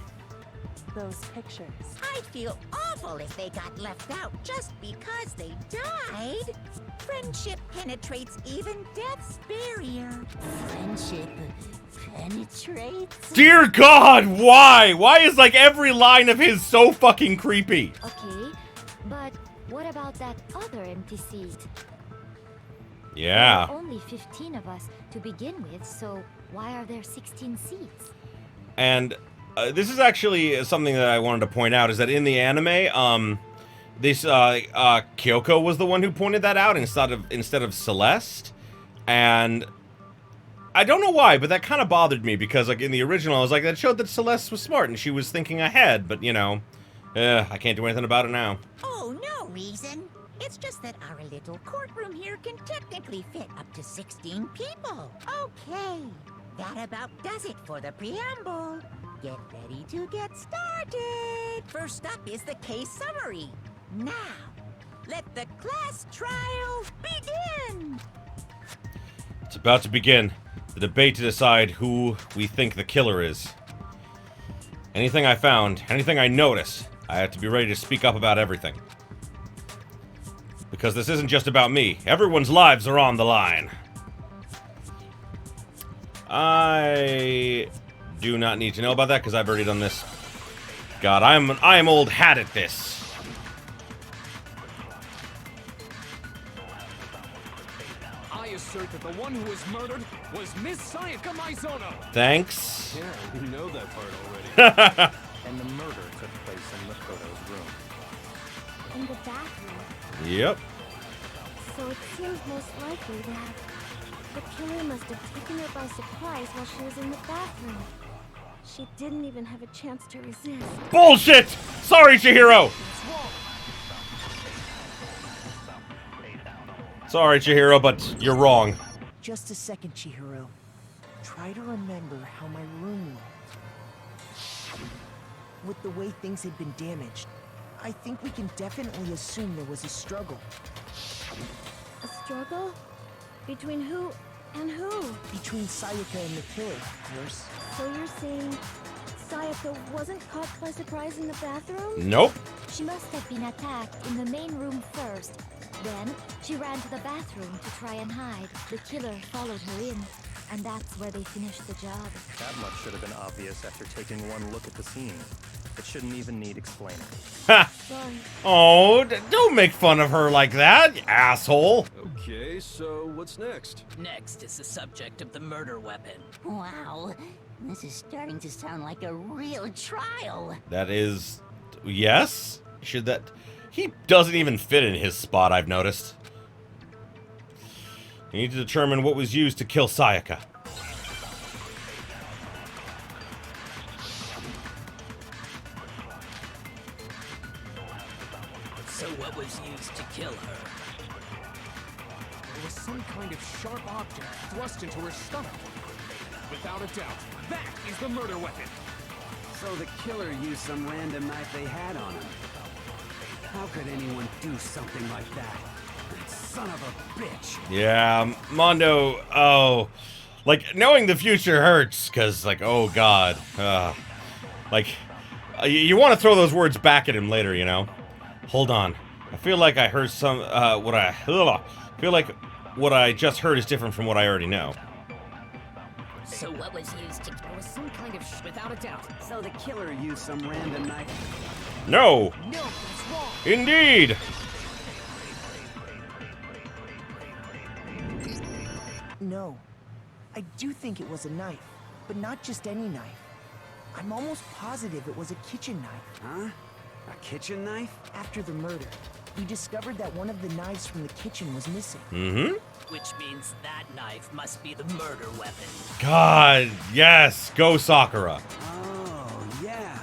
Speaker 4: those pictures?
Speaker 3: I'd feel awful if they got left out just because they died. Friendship penetrates even death's barrier. Friendship penetrates?
Speaker 1: Dear God, why? Why is like every line of his so fucking creepy?
Speaker 7: Okay, but what about that other empty seat?
Speaker 1: Yeah.
Speaker 7: There are only 15 of us to begin with, so why are there 16 seats?
Speaker 1: And this is actually something that I wanted to point out, is that in the anime, Kyoko was the one who pointed that out instead of Celeste. And I don't know why, but that kind of bothered me, because like in the original, I was like, that showed that Celeste was smart and she was thinking ahead, but you know, I can't do anything about it now.
Speaker 3: Oh, no reason. It's just that our little courtroom here can technically fit up to 16 people. Okay, that about does it for the preamble. Get ready to get started. First up is the case summary. Now, let the class trial begin.
Speaker 1: It's about to begin. The debate to decide who we think the killer is. Anything I found, anything I notice, I have to be ready to speak up about everything. Because this isn't just about me. Everyone's lives are on the line. I do not need to know about that because I've already done this. God, I am old hat at this.
Speaker 2: I assert that the one who was murdered was Miss Sayaka Maizono.
Speaker 1: Thanks.
Speaker 2: Yeah, you know that part already.
Speaker 8: And the murder took place in Makoto's room.
Speaker 4: In the bathroom.
Speaker 1: Yep.
Speaker 4: So it seems most likely that the killer must have taken her by surprise while she was in the bathroom. She didn't even have a chance to resist.
Speaker 1: Bullshit! Sorry, Chihiro! Sorry, Chihiro, but you're wrong.
Speaker 5: Just a second, Chihiro. Try to remember how my room looked. With the way things had been damaged, I think we can definitely assume there was a struggle.
Speaker 4: A struggle? Between who and who?
Speaker 5: Between Sayaka and the killer, of course.
Speaker 4: So you're saying Sayaka wasn't caught by surprise in the bathroom?
Speaker 1: Nope.
Speaker 7: She must have been attacked in the main room first. Then, she ran to the bathroom to try and hide. The killer followed her in, and that's where they finished the job.
Speaker 8: That much should have been obvious after taking one look at the scene. It shouldn't even need explaining.
Speaker 1: Ha!
Speaker 4: Sorry.
Speaker 1: Oh, don't make fun of her like that, you asshole.
Speaker 2: Okay, so what's next?
Speaker 9: Next is the subject of the murder weapon.
Speaker 3: Wow, this is starting to sound like a real trial.
Speaker 1: That is... Yes? Should that... He doesn't even fit in his spot, I've noticed. You need to determine what was used to kill Sayaka.
Speaker 9: So what was used to kill her?
Speaker 2: There was some kind of sharp object thrust into her stomach. Without a doubt, that is the murder weapon.
Speaker 6: So the killer used some random knife they had on him. How could anyone do something like that? That son of a bitch!
Speaker 1: Yeah, Mondo, oh. Like, knowing the future hurts, because, like, oh god. Like, you want to throw those words back at him later, you know? Hold on. I feel like I heard some, feel like what I just heard is different from what I already know.
Speaker 9: So what was used to...
Speaker 2: There was some kind of without a doubt.
Speaker 6: So the killer used some random knife.
Speaker 1: No!
Speaker 5: No, that's wrong.
Speaker 1: Indeed!
Speaker 5: No. I do think it was a knife, but not just any knife. I'm almost positive it was a kitchen knife.
Speaker 6: Huh? A kitchen knife?
Speaker 5: After the murder, we discovered that one of the knives from the kitchen was missing.
Speaker 1: Mm-hmm.
Speaker 9: Which means that knife must be the murder weapon.
Speaker 1: God, yes! Go Sakura!
Speaker 6: Oh, yeah.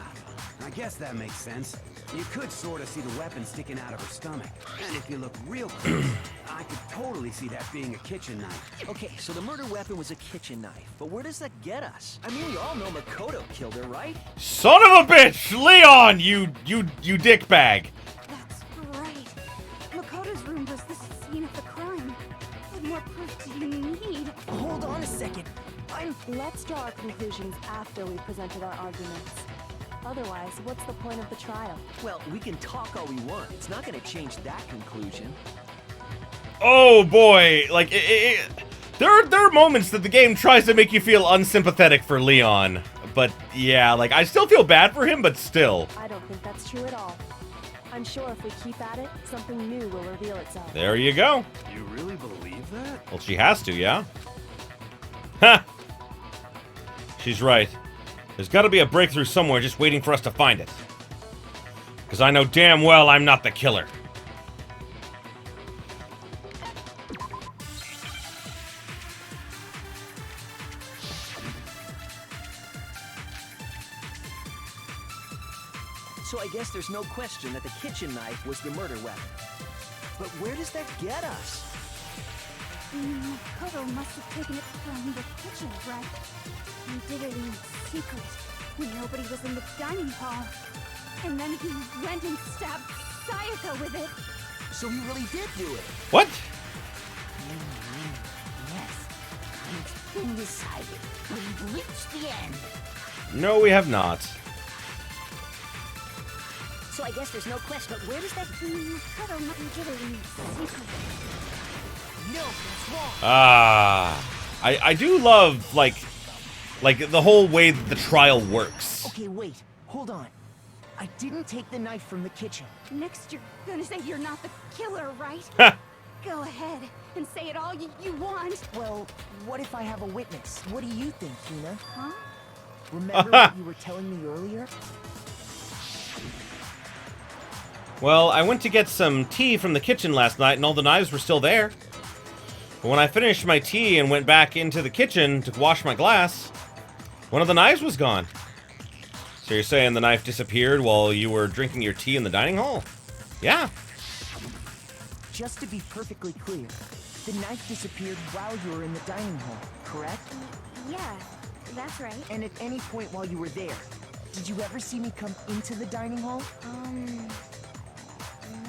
Speaker 6: I guess that makes sense. You could sort of see the weapon sticking out of her stomach. And if you look real close, I could totally see that being a kitchen knife.
Speaker 10: Okay, so the murder weapon was a kitchen knife, but where does that get us? I mean, we all know Makoto killed her, right?
Speaker 1: Son of a bitch! Leon, you dickbag!
Speaker 4: That's right. Makoto's room was the scene of the crime. What more proof do you need?
Speaker 5: Hold on a second.
Speaker 11: Let's draw our conclusions after we've presented our arguments. Otherwise, what's the point of the trial?
Speaker 10: Well, we can talk all we want. It's not going to change that conclusion.
Speaker 1: Oh boy, like, there are moments that the game tries to make you feel unsympathetic for Leon. But yeah, like, I still feel bad for him, but still.
Speaker 11: I don't think that's true at all. I'm sure if we keep at it, something new will reveal itself.
Speaker 1: There you go.
Speaker 8: You really believe that?
Speaker 1: Well, she has to, yeah? Ha! She's right. There's gotta be a breakthrough somewhere just waiting for us to find it. Because I know damn well I'm not the killer.
Speaker 10: So I guess there's no question that the kitchen knife was the murder weapon. But where does that get us?
Speaker 4: Makoto must have taken it from the kitchen, right? He did it in secret, when nobody was in the dining hall. And then he went and stabbed Sayaka with it.
Speaker 10: So he really did do it.
Speaker 1: What?
Speaker 3: Yes, it's been decided. We've reached the end.
Speaker 1: No, we have not.
Speaker 7: So I guess there's no question, but where does that...
Speaker 4: Makoto must have did it in secret.
Speaker 5: No, that's wrong.
Speaker 1: I do love, like the whole way that the trial works.
Speaker 5: Okay, wait. Hold on. I didn't take the knife from the kitchen.
Speaker 4: Next, you're gonna say you're not the killer, right? Go ahead and say it all you want.
Speaker 5: Well, what if I have a witness? What do you think, Hina?
Speaker 4: Huh?
Speaker 5: Remember what you were telling me earlier?
Speaker 1: Well, I went to get some tea from the kitchen last night and all the knives were still there. But when I finished my tea and went back into the kitchen to wash my glass, one of the knives was gone. So you're saying the knife disappeared while you were drinking your tea in the dining hall? Yeah.
Speaker 5: Just to be perfectly clear, the knife disappeared while you were in the dining hall, correct?
Speaker 4: Yeah, that's right.
Speaker 5: And at any point while you were there, did you ever see me come into the dining hall?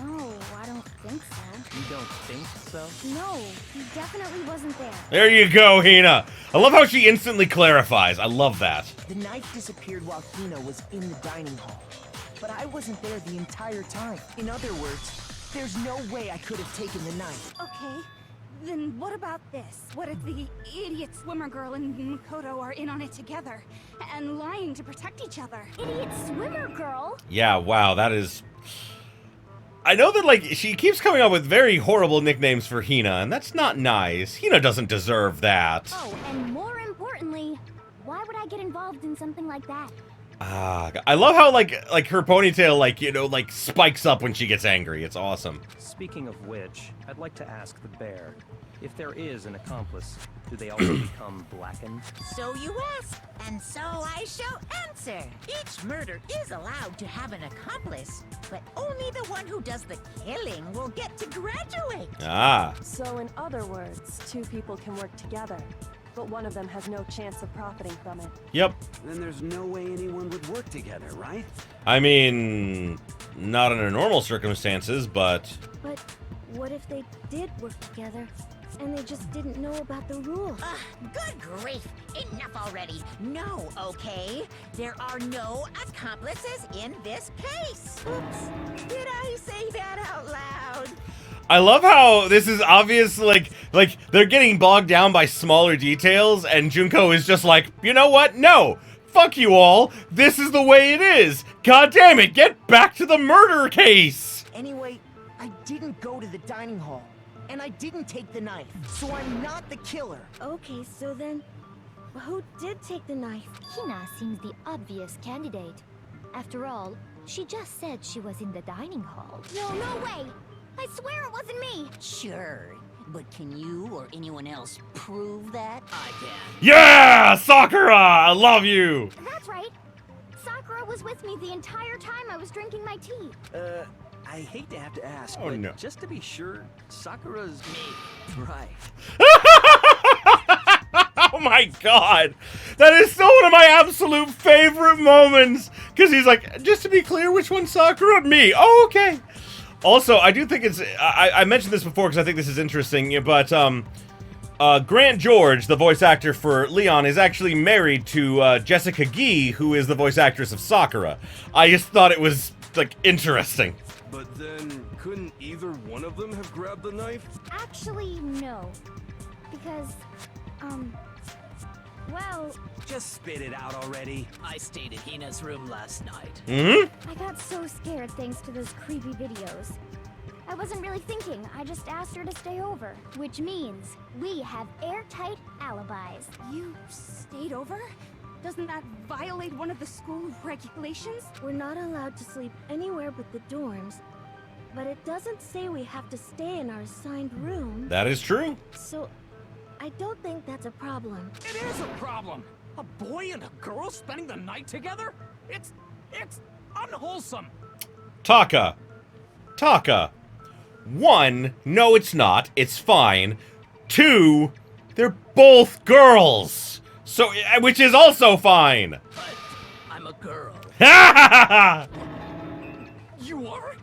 Speaker 4: No, I don't think so.
Speaker 8: You don't think so?
Speaker 4: No, he definitely wasn't there.
Speaker 1: There you go, Hina. I love how she instantly clarifies. I love that.
Speaker 5: The knife disappeared while Hina was in the dining hall. But I wasn't there the entire time. In other words, there's no way I could have taken the knife.
Speaker 4: Okay, then what about this? What if the idiot swimmer girl and Makoto are in on it together and lying to protect each other?
Speaker 7: Idiot swimmer girl?
Speaker 1: Yeah, wow, that is... I know that, like, she keeps coming up with very horrible nicknames for Hina, and that's not nice. Hina doesn't deserve that.
Speaker 7: Oh, and more importantly, why would I get involved in something like that?
Speaker 1: I love how, like her ponytail, like, you know, like, spikes up when she gets angry. It's awesome.
Speaker 8: Speaking of which, I'd like to ask the bear, if there is an accomplice, do they also become blackened?
Speaker 3: So you ask, and so I shall answer. Each murder is allowed to have an accomplice, but only the one who does the killing will get to graduate.
Speaker 1: Ah.
Speaker 11: So in other words, two people can work together, but one of them has no chance of profiting from it.
Speaker 1: Yep.
Speaker 6: Then there's no way anyone would work together, right?
Speaker 1: I mean, not under normal circumstances, but...
Speaker 4: But what if they did work together and they just didn't know about the rule.
Speaker 3: Good grief! Enough already! No, okay? There are no accomplices in this case! Oops! Did I say that out loud?
Speaker 1: I love how this is obvious, like they're getting bogged down by smaller details, and Junko is just like, you know what? No! Fuck you all! This is the way it is! God damn it! Get back to the murder case!
Speaker 5: Anyway, I didn't go to the dining hall, and I didn't take the knife, so I'm not the killer.
Speaker 4: Okay, so then, who did take the knife?
Speaker 7: Hina seems the obvious candidate. After all, she just said she was in the dining hall.
Speaker 4: No way! I swear it wasn't me!
Speaker 3: Sure, but can you or anyone else prove that?
Speaker 9: I can.
Speaker 1: Yeah! Sakura! I love you!
Speaker 4: That's right. Sakura was with me the entire time I was drinking my tea.
Speaker 10: I hate to have to ask,
Speaker 1: Oh,
Speaker 10: but
Speaker 1: no.
Speaker 10: just to be sure, Sakura's
Speaker 9: Me.
Speaker 10: right.
Speaker 1: Oh my god! That is still one of my absolute favorite moments! Because he's like, just to be clear, which one's Sakura? Me. Oh, okay. Also, I do think it's... I mentioned this before because I think this is interesting, but, Grant George, the voice actor for Leon, is actually married to, Jessica Gee, who is the voice actress of Sakura. I just thought it was, like, interesting.
Speaker 2: But then, couldn't either one of them have grabbed the knife?
Speaker 4: Actually, no. Because, well,
Speaker 6: Just spit it out already.
Speaker 9: I stayed in Hina's room last night.
Speaker 4: I got so scared thanks to those creepy videos. I wasn't really thinking, I just asked her to stay over. Which means, we have airtight alibis.
Speaker 11: You stayed over? Doesn't that violate one of the school regulations?
Speaker 4: We're not allowed to sleep anywhere but the dorms. But it doesn't say we have to stay in our assigned room.
Speaker 1: That is true.
Speaker 4: So, I don't think that's a problem.
Speaker 2: It is a problem! A boy and a girl spending the night together? It's unwholesome!
Speaker 1: Taka. 1, no it's not, it's fine. 2, they're both girls. So, which is also fine.
Speaker 9: But I'm a girl.
Speaker 2: You are?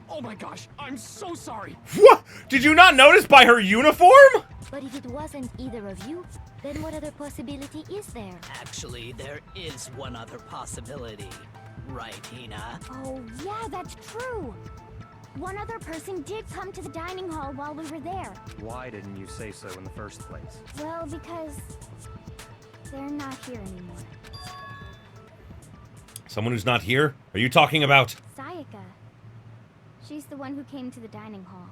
Speaker 2: Oh my gosh, I'm so sorry!
Speaker 1: What? Did you not notice by her uniform?
Speaker 7: But if it wasn't either of you, then what other possibility is there?
Speaker 9: Actually, there is one other possibility. Right, Hina?
Speaker 4: Oh, yeah, that's true. One other person did come to the dining hall while we were there.
Speaker 8: Why didn't you say so in the first place?
Speaker 4: Well, because they're not here anymore.
Speaker 1: Someone who's not here? Are you talking about?
Speaker 4: Sayaka. She's the one who came to the dining hall.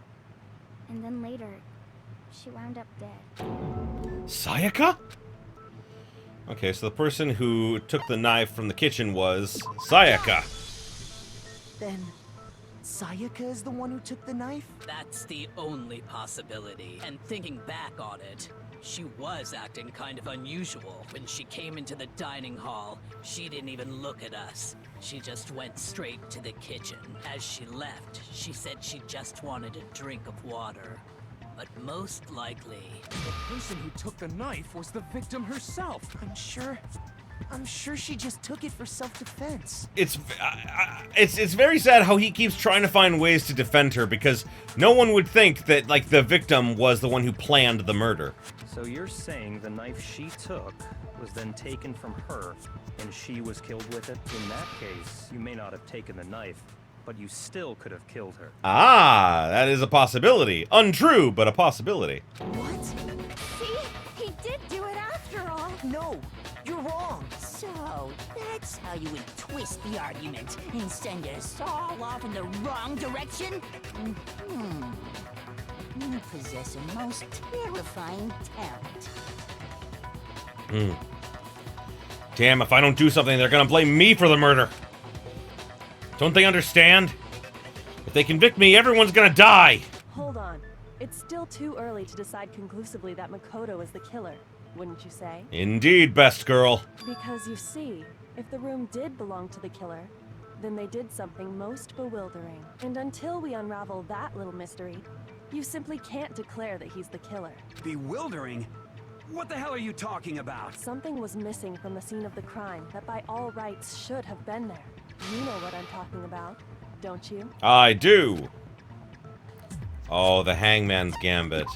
Speaker 4: And then later, she wound up dead.
Speaker 1: Sayaka? Okay, so the person who took the knife from the kitchen was Sayaka.
Speaker 5: Then, Sayaka is the one who took the knife?
Speaker 9: That's the only possibility. And thinking back on it, she was acting kind of unusual. When she came into the dining hall, she didn't even look at us. She just went straight to the kitchen. As she left, she said she just wanted a drink of water. But most likely...
Speaker 2: The person who took the knife was the victim herself!
Speaker 5: I'm sure she just took it for self-defense.
Speaker 1: It's very sad how he keeps trying to find ways to defend her because no one would think that, like, the victim was the one who planned the murder.
Speaker 8: So you're saying the knife she took was then taken from her, and she was killed with it? In that case, you may not have taken the knife, but you still could have killed her.
Speaker 1: Ah, that is a possibility. Untrue, but a possibility.
Speaker 5: What?
Speaker 11: See? He did do it after all.
Speaker 5: No, you're wrong.
Speaker 3: So, that's how you would twist the argument and send us all off in the wrong direction? You possess a most terrifying talent.
Speaker 1: Damn, if I don't do something, they're gonna blame me for the murder. Don't they understand? If they convict me, everyone's gonna die.
Speaker 11: Hold on. It's still too early to decide conclusively that Makoto is the killer, wouldn't you say?
Speaker 1: Indeed, best girl.
Speaker 11: Because you see, if the room did belong to the killer, then they did something most bewildering. And until we unravel that little mystery, you simply can't declare that he's the killer.
Speaker 6: Bewildering? What the hell are you talking about?
Speaker 11: Something was missing from the scene of the crime that by all rights should have been there. You know what I'm talking about, don't you?
Speaker 1: I do. Oh, the Hangman's Gambit.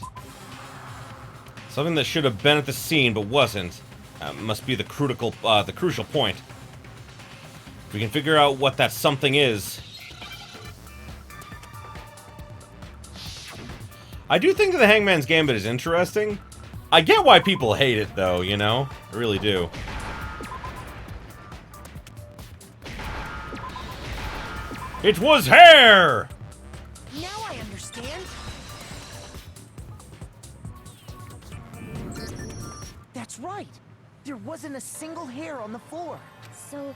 Speaker 1: Something that should have been at the scene but wasn't. Must be the crucial point. If we can figure out what that something is. I do think that the Hangman's Gambit is interesting. I get why people hate it, though, you know? I really do. It was hair!
Speaker 5: Now I understand. That's right. There wasn't a single hair on the floor.
Speaker 4: So,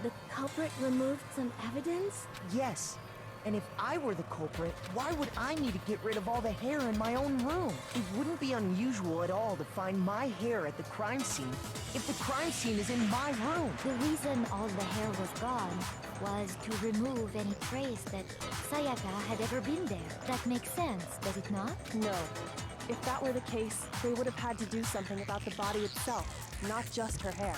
Speaker 4: the culprit removed some evidence?
Speaker 5: Yes. And if I were the culprit, why would I need to get rid of all the hair in my own room? It wouldn't be unusual at all to find my hair at the crime scene if the crime scene is in my room.
Speaker 7: The reason all the hair was gone was to remove any trace that Sayaka had ever been there. That makes sense, does it not?
Speaker 11: No. If that were the case, they would have had to do something about the body itself, not just her hair.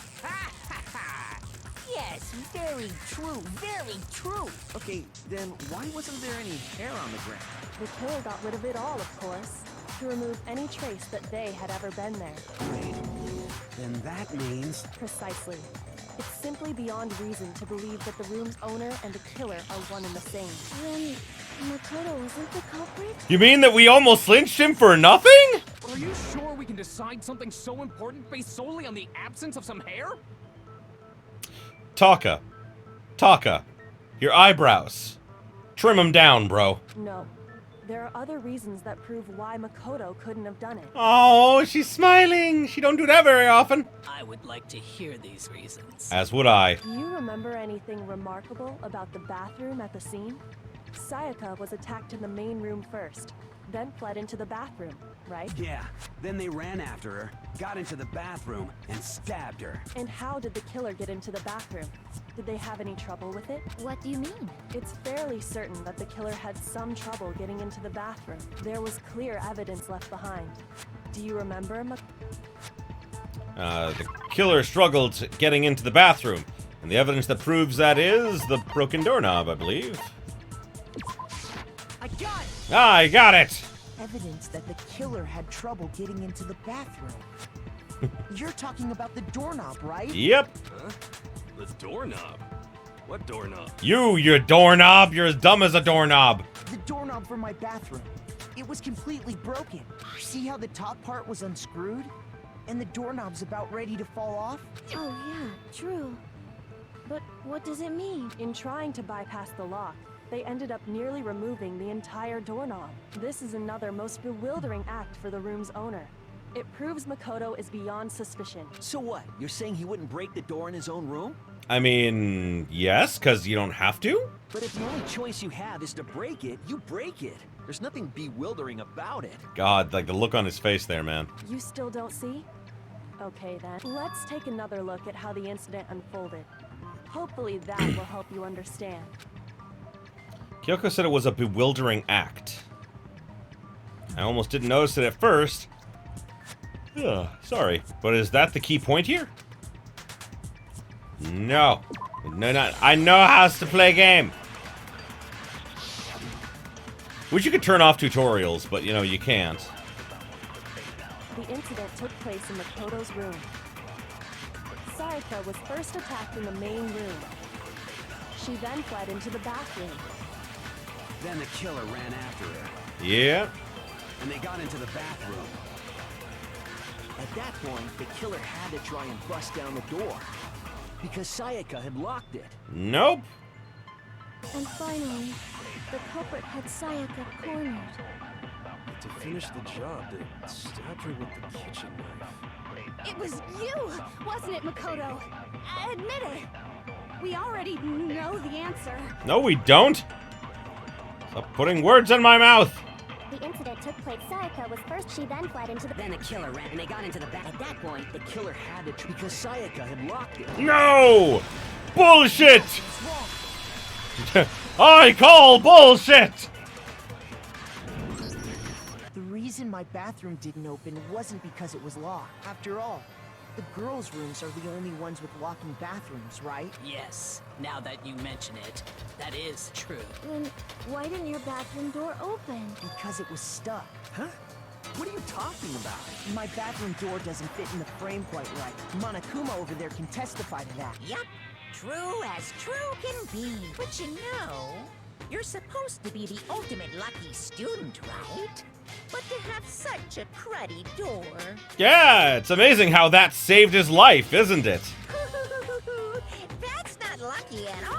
Speaker 5: Yes, very true, very true.
Speaker 10: Okay, then why wasn't there any hair on the ground?
Speaker 11: The killer got rid of it all, of course, to remove any trace that they had ever been there.
Speaker 6: Great. Then that means...
Speaker 11: Precisely. It's simply beyond reason to believe that the room's owner and the killer are one and the same.
Speaker 4: Then Makoto wasn't the culprit?
Speaker 1: You mean that we almost lynched him for nothing?
Speaker 2: Are you sure we can decide something so important based solely on the absence of some hair?
Speaker 1: Taka, your eyebrows. Trim them down, bro.
Speaker 11: No. There are other reasons that prove why Makoto couldn't have done it.
Speaker 1: Oh, she's smiling. She don't do that very often.
Speaker 9: I would like to hear these reasons.
Speaker 1: As would I.
Speaker 11: Do you remember anything remarkable about the bathroom at the scene? Sayaka was attacked in the main room first, then fled into the bathroom, right?
Speaker 6: Yeah. Then they ran after her, got into the bathroom, and stabbed her.
Speaker 11: And how did the killer get into the bathroom? Did they have any trouble with it?
Speaker 7: What do you mean?
Speaker 11: It's fairly certain that the killer had some trouble getting into the bathroom. There was clear evidence left behind. Do you remember,
Speaker 1: The killer struggled getting into the bathroom. And the evidence that proves that is the broken doorknob, I believe.
Speaker 5: I got it!
Speaker 1: Ah, I got it!
Speaker 5: Evidence that the killer had trouble getting into the bathroom. You're talking about the doorknob, right?
Speaker 1: Yep.
Speaker 2: Huh? The doorknob? What doorknob?
Speaker 1: You doorknob! You're as dumb as a doorknob!
Speaker 5: The doorknob for my bathroom. It was completely broken. See how the top part was unscrewed? And the doorknob's about ready to fall off?
Speaker 4: Oh yeah, true. But what does it mean?
Speaker 11: In trying to bypass the lock, they ended up nearly removing the entire doorknob. This is another most bewildering act for the room's owner. It proves Makoto is beyond suspicion.
Speaker 10: So what? You're saying he wouldn't break the door in his own room?
Speaker 1: I mean, yes, because you don't have to?
Speaker 10: But if the only choice you have is to break it, you break it. There's nothing bewildering about it.
Speaker 1: God, like the look on his face there, man.
Speaker 11: You still don't see? Okay then, let's take another look at how the incident unfolded. Hopefully that will help you understand.
Speaker 1: Kyoko said it was a bewildering act. I almost didn't notice it at first. Ugh, sorry. But is that the key point here? No. No, not. I know how to play a game. Wish you could turn off tutorials, but you know, you can't.
Speaker 11: The incident took place in Makoto's room. Sayaka was first attacked in the main room. She then fled into the bathroom.
Speaker 6: Then the killer ran after her.
Speaker 1: Yeah.
Speaker 6: And they got into the bathroom.
Speaker 10: At that point, the killer had to try and bust down the door. Because Sayaka had locked it.
Speaker 1: Nope.
Speaker 4: And finally, the culprit had Sayaka cornered.
Speaker 2: To finish the job, they stabbed her with the kitchen knife.
Speaker 4: It was you, wasn't it, Makoto? Admit it. We already know the answer.
Speaker 1: No, we don't. Stop putting words in my mouth.
Speaker 12: The incident took place. Sayaka was first. She then fled into the...
Speaker 13: Then the killer ran and they got into the back. At that point,
Speaker 10: The killer had to because Sayaka had locked it.
Speaker 1: No! Bullshit! I call bullshit!
Speaker 5: The reason my bathroom didn't open wasn't because it was locked. After all, the girls' rooms are the only ones with locking bathrooms, right?
Speaker 9: Yes, now that you mention it, that is true.
Speaker 4: Then why didn't your bathroom door open?
Speaker 5: Because it was stuck.
Speaker 10: Huh? What are you talking about?
Speaker 5: My bathroom door doesn't fit in the frame quite right. Monokuma over there can testify to that.
Speaker 3: Yup, true as true can be. But you know, you're supposed to be the ultimate lucky student, right? But to have such a cruddy door.
Speaker 1: Yeah, it's amazing how that saved his life, isn't it?
Speaker 3: That's not lucky at all.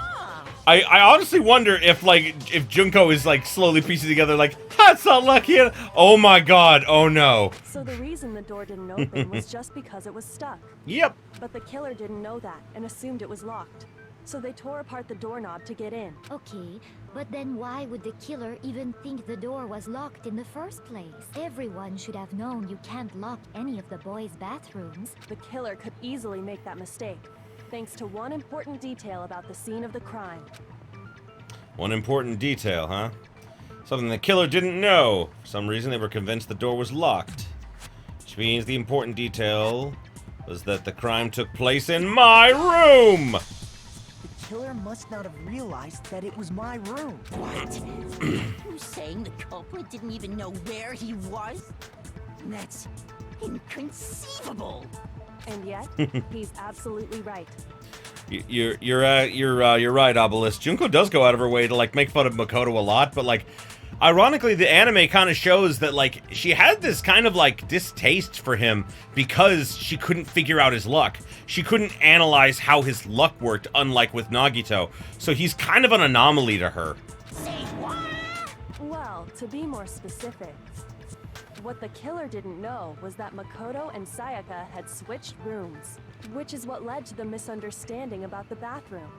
Speaker 1: I honestly wonder if Junko is like slowly piecing together like, that's not lucky at oh my god, oh no.
Speaker 11: So the reason the door didn't open was just because it was stuck.
Speaker 1: Yep.
Speaker 11: But the killer didn't know that and assumed it was locked. So they tore apart the doorknob to get in.
Speaker 7: Okay, but then why would the killer even think the door was locked in the first place? Everyone should have known you can't lock any of the boys' bathrooms.
Speaker 11: The killer could easily make that mistake, thanks to one important detail about the scene of the crime.
Speaker 1: One important detail, huh? Something the killer didn't know. For some reason, they were convinced the door was locked. Which means the important detail was that the crime took place in my room!
Speaker 5: The killer must not have realized that it was my room.
Speaker 3: What? You're saying the culprit didn't even know where he was? That's inconceivable.
Speaker 11: And yet, he's absolutely right.
Speaker 1: You're right, Obelisk. Junko does go out of her way to like make fun of Makoto a lot, but like, ironically, the anime kind of shows that like she had this kind of like distaste for him because she couldn't figure out his luck. She couldn't analyze how his luck worked, unlike with Nagito. So he's kind of an anomaly to her.
Speaker 3: Say what?
Speaker 11: Well, to be more specific, what the killer didn't know was that Makoto and Sayaka had switched rooms, which is what led to the misunderstanding about the bathroom.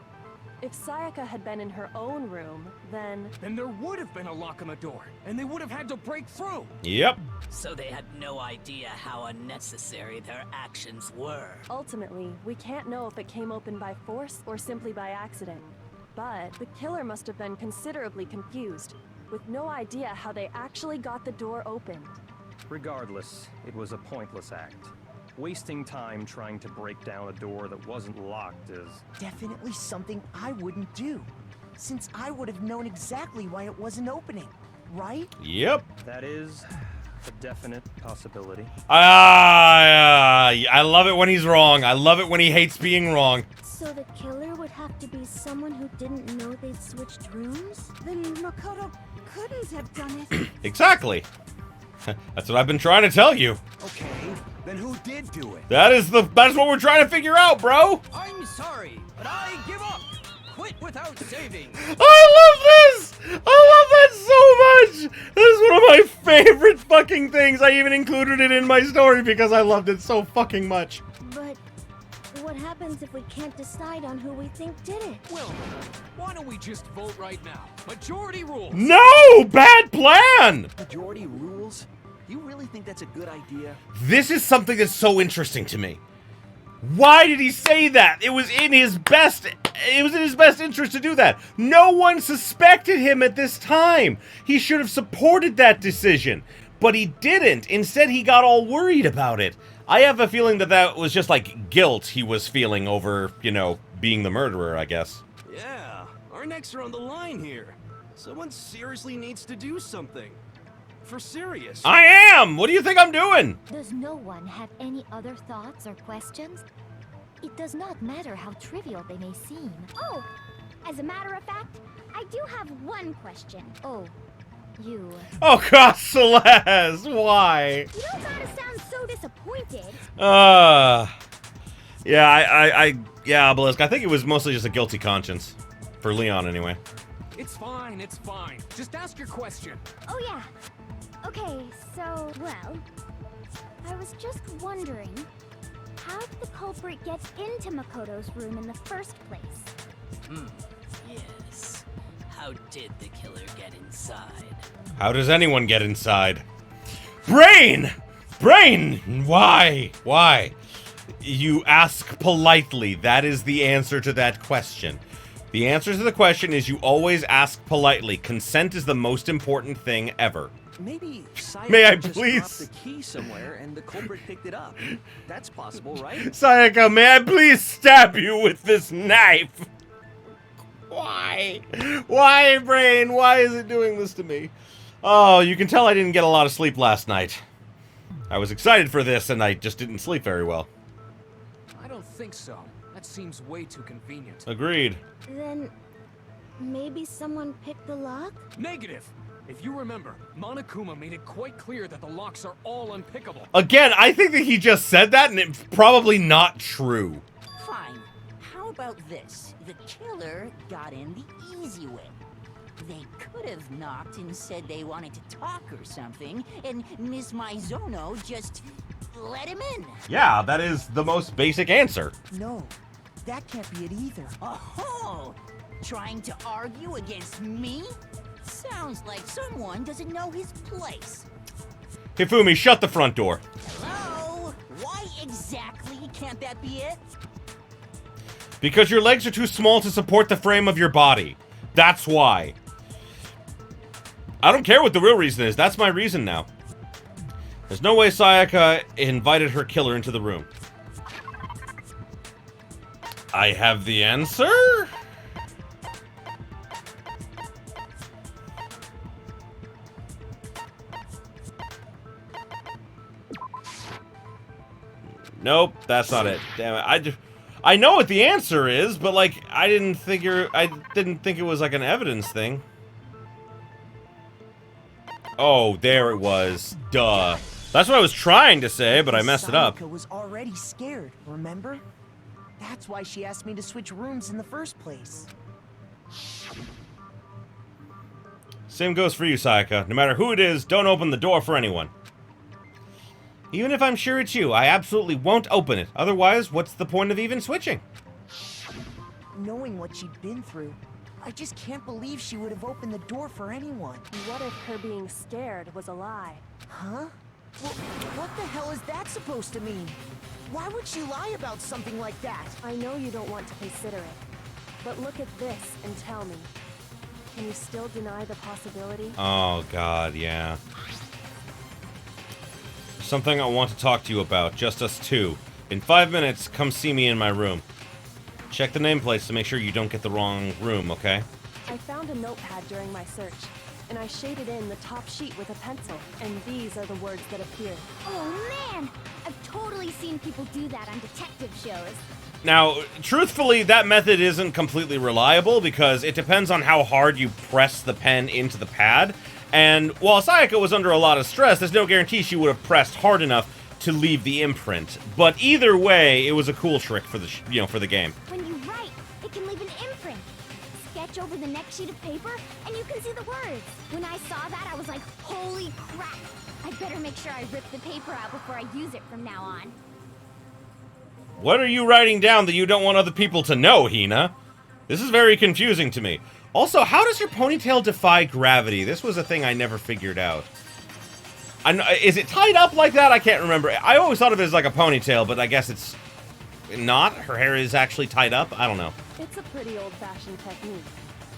Speaker 11: If Sayaka had been in her own room, then
Speaker 2: there would have been a lock on the door, and they would have had to break through.
Speaker 1: Yep.
Speaker 9: So they had no idea how unnecessary their actions were.
Speaker 11: Ultimately, we can't know if it came open by force or simply by accident. But the killer must have been considerably confused, with no idea how they actually got the door opened.
Speaker 8: Regardless, it was a pointless act. Wasting time trying to break down a door that wasn't locked is...
Speaker 5: Definitely something I wouldn't do, since I would have known exactly why it wasn't opening, right?
Speaker 1: Yep.
Speaker 8: That is a definite possibility.
Speaker 1: I love it when he's wrong. I love it when he hates being wrong.
Speaker 4: So the killer would have to be someone who didn't know they'd switched rooms?
Speaker 5: Then Makoto couldn't have done it.
Speaker 1: Exactly. That's what I've been trying to tell you.
Speaker 6: Okay, then who did do it?
Speaker 1: That's what we're trying to figure out, bro.
Speaker 9: I'm sorry, but I give up. Quit without saving.
Speaker 1: I love this! I love that so much! This is one of my favorite fucking things. I even included it in my story because I loved it so fucking much.
Speaker 4: But what happens if we can't decide on who we think did it?
Speaker 2: Well, why don't we just vote right now? Majority rules.
Speaker 1: No! Bad plan!
Speaker 10: Majority rules? You really think that's a good idea?
Speaker 1: This is something that's so interesting to me. Why did he say that? It was in his best interest to do that. No one suspected him at this time. He should have supported that decision, but he didn't. Instead, he got all worried about it. I have a feeling that was just like guilt he was feeling over, you know, being the murderer, I guess.
Speaker 14: Yeah, our necks are on the line here. Someone seriously needs to do something. For serious.
Speaker 1: I am! What do you think I'm doing?
Speaker 7: Does no one have any other thoughts or questions? It does not matter how trivial they may seem.
Speaker 12: Oh, as a matter of fact, I do have one question.
Speaker 7: Oh, you...
Speaker 1: Oh god, Celeste! Why?
Speaker 12: You don't gotta sound so disappointed.
Speaker 1: Yeah, Obelisk. I think it was mostly just a guilty conscience. For Leon, anyway.
Speaker 2: It's fine, it's fine. Just ask your question.
Speaker 12: Oh yeah. Okay, so, well, I was just wondering, how did the culprit get into Makoto's room in the first place?
Speaker 9: Yes. How did the killer get inside?
Speaker 1: How does anyone get inside? Brain! Brain! Why? Why? You ask politely. That is the answer to that question. The answer to the question is you always ask politely. Consent is the most important thing ever.
Speaker 10: Maybe Sayaka
Speaker 1: May I
Speaker 10: just
Speaker 1: please?
Speaker 10: dropped the key somewhere and the culprit picked it up. That's possible, right?
Speaker 1: Sayaka, may I please stab you with this knife? Why? Why, Brain? Why is it doing this to me? Oh, you can tell I didn't get a lot of sleep last night. I was excited for this, and I just didn't sleep very well.
Speaker 2: I don't think so. That seems way too convenient.
Speaker 1: Agreed.
Speaker 4: Then maybe someone picked the lock?
Speaker 2: Negative! If you remember, Monokuma made it quite clear that the locks are all unpickable.
Speaker 1: Again, I think that he just said that, and it's probably not true.
Speaker 3: Fine. How about this? The killer got in the easy way. They could have knocked and said they wanted to talk or something, and Miss Maizono just let him in.
Speaker 1: Yeah, that is the most basic answer.
Speaker 5: No, that can't be it either.
Speaker 3: Oh, trying to argue against me? Sounds like someone doesn't know his place.
Speaker 1: Hifumi, shut the front door.
Speaker 3: Hello? Why exactly can't that be it?
Speaker 1: Because your legs are too small to support the frame of your body. That's why. I don't care what the real reason is. That's my reason now. There's no way Sayaka invited her killer into the room. I have the answer? Nope, that's not it. Damn it. I know what the answer is, but like I didn't think it was like an evidence thing. Oh, there it was. Duh. That's what I was trying to say, but I messed it up.
Speaker 5: Sayaka was already scared, remember? That's why she asked me to switch rooms in the first place.
Speaker 1: Same goes for you, Sayaka. No matter who it is, don't open the door for anyone. Even if I'm sure it's you, I absolutely won't open it. Otherwise, what's the point of even switching?
Speaker 5: Knowing what she'd been through, I just can't believe she would have opened the door for anyone.
Speaker 11: What if her being scared was a lie?
Speaker 5: Huh? Well, what the hell is that supposed to mean? Why would she lie about something like that?
Speaker 11: I know you don't want to consider it, but look at this and tell me. Can you still deny the possibility?
Speaker 1: Oh, God, yeah. Something I want to talk to you about, just us two. In 5 minutes, come see me in my room. Check the nameplates to make sure you don't get the wrong room, okay?
Speaker 11: I found a notepad during my search, and I shaded in the top sheet with a pencil, and these are the words that appeared.
Speaker 12: Oh man! I've totally seen people do that on detective shows.
Speaker 1: Now, truthfully, that method isn't completely reliable because it depends on how hard you press the pen into the pad. And while Sayaka was under a lot of stress, there's no guarantee she would have pressed hard enough to leave the imprint. But either way, it was a cool trick for the for the game.
Speaker 12: When you write, it can leave an imprint. Sketch over the next sheet of paper, and you can see the words. When I saw that, I was like, holy crap! I better make sure I rip the paper out before I use it from now on.
Speaker 1: What are you writing down that you don't want other people to know, Hina? This is very confusing to me. Also, how does your ponytail defy gravity? This was a thing I never figured out. Is it tied up like that? I can't remember. I always thought of it as like a ponytail, but I guess it's not. Her hair is actually tied up. I don't know.
Speaker 11: It's a pretty old-fashioned technique,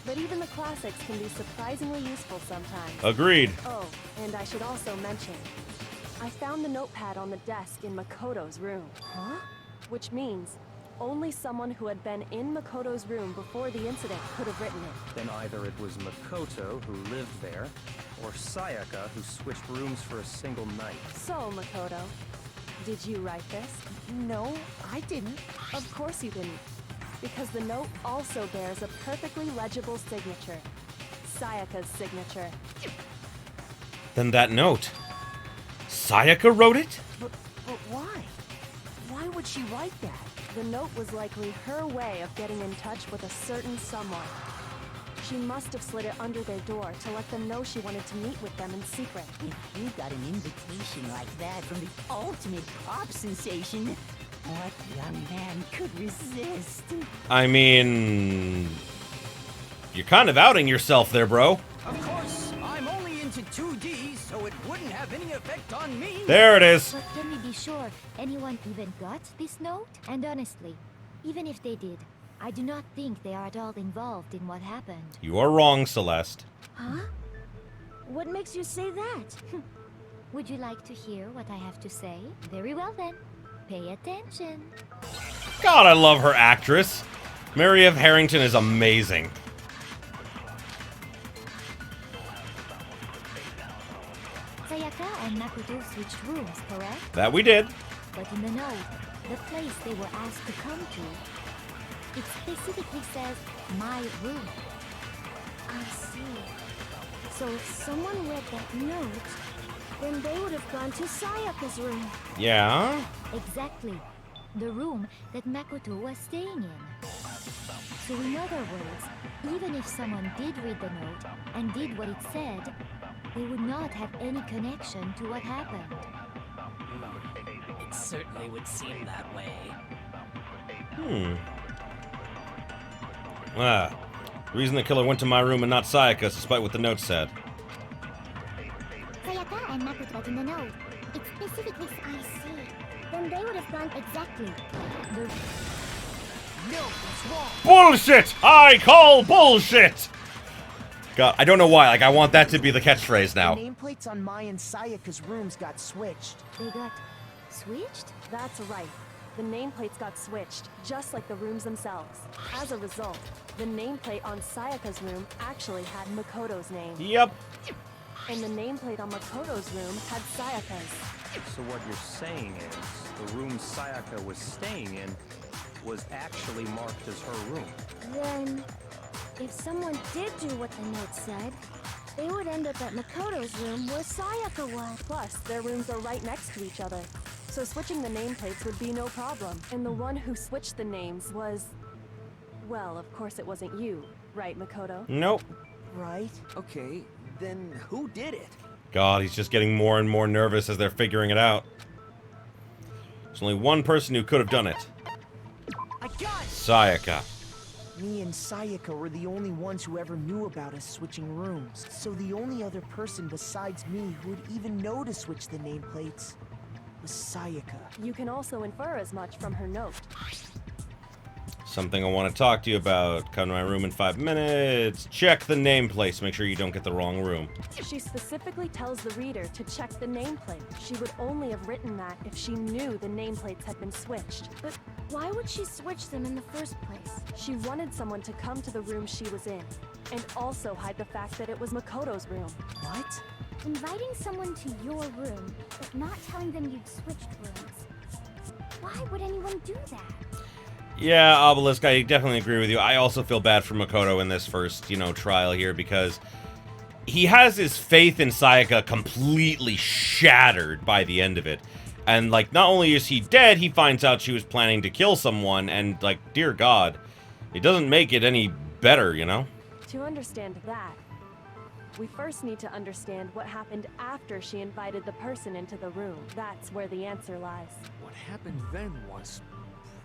Speaker 11: but even the classics can be surprisingly useful sometimes.
Speaker 1: Agreed.
Speaker 11: Oh, and I should also mention, I found the notepad on the desk in Makoto's room.
Speaker 5: Huh?
Speaker 11: Which means only someone who had been in Makoto's room before the incident could have written it.
Speaker 8: Then either it was Makoto who lived there, or Sayaka who switched rooms for a single night.
Speaker 11: So, Makoto, did you write this?
Speaker 5: No, I didn't.
Speaker 11: Of course you didn't, because the note also bears a perfectly legible signature. Sayaka's signature.
Speaker 1: Then that note. Sayaka wrote it?
Speaker 5: But why? Why would she write that?
Speaker 11: The note was likely her way of getting in touch with a certain someone. She must have slid it under their door to let them know she wanted to meet with them in secret.
Speaker 3: If you got an invitation like that from the ultimate pop sensation, what young man could resist?
Speaker 1: I mean, you're kind of outing yourself there, bro.
Speaker 10: Of course, I'm only into 2D, so it wouldn't have any effect on me.
Speaker 1: There it is.
Speaker 7: But can we be sure anyone even got this note? And honestly, even if they did, I do not think they are at all involved in what happened.
Speaker 1: You are wrong, Celeste.
Speaker 4: Huh? What makes you say that?
Speaker 7: Would you like to hear what I have to say? Very well then. Pay attention.
Speaker 1: God, I love her actress. Mary F. Harrington is amazing.
Speaker 7: Sayaka, I and Makoto switched rooms, correct?
Speaker 1: That we did.
Speaker 7: But in the note, the place they were asked to come to, it specifically says, my room.
Speaker 4: I see. So if someone read that note, then they would have gone to Sayaka's room.
Speaker 1: Yeah?
Speaker 7: Exactly. The room that Makoto was staying in. So in other words, even if someone did read the note and did what it said, they would not have any connection to what happened.
Speaker 9: It certainly would seem that way.
Speaker 1: The reason the killer went to my room and not Sayaka's, despite what the note said.
Speaker 12: Sayaka and Makoto got in the note. It specifically I see. Then they would have gone exactly.
Speaker 5: No, what's wrong?
Speaker 1: Bullshit! I call bullshit! God, I don't know why. Like, I want that to be the catchphrase now.
Speaker 5: The nameplates on Mai and Sayaka's rooms got switched.
Speaker 7: They got switched?
Speaker 11: That's right. The nameplates got switched, just like the rooms themselves. As a result, the nameplate on Sayaka's room actually had Makoto's name.
Speaker 1: Yep.
Speaker 11: And the nameplate on Makoto's room had Sayaka's.
Speaker 8: So what you're saying is, the room Sayaka was staying in was actually marked as her room.
Speaker 4: Then, if someone did do what the note said, they would end up at Makoto's room where Sayaka was.
Speaker 11: Plus, their rooms are right next to each other. So switching the nameplates would be no problem. And the one who switched the names was... Well, of course it wasn't you, right, Makoto?
Speaker 1: Nope.
Speaker 5: Right?
Speaker 10: Okay, then who did it?
Speaker 1: God, he's just getting more and more nervous as they're figuring it out. There's only one person who could have done it.
Speaker 5: I got it!
Speaker 1: Sayaka.
Speaker 5: Me and Sayaka were the only ones who ever knew about us switching rooms. So the only other person besides me who would even know to switch the nameplates was Sayaka.
Speaker 11: You can also infer as much from her note.
Speaker 1: Something I want to talk to you about. Come to my room in 5 minutes. Check the nameplates. Make sure you don't get the wrong room.
Speaker 11: She specifically tells the reader to check the nameplate. She would only have written that if she knew the nameplates had been switched.
Speaker 4: But why would she switch them in the first place?
Speaker 11: She wanted someone to come to the room she was in, and also hide the fact that it was Makoto's room.
Speaker 5: What?
Speaker 12: Inviting someone to your room, but not telling them you'd switched rooms. Why would anyone do that?
Speaker 1: Yeah, Obelisk, I definitely agree with you. I also feel bad for Makoto in this first, trial here because he has his faith in Sayaka completely shattered by the end of it. And, like, not only is he dead, he finds out she was planning to kill someone, and, like, dear God, it doesn't make it any better,
Speaker 11: To understand that, we first need to understand what happened after she invited the person into the room. That's where the answer lies.
Speaker 2: What happened then was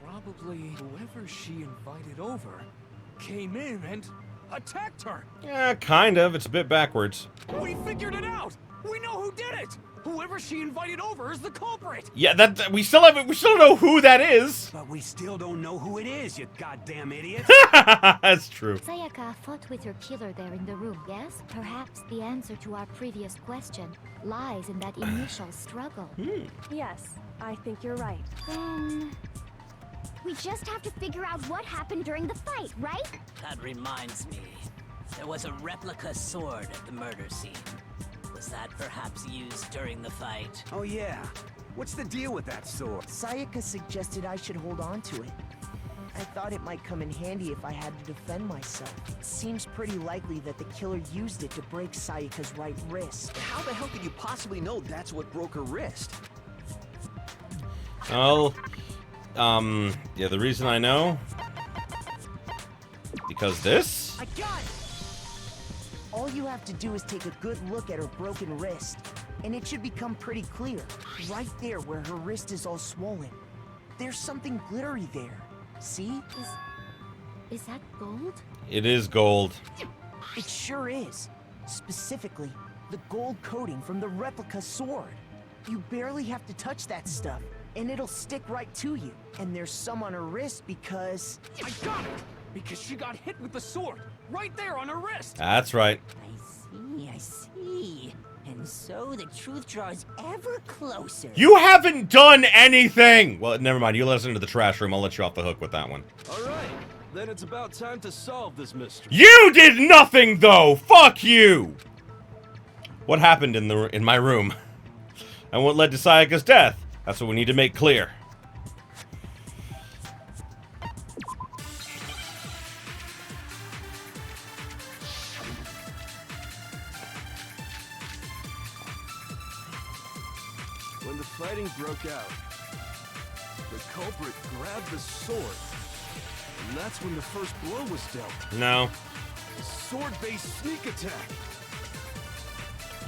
Speaker 2: probably whoever she invited over came in and attacked her.
Speaker 1: Yeah, kind of. It's a bit backwards.
Speaker 2: We figured it out. We know who did it. Whoever she invited over is the culprit.
Speaker 1: Yeah, we still don't know who that is.
Speaker 6: But we still don't know who it is, you goddamn idiot.
Speaker 1: That's true.
Speaker 7: Sayaka fought with her killer there in the room, yes? Perhaps the answer to our previous question lies in that initial struggle.
Speaker 11: Yes, I think you're right.
Speaker 12: Then... we just have to figure out what happened during the fight, right?
Speaker 9: That reminds me. There was a replica sword at the murder scene. Was that perhaps used during the fight?
Speaker 6: Oh yeah. What's the deal with that sword?
Speaker 5: Sayaka suggested I should hold on to it. I thought it might come in handy if I had to defend myself. It seems pretty likely that the killer used it to break Sayaka's right wrist.
Speaker 10: How the hell could you possibly know that's what broke her wrist?
Speaker 1: Well, yeah, the reason I know... because this?
Speaker 5: I got it! All you have to do is take a good look at her broken wrist, and it should become pretty clear. Right there where her wrist is all swollen. There's something glittery there. See?
Speaker 7: Is that gold?
Speaker 1: It is gold.
Speaker 5: It sure is. Specifically, the gold coating from the replica sword. You barely have to touch that stuff, and it'll stick right to you. And there's some on her wrist because...
Speaker 2: I got it! Because she got hit with the sword, right there on her wrist!
Speaker 1: That's right.
Speaker 3: I see. And so the truth draws ever closer.
Speaker 1: You haven't done anything! Well, never mind. You let us into the trash room. I'll let you off the hook with that one.
Speaker 14: Alright, then it's about time to solve this mystery.
Speaker 1: You did nothing, though! Fuck you! What happened in my room? and what led to Sayaka's death. That's what we need to make clear.
Speaker 14: When the fighting broke out, the culprit grabbed the sword. And that's when the first blow was dealt.
Speaker 1: No.
Speaker 14: A sword-based sneak attack.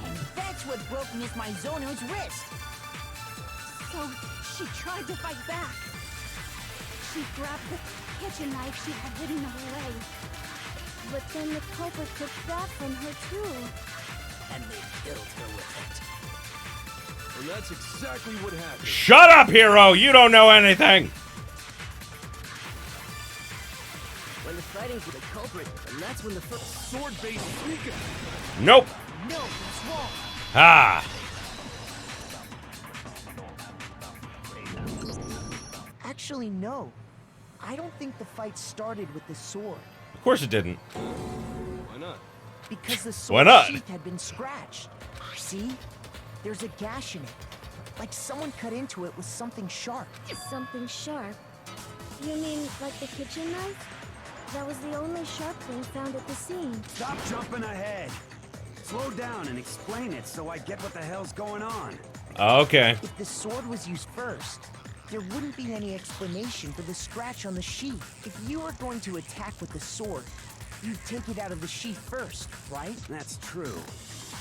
Speaker 3: And that's what broke Miss Mizono's wrist.
Speaker 4: So, she tried to fight back. She grabbed the kitchen knife she had hidden away. But then the culprit took that from her too.
Speaker 9: And they killed her with it.
Speaker 14: And that's exactly what happened.
Speaker 1: Shut up, hero! You don't know anything!
Speaker 10: When the fighting's with the culprit, and that's when the first
Speaker 14: sword-based sneak attack.
Speaker 1: Nope.
Speaker 5: No, that's wrong.
Speaker 1: Ah.
Speaker 5: Actually, no. I don't think the fight started with the sword.
Speaker 1: Of course it didn't.
Speaker 14: Why not?
Speaker 5: Because the
Speaker 1: Why
Speaker 5: sword
Speaker 1: not?
Speaker 5: sheath had been scratched. See? There's a gash in it. Like someone cut into it with something sharp.
Speaker 4: Something sharp? You mean like the kitchen knife? That was the only sharp thing found at the scene.
Speaker 6: Stop jumping ahead. Slow down and explain it so I get what the hell's going on.
Speaker 1: Okay.
Speaker 5: If the sword was used first, there wouldn't be any explanation for the scratch on the sheath. If you were going to attack with the sword, you'd take it out of the sheath first, right?
Speaker 6: That's true.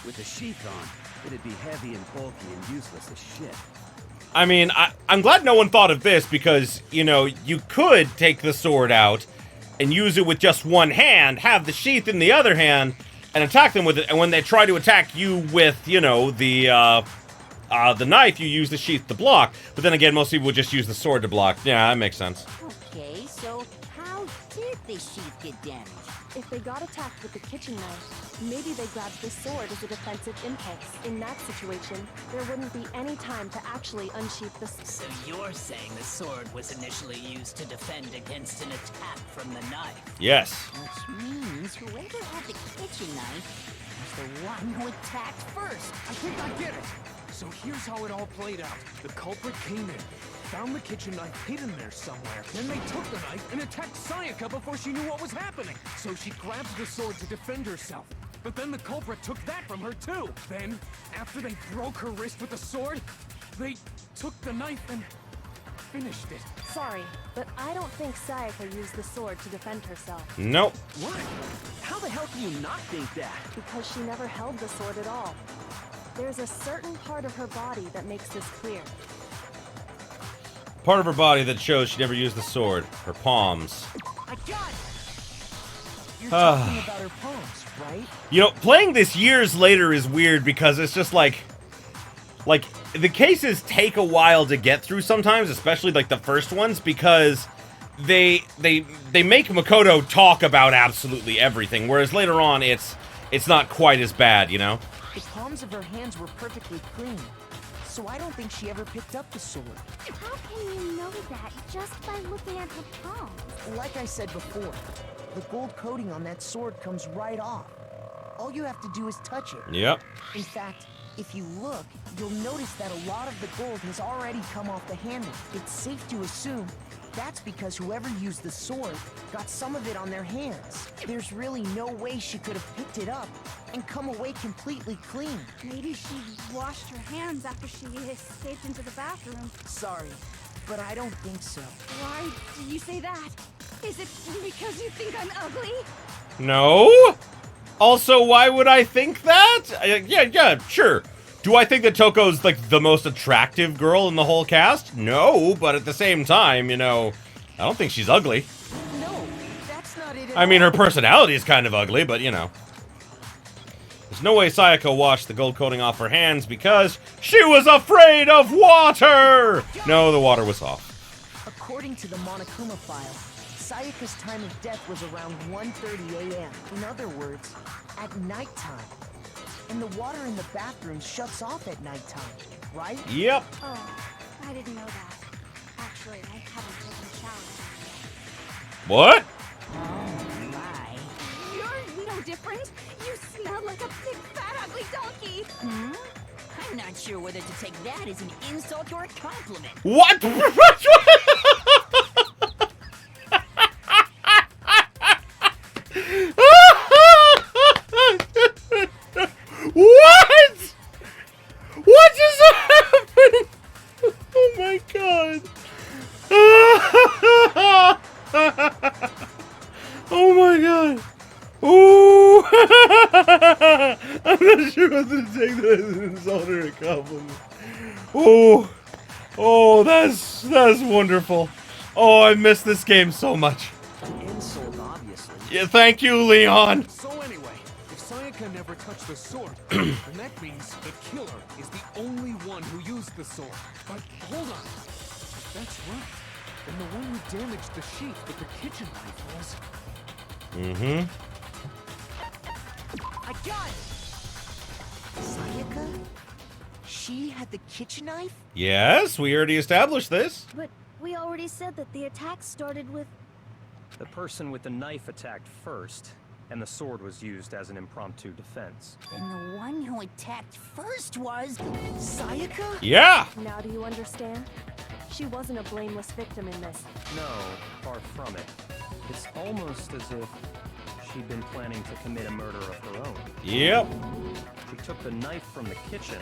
Speaker 6: With the sheath on, it'd be heavy and bulky and useless as shit.
Speaker 1: I mean, I'm glad no one thought of this because, you know, you could take the sword out and use it with just one hand, have the sheath in the other hand, and attack them with it. And when they try to attack you with, you know, the knife, you use the sheath to block. But then again, most people would just use the sword to block. Yeah, that makes sense.
Speaker 3: Okay, so how did the sheath get damaged?
Speaker 11: If they got attacked with the kitchen knife, maybe they grabbed the sword as a defensive impulse. In that situation, there wouldn't be any time to actually unsheath the
Speaker 9: So you're saying the sword was initially used to defend against an attack from the knife?
Speaker 1: Yes.
Speaker 3: Which means whoever had the kitchen knife was the one who attacked first.
Speaker 2: I think I get it. So here's how it all played out. The culprit came in, found the kitchen knife hidden there somewhere. Then they took the knife and attacked Sayaka before she knew what was happening. So she grabbed the sword to defend herself. But then the culprit took that from her too. Then, after they broke her wrist with the sword, they took the knife and finished it.
Speaker 11: Sorry, but I don't think Sayaka used the sword to defend herself.
Speaker 1: Nope.
Speaker 10: What? How the hell can you not think that?
Speaker 11: Because she never held the sword at all. There's a certain part of her body that makes this clear.
Speaker 1: Part of her body that shows she never used the sword. Her palms.
Speaker 5: I got it! You're talking about her palms, right?
Speaker 1: You know, playing this years later is weird because it's just like the cases take a while to get through sometimes, especially like the first ones, because they make Makoto talk about absolutely everything, whereas later on it's not quite as bad, you know?
Speaker 5: The palms of her hands were perfectly clean, so I don't think she ever picked up the sword.
Speaker 4: How can you know that just by looking at her palms?
Speaker 5: Like I said before, the gold coating on that sword comes right off. All you have to do is touch it.
Speaker 1: Yep.
Speaker 5: In fact, if you look, you'll notice that a lot of the gold has already come off the handle. It's safe to assume that's because whoever used the sword got some of it on their hands. There's really no way she could have picked it up and come away completely clean.
Speaker 4: Maybe she washed her hands after she escaped into the bathroom.
Speaker 5: Sorry, but I don't think so.
Speaker 4: Why do you say that? Is it because you think I'm ugly?
Speaker 1: No. Also, why would I think that? Yeah, sure. Do I think that Toko's like the most attractive girl in the whole cast? No, but at the same time, you know, I don't think she's ugly.
Speaker 5: No, that's not it at
Speaker 1: I mean, her
Speaker 5: all.
Speaker 1: personality is kind of ugly, but you know. There's no way Sayaka washed the gold coating off her hands because she was afraid of water! No, the water was off.
Speaker 5: According to the Monokuma file, Sayaka's time of death was around 1:30 a.m. In other words, at nighttime. And the water in the bathroom shuts off at nighttime, right?
Speaker 1: Yep.
Speaker 4: Oh, I didn't know that. Actually, I haven't taken a shower.
Speaker 1: What?
Speaker 3: Oh my.
Speaker 4: You're no different. You smell like a big, fat, ugly donkey.
Speaker 13: I'm not sure whether to take that as an insult or a compliment.
Speaker 1: What? What? What just happened? Oh my god. Oh my god. Ooh. I'm not sure whether to take that as an insult or a compliment. Oh. Oh, that's wonderful. Oh, I miss this game so much.
Speaker 10: Insult, obviously.
Speaker 1: Yeah, thank you, Leon.
Speaker 2: So anyway, if Sayaka never touched the sword, then that means the killer is the only one who used the sword. But hold on. If that's right, then the one who damaged the sheath with the kitchen knife was...
Speaker 1: Mm-hmm.
Speaker 5: I got it! Sayaka? She had the kitchen knife?
Speaker 1: Yes, we already established this.
Speaker 4: But we already said that the attack started with...
Speaker 8: The person with the knife attacked first, and the sword was used as an impromptu defense.
Speaker 13: Then the one who attacked first was...
Speaker 5: Sayaka?
Speaker 1: Yeah!
Speaker 11: Now do you understand? She wasn't a blameless victim in this.
Speaker 8: No, far from it. It's almost as if she'd been planning to commit a murder of her own.
Speaker 1: Yep.
Speaker 8: She took the knife from the kitchen,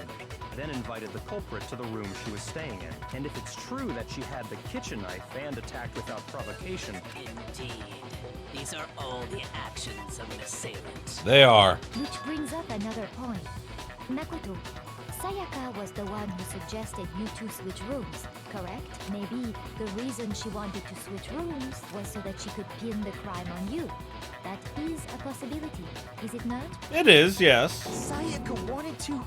Speaker 8: then invited the culprit to the room she was staying in. And if it's true that she had the kitchen knife and attacked without provocation...
Speaker 9: Indeed. These are all the actions of an assailant.
Speaker 1: They are.
Speaker 7: Which brings up another point. Makoto, Sayaka was the one who suggested you two switch rooms, correct? Maybe the reason she wanted to switch rooms was so that she could pin the crime on you. That is a possibility, is it not?
Speaker 1: It is, yes.
Speaker 5: Sayaka wanted to...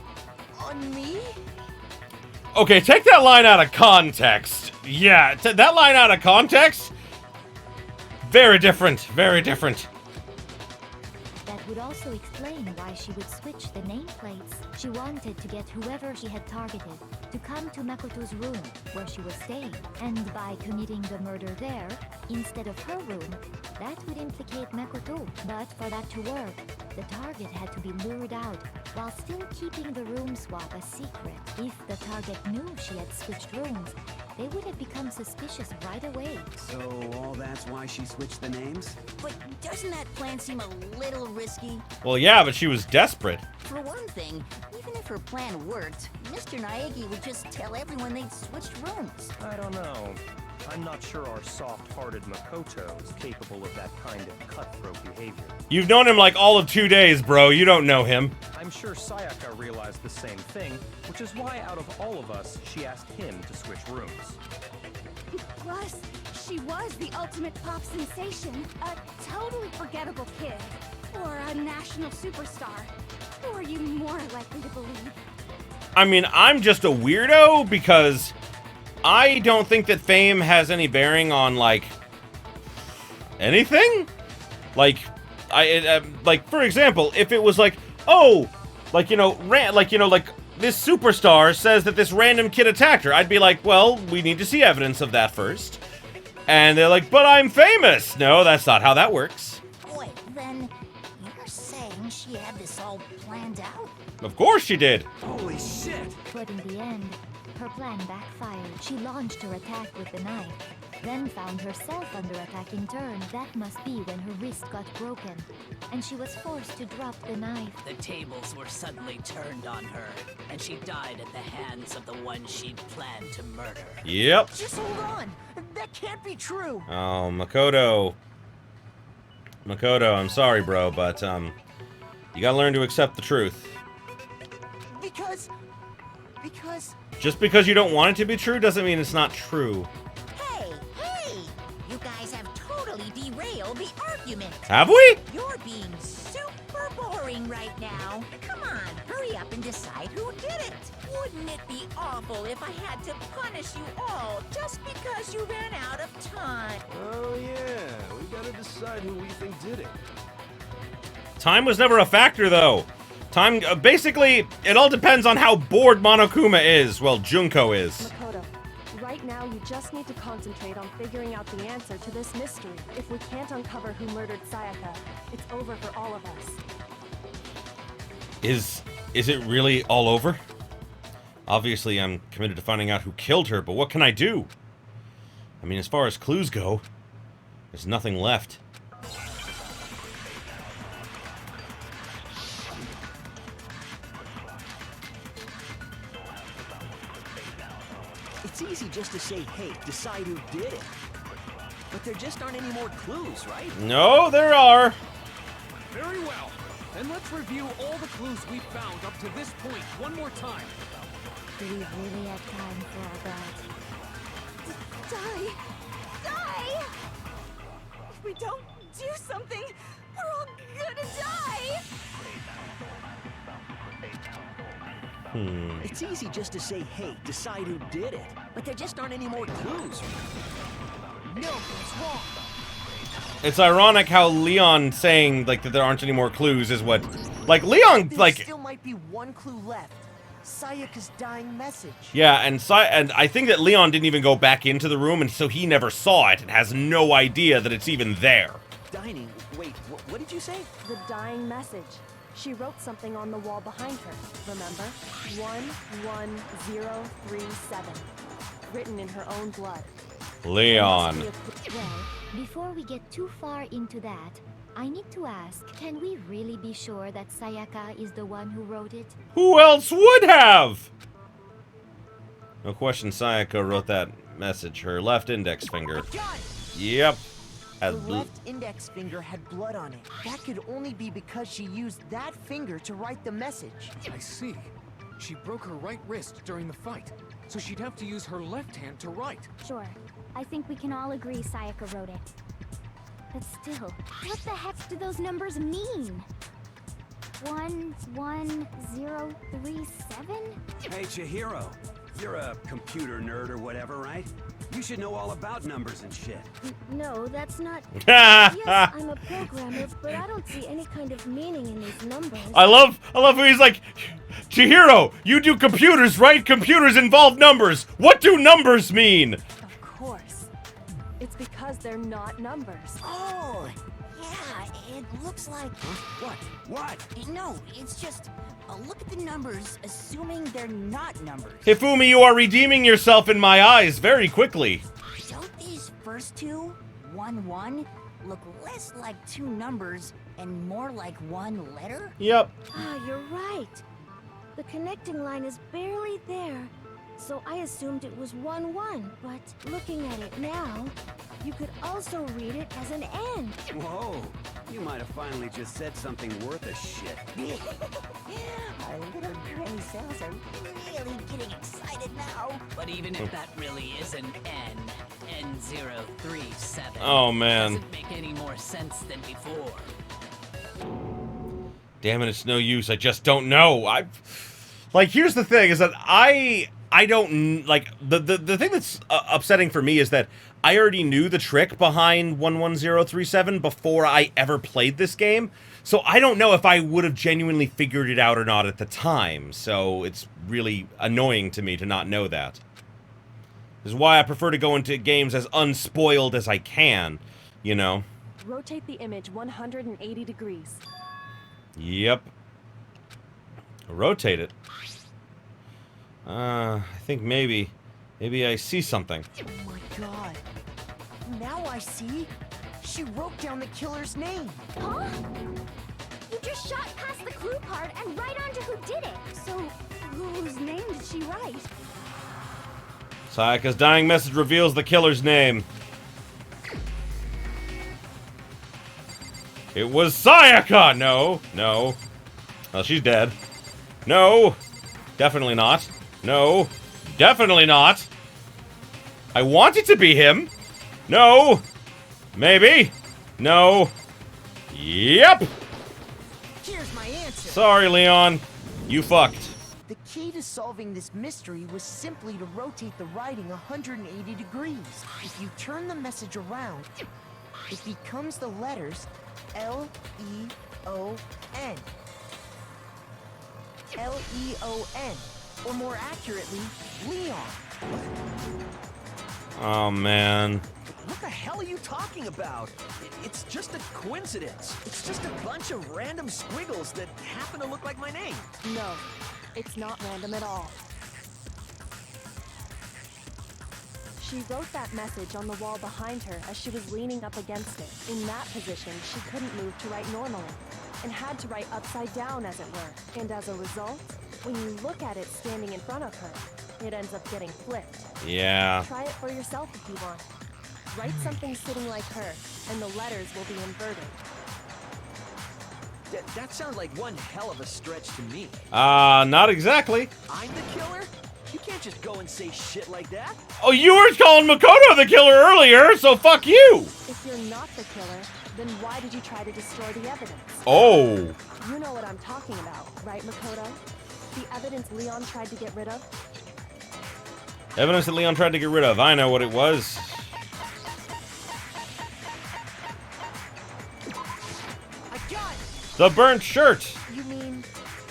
Speaker 5: on me?
Speaker 1: Okay, take that line out of context. Yeah, that line out of context? Very different, very different.
Speaker 7: That would also explain why she would switch the nameplates. She wanted to get whoever she had targeted to come to Makoto's room, where she was staying. And by committing the murder there, instead of her room, that would implicate Makoto. But for that to work, the target had to be lured out, while still keeping the room swap a secret. If the target knew she had switched rooms, they would have become suspicious right away.
Speaker 6: So all that's why she switched the names?
Speaker 13: But doesn't that plan seem a little risky?
Speaker 1: Well, yeah, but she was desperate.
Speaker 13: For one thing, even if her plan worked, Mr. Naegi would just tell everyone they'd switched rooms.
Speaker 8: I don't know. I'm not sure our soft-hearted Makoto is capable of that kind of cutthroat behavior.
Speaker 1: You've known him like all of 2 days, bro. You don't know him.
Speaker 8: I'm sure Sayaka realized the same thing, which is why out of all of us, she asked him to switch rooms.
Speaker 4: Plus, she was the ultimate pop sensation. A totally forgettable kid. Or a national superstar. Who are you more likely to believe?
Speaker 1: I mean, I'm just a weirdo because I don't think that fame has any bearing on, like, anything. Like, like, for example, if it was like, oh, like, like this superstar says that this random kid attacked her, I'd be like, well, we need to see evidence of that first. And they're like, but I'm famous. No, that's not how that works.
Speaker 13: Wait, then you're saying she had this all planned out?
Speaker 1: Of course she did.
Speaker 14: Holy shit!
Speaker 7: But in the end, her plan backfired. She launched her attack with the knife, then found herself under attack in turn. That must be when her wrist got broken, and she was forced to drop the knife.
Speaker 9: The tables were suddenly turned on her, and she died at the hands of the one she'd planned to murder.
Speaker 1: Yep.
Speaker 5: Just hold on! That can't be true!
Speaker 1: Oh, Makoto. Makoto, I'm sorry, bro, but, you gotta learn to accept the truth.
Speaker 5: Because...
Speaker 1: Just because you don't want it to be true doesn't mean it's not true.
Speaker 13: Hey! You guys have totally derailed the argument.
Speaker 1: Have we?
Speaker 13: You're being super boring right now. Come on, hurry up and decide who did it. Wouldn't it be awful if I had to punish you all just because you ran out of time?
Speaker 14: Oh yeah, we gotta decide who we think did it.
Speaker 1: Time was never a factor, though. Time, basically, it all depends on how bored Monokuma is. Well, Junko is.
Speaker 11: Makoto, right now you just need to concentrate on figuring out the answer to this mystery. If we can't uncover who murdered Sayaka, it's over for all of us.
Speaker 1: Is it really all over? Obviously, I'm committed to finding out who killed her, but what can I do? I mean, as far as clues go, there's nothing left.
Speaker 10: It's easy just to say, hey, decide who did it. But there just aren't any more clues, right?
Speaker 1: No, there are.
Speaker 2: Very well. Then let's review all the clues we've found up to this point one more time.
Speaker 7: Do we really have time for all that?
Speaker 4: Die! Die! If we don't do something, we're all gonna die!
Speaker 10: It's easy just to say, hey, decide who did it. But there just aren't any more clues. No, it's wrong.
Speaker 1: It's ironic how Leon saying, like, that there aren't any more clues is what... Like, Leon,
Speaker 5: There
Speaker 1: like...
Speaker 5: still might be one clue left. Sayaka's dying message.
Speaker 1: Yeah, and I think that Leon didn't even go back into the room, and so he never saw it and has no idea that it's even there.
Speaker 10: Dining? Wait, what did you say?
Speaker 11: The dying message. She wrote something on the wall behind her, remember? 11037. Written in her own blood.
Speaker 1: Leon.
Speaker 7: Well, before we get too far into that, I need to ask, can we really be sure that Sayaka is the one who wrote it?
Speaker 1: Who else would have? No question Sayaka wrote that message. Her left index finger. Yep.
Speaker 5: The left index finger had blood on it. That could only be because she used that finger to write the message.
Speaker 2: I see. She broke her right wrist during the fight, so she'd have to use her left hand to write.
Speaker 12: Sure. I think we can all agree Sayaka wrote it. But still, what the heck do those numbers mean? 11037?
Speaker 6: Hey, Chihiro. You're a computer nerd or whatever, right? You should know all about numbers and shit.
Speaker 4: No, that's not... Yes, I'm a programmer, but I don't see any kind of meaning in these numbers.
Speaker 1: I love when he's like, Chihiro, you do computers, right? Computers involve numbers. What do numbers mean?
Speaker 11: Of course. It's because they're not numbers.
Speaker 3: Oh, yeah, it looks like...
Speaker 6: What? What?
Speaker 3: No, it's just... look at the numbers, assuming they're not numbers.
Speaker 1: Hifumi, you are redeeming yourself in my eyes very quickly.
Speaker 3: Don't these first two, 1-1, look less like two numbers and more like one letter?
Speaker 1: Yep.
Speaker 4: Ah, you're right. The connecting line is barely there, so I assumed it was 1-1. But looking at it now, you could also read it as an N.
Speaker 6: Whoa. You might have finally just said something worth a shit.
Speaker 3: Our little granny cells are really getting excited now.
Speaker 9: But even if that really is an N037,
Speaker 1: Oh, man.
Speaker 9: doesn't make any more sense than before.
Speaker 1: Damn it, it's no use. I just don't know. Like, here's the thing, is that I don't, like, the thing that's upsetting for me is that I already knew the trick behind 11037 before I ever played this game, so I don't know if I would have genuinely figured it out or not at the time, so it's really annoying to me to not know that. This is why I prefer to go into games as unspoiled as I can, you know?
Speaker 11: Rotate the image 180 degrees.
Speaker 1: Yep. Rotate it. I think maybe I see something.
Speaker 5: Oh my god. Now I see. She wrote down the killer's name.
Speaker 12: Huh? You just shot past the clue card and right onto who did it.
Speaker 4: So, whose name did she write?
Speaker 1: Sayaka's dying message reveals the killer's name. It was Sayaka! No. Well, she's dead. No. Definitely not. No. Definitely not. I want it to be him. No. Maybe. No. Yep.
Speaker 5: Here's my answer.
Speaker 1: Sorry, Leon. You fucked.
Speaker 5: The key to solving this mystery was simply to rotate the writing 180 degrees. If you turn the message around, it becomes the letters L-E-O-N. L-E-O-N. Or more accurately, Leon.
Speaker 1: Oh, man.
Speaker 10: What the hell are you talking about? It's just a coincidence. It's just a bunch of random squiggles that happen to look like my name.
Speaker 11: No, it's not random at all. She wrote that message on the wall behind her as she was leaning up against it. In that position, she couldn't move to write normally, and had to write upside down, as it were. And as a result, when you look at it standing in front of her, it ends up getting flipped.
Speaker 1: Yeah.
Speaker 11: Try it for yourself if you want. Write something sitting like her, and the letters will be inverted.
Speaker 10: That sounds like one hell of a stretch to me.
Speaker 1: Not exactly.
Speaker 10: I'm the killer? You can't just go and say shit like that.
Speaker 1: Oh, you were calling Makoto the killer earlier, so fuck you!
Speaker 11: If you're not the killer, then why did you try to destroy the evidence?
Speaker 1: Oh.
Speaker 11: You know what I'm talking about, right, Makoto? The evidence Leon tried to get rid of?
Speaker 1: Evidence that Leon tried to get rid of. I know what it was.
Speaker 5: I got it!
Speaker 1: The burnt shirt!
Speaker 5: You mean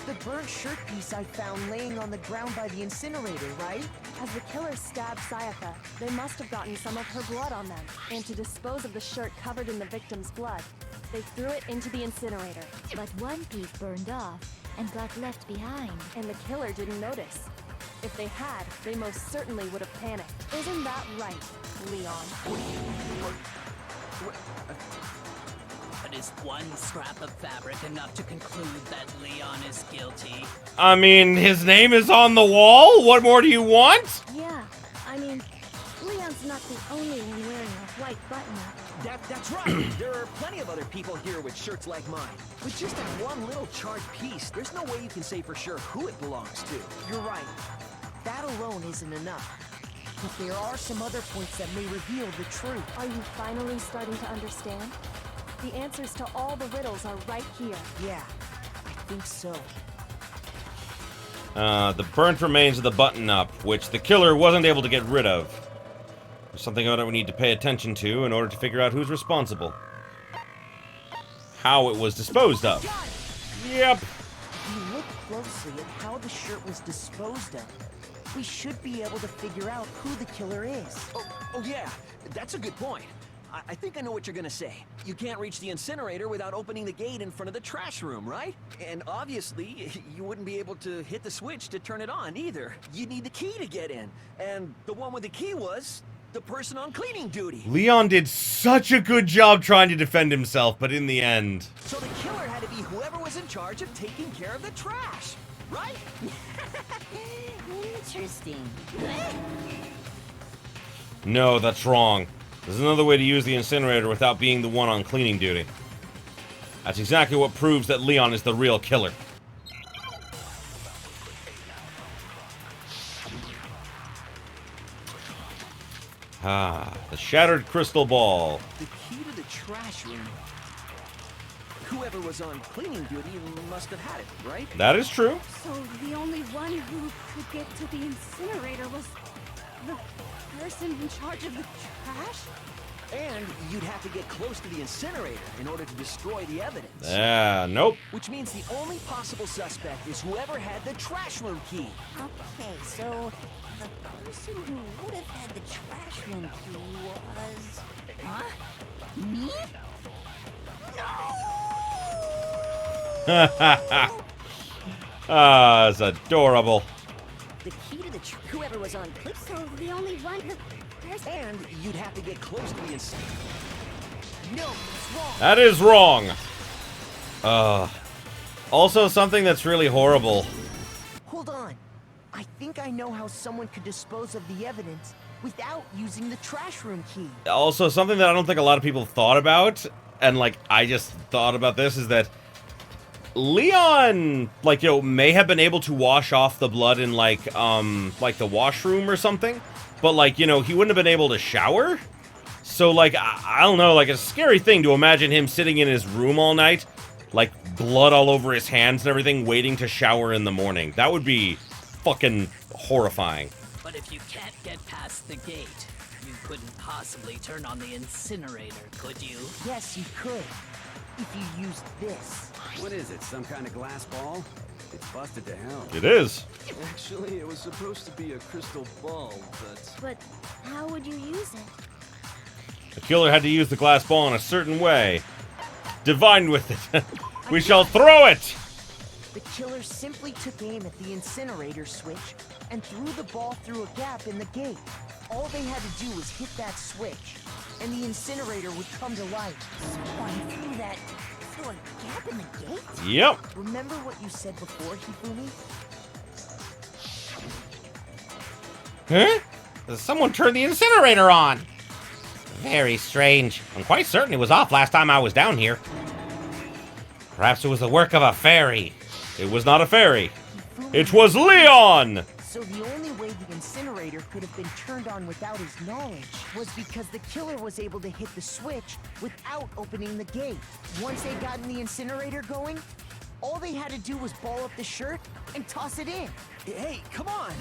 Speaker 5: the burnt shirt piece I found laying on the ground by the incinerator, right?
Speaker 11: As the killer stabbed Sayaka, they must have gotten some of her blood on them. And to dispose of the shirt covered in the victim's blood, they threw it into the incinerator.
Speaker 7: But one piece burned off and got left behind.
Speaker 11: And the killer didn't notice. If they had, they most certainly would have panicked. Isn't that right, Leon?
Speaker 9: But is one scrap of fabric enough to conclude that Leon is guilty?
Speaker 1: I mean, his name is on the wall? What more do you want?
Speaker 4: Yeah, I mean, Leon's not the only one wearing a white button-up.
Speaker 10: That's right. There are plenty of other people here with shirts like mine. With just that one little charred piece, there's no way you can say for sure who it belongs to.
Speaker 5: You're right. That alone isn't enough. But there are some other points that may reveal the truth.
Speaker 11: Are you finally starting to understand? The answers to all the riddles are right here.
Speaker 5: Yeah, I think so.
Speaker 1: The burnt remains of the button-up, which the killer wasn't able to get rid of. There's something about it we need to pay attention to in order to figure out who's responsible. How it was disposed of. Yep.
Speaker 5: If you look closely at how the shirt was disposed of, we should be able to figure out who the killer is.
Speaker 10: Oh yeah, that's a good point. I think I know what you're gonna say. You can't reach the incinerator without opening the gate in front of the trash room, right? And obviously, you wouldn't be able to hit the switch to turn it on either. You'd need the key to get in. And the one with the key was the person on cleaning duty.
Speaker 1: Leon did such a good job trying to defend himself, but in the end...
Speaker 10: So the killer had to be whoever was in charge of taking care of the trash, right?
Speaker 3: Interesting.
Speaker 1: No, that's wrong. There's another way to use the incinerator without being the one on cleaning duty. That's exactly what proves that Leon is the real killer. Ah, the shattered crystal ball.
Speaker 10: The key to the trash room. Whoever was on cleaning duty must have had it, right?
Speaker 1: That is true.
Speaker 4: So the only one who could get to the incinerator was the person in charge of the trash?
Speaker 10: And you'd have to get close to the incinerator in order to destroy the evidence.
Speaker 1: Nope.
Speaker 10: Which means the only possible suspect is whoever had the trash room key.
Speaker 3: Okay, so the person who would have had the trash room key was... Huh? Me?
Speaker 1: Ah, it's adorable.
Speaker 3: The key to the whoever was on clip.
Speaker 4: So the only one who...
Speaker 10: And you'd have to get close to the incinerator. No, it's wrong.
Speaker 1: That is wrong. Also something that's really horrible.
Speaker 5: Hold on. I think I know how someone could dispose of the evidence without using the trash room key.
Speaker 1: Also something that I don't think a lot of people thought about, and like I just thought about this, is that Leon, like, you know, may have been able to wash off the blood in like the washroom or something, but like, you know, he wouldn't have been able to shower. So like, I don't know, like, it's a scary thing to imagine him sitting in his room all night, like blood all over his hands and everything, waiting to shower in the morning. That would be fucking horrifying.
Speaker 9: But if you can't get past the gate, you couldn't possibly turn on the incinerator, could you?
Speaker 5: Yes, you could. If you used this.
Speaker 6: What is it, some kind of glass ball? It's busted to hell.
Speaker 1: It is.
Speaker 14: Actually, it was supposed to be a crystal ball, but...
Speaker 4: But how would you use it?
Speaker 1: The killer had to use the glass ball in a certain way. Divine with it. We shall throw it!
Speaker 5: The killer simply took aim at the incinerator switch and threw the ball through a gap in the gate. All they had to do was hit that switch, and the incinerator would come to life.
Speaker 3: Someone threw that through a gap in the gate?
Speaker 1: Yep.
Speaker 5: Remember what you said before, Hifumi?
Speaker 15: Huh? Someone turned the incinerator on. Very strange. I'm quite certain it was off last time I was down here. Perhaps it was the work of a fairy.
Speaker 1: It was not a fairy. It was Leon!
Speaker 5: So the only way the incinerator could have been turned on without his knowledge was because the killer was able to hit the switch without opening the gate. Once they got in the incinerator going, all they had to do was ball up the shirt and toss it in.
Speaker 10: Hey, come on!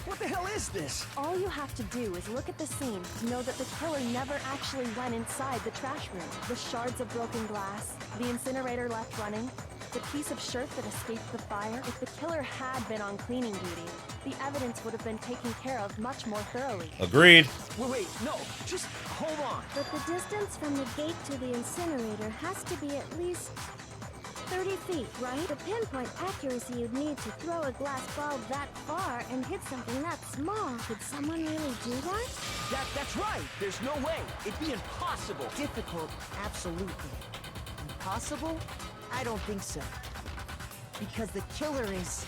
Speaker 10: What the hell is this?
Speaker 11: All you have to do is look at the scene to know that the killer never actually went inside the trash room. The shards of broken glass, the incinerator left running, the piece of shirt that escaped the fire. If the killer had been on cleaning duty, the evidence would have been taken care of much more thoroughly.
Speaker 1: Agreed.
Speaker 10: Wait, no, just hold on.
Speaker 4: But the distance from the gate to the incinerator has to be at least 30 feet, right? The pinpoint accuracy you'd need to throw a glass ball that far and hit something that small. Could someone really do that?
Speaker 10: That's right. There's no way. It'd be impossible.
Speaker 5: Difficult, absolutely. Impossible? I don't think so. Because the killer is...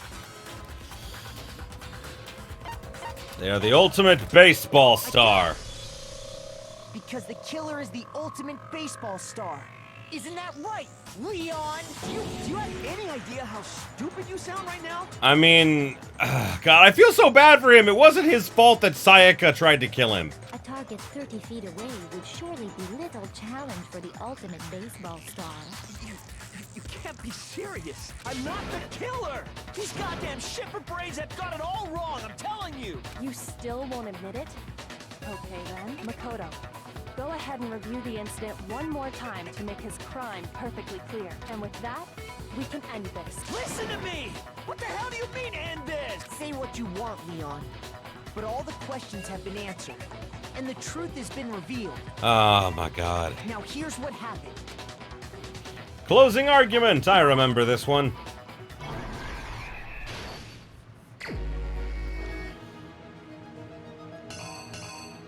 Speaker 1: They are the ultimate baseball star.
Speaker 5: Because the killer is the ultimate baseball star.
Speaker 10: Isn't that right, Leon? Do you have any idea how stupid you sound right now?
Speaker 1: I mean, God, I feel so bad for him. It wasn't his fault that Sayaka tried to kill him.
Speaker 7: A target 30 feet away would surely be little challenge for the ultimate baseball star.
Speaker 10: You can't be serious. I'm not the killer. These goddamn shipper brains have got it all wrong, I'm telling you.
Speaker 11: You still won't admit it? Okay then, Makoto. Go ahead and review the incident one more time to make his crime perfectly clear. And with that, we can end this.
Speaker 10: Listen to me! What the hell do you mean, end this?
Speaker 5: Say what you want, Leon. But all the questions have been answered. And the truth has been revealed.
Speaker 1: Oh my God.
Speaker 5: Now here's what happened.
Speaker 1: Closing argument. I remember this one.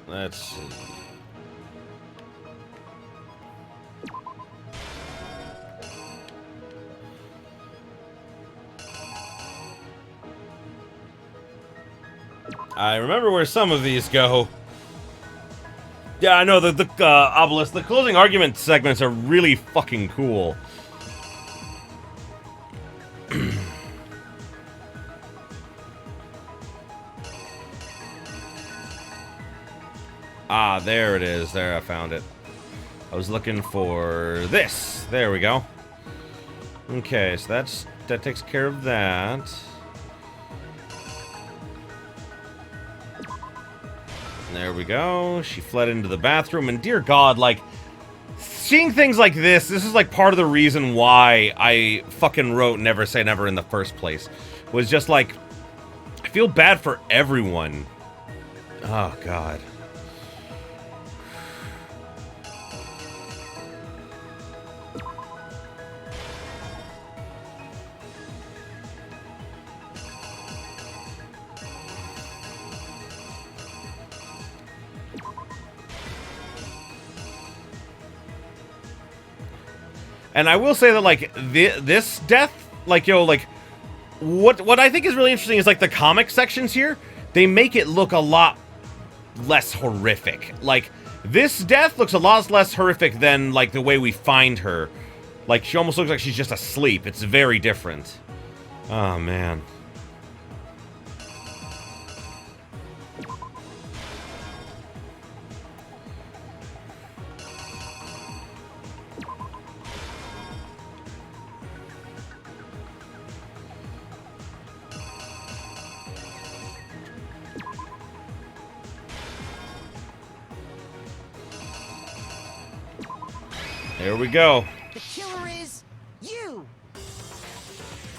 Speaker 1: Let's see. I remember where some of these go. Yeah, I know the obelisk. The closing argument segments are really fucking cool. Ah, there it is. There, I found it. I was looking for this. There we go. Okay, so that takes care of that. There we go. She fled into the bathroom, and dear God, like, seeing things like this is like part of the reason why I fucking wrote Never Say Never in the first place. Was just like, I feel bad for everyone. Oh, God. And I will say that, like, this death, like, yo, like, what I think is really interesting is, like, the comic sections here, they make it look a lot less horrific. Like, this death looks a lot less horrific than, like, the way we find her. Like, she almost looks like she's just asleep. It's very different. Oh, man. There we go.
Speaker 5: The killer is you!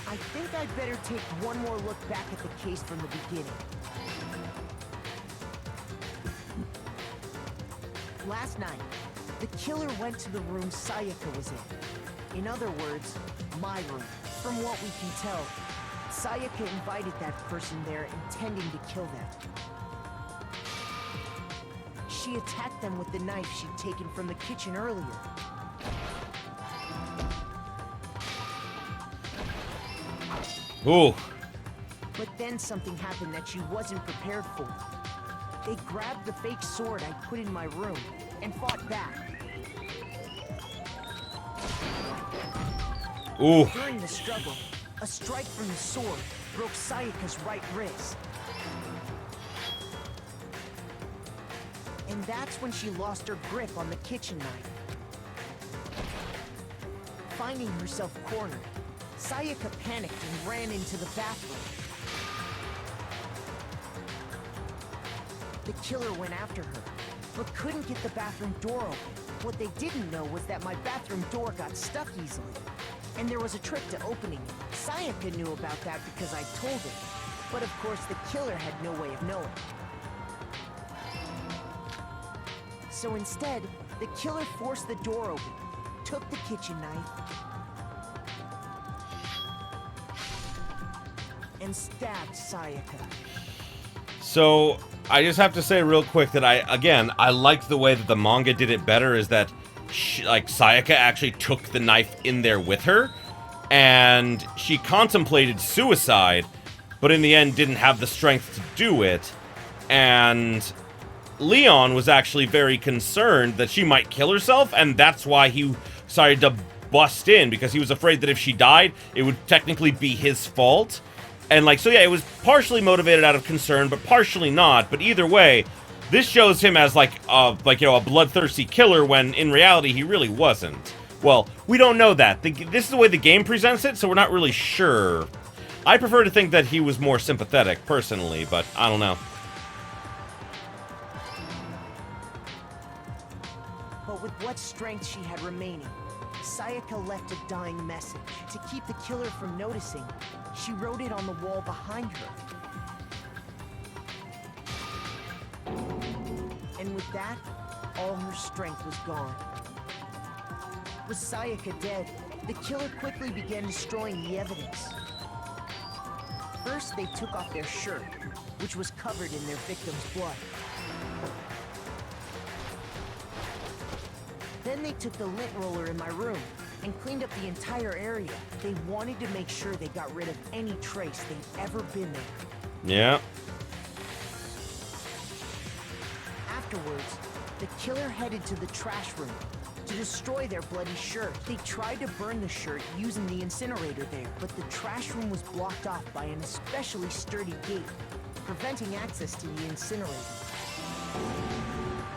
Speaker 5: I think I'd better take one more look back at the case from the beginning. Last night, the killer went to the room Sayaka was in. In other words, my room. From what we can tell, Sayaka invited that person there intending to kill them. She attacked them with the knife she'd taken from the kitchen earlier.
Speaker 1: Ooh.
Speaker 5: But then something happened that she wasn't prepared for. They grabbed the fake sword I put in my room and fought back.
Speaker 1: Ooh.
Speaker 5: During the struggle, a strike from the sword broke Sayaka's right wrist. And that's when she lost her grip on the kitchen knife. Finding herself cornered, Sayaka panicked and ran into the bathroom. The killer went after her, but couldn't get the bathroom door open. What they didn't know was that my bathroom door got stuck easily, and there was a trick to opening it. Sayaka knew about that because I told her, but of course the killer had no way of knowing. So instead, the killer forced the door open, took the kitchen knife, and stabbed Sayaka.
Speaker 1: So, I just have to say real quick that I liked the way that the manga did it better, is that Sayaka actually took the knife in there with her, and she contemplated suicide, but in the end didn't have the strength to do it, and Leon was actually very concerned that she might kill herself, and that's why he decided to bust in, because he was afraid that if she died, it would technically be his fault. And so yeah, it was partially motivated out of concern, but partially not. But either way, this shows him as a bloodthirsty killer, when in reality he really wasn't. Well, we don't know that. This is the way the game presents it, so we're not really sure. I prefer to think that he was more sympathetic, personally, but I don't know.
Speaker 5: But with what strength she had remaining, Sayaka left a dying message. To keep the killer from noticing, she wrote it on the wall behind her. And with that, all her strength was gone. With Sayaka dead, the killer quickly began destroying the evidence. First, they took off their shirt, which was covered in their victim's blood. Then they took the lint roller in my room and cleaned up the entire area. They wanted to make sure they got rid of any trace they'd ever been there.
Speaker 1: Yeah.
Speaker 5: Afterwards, the killer headed to the trash room to destroy their bloody shirt. They tried to burn the shirt using the incinerator there, but the trash room was blocked off by an especially sturdy gate, preventing access to the incinerator.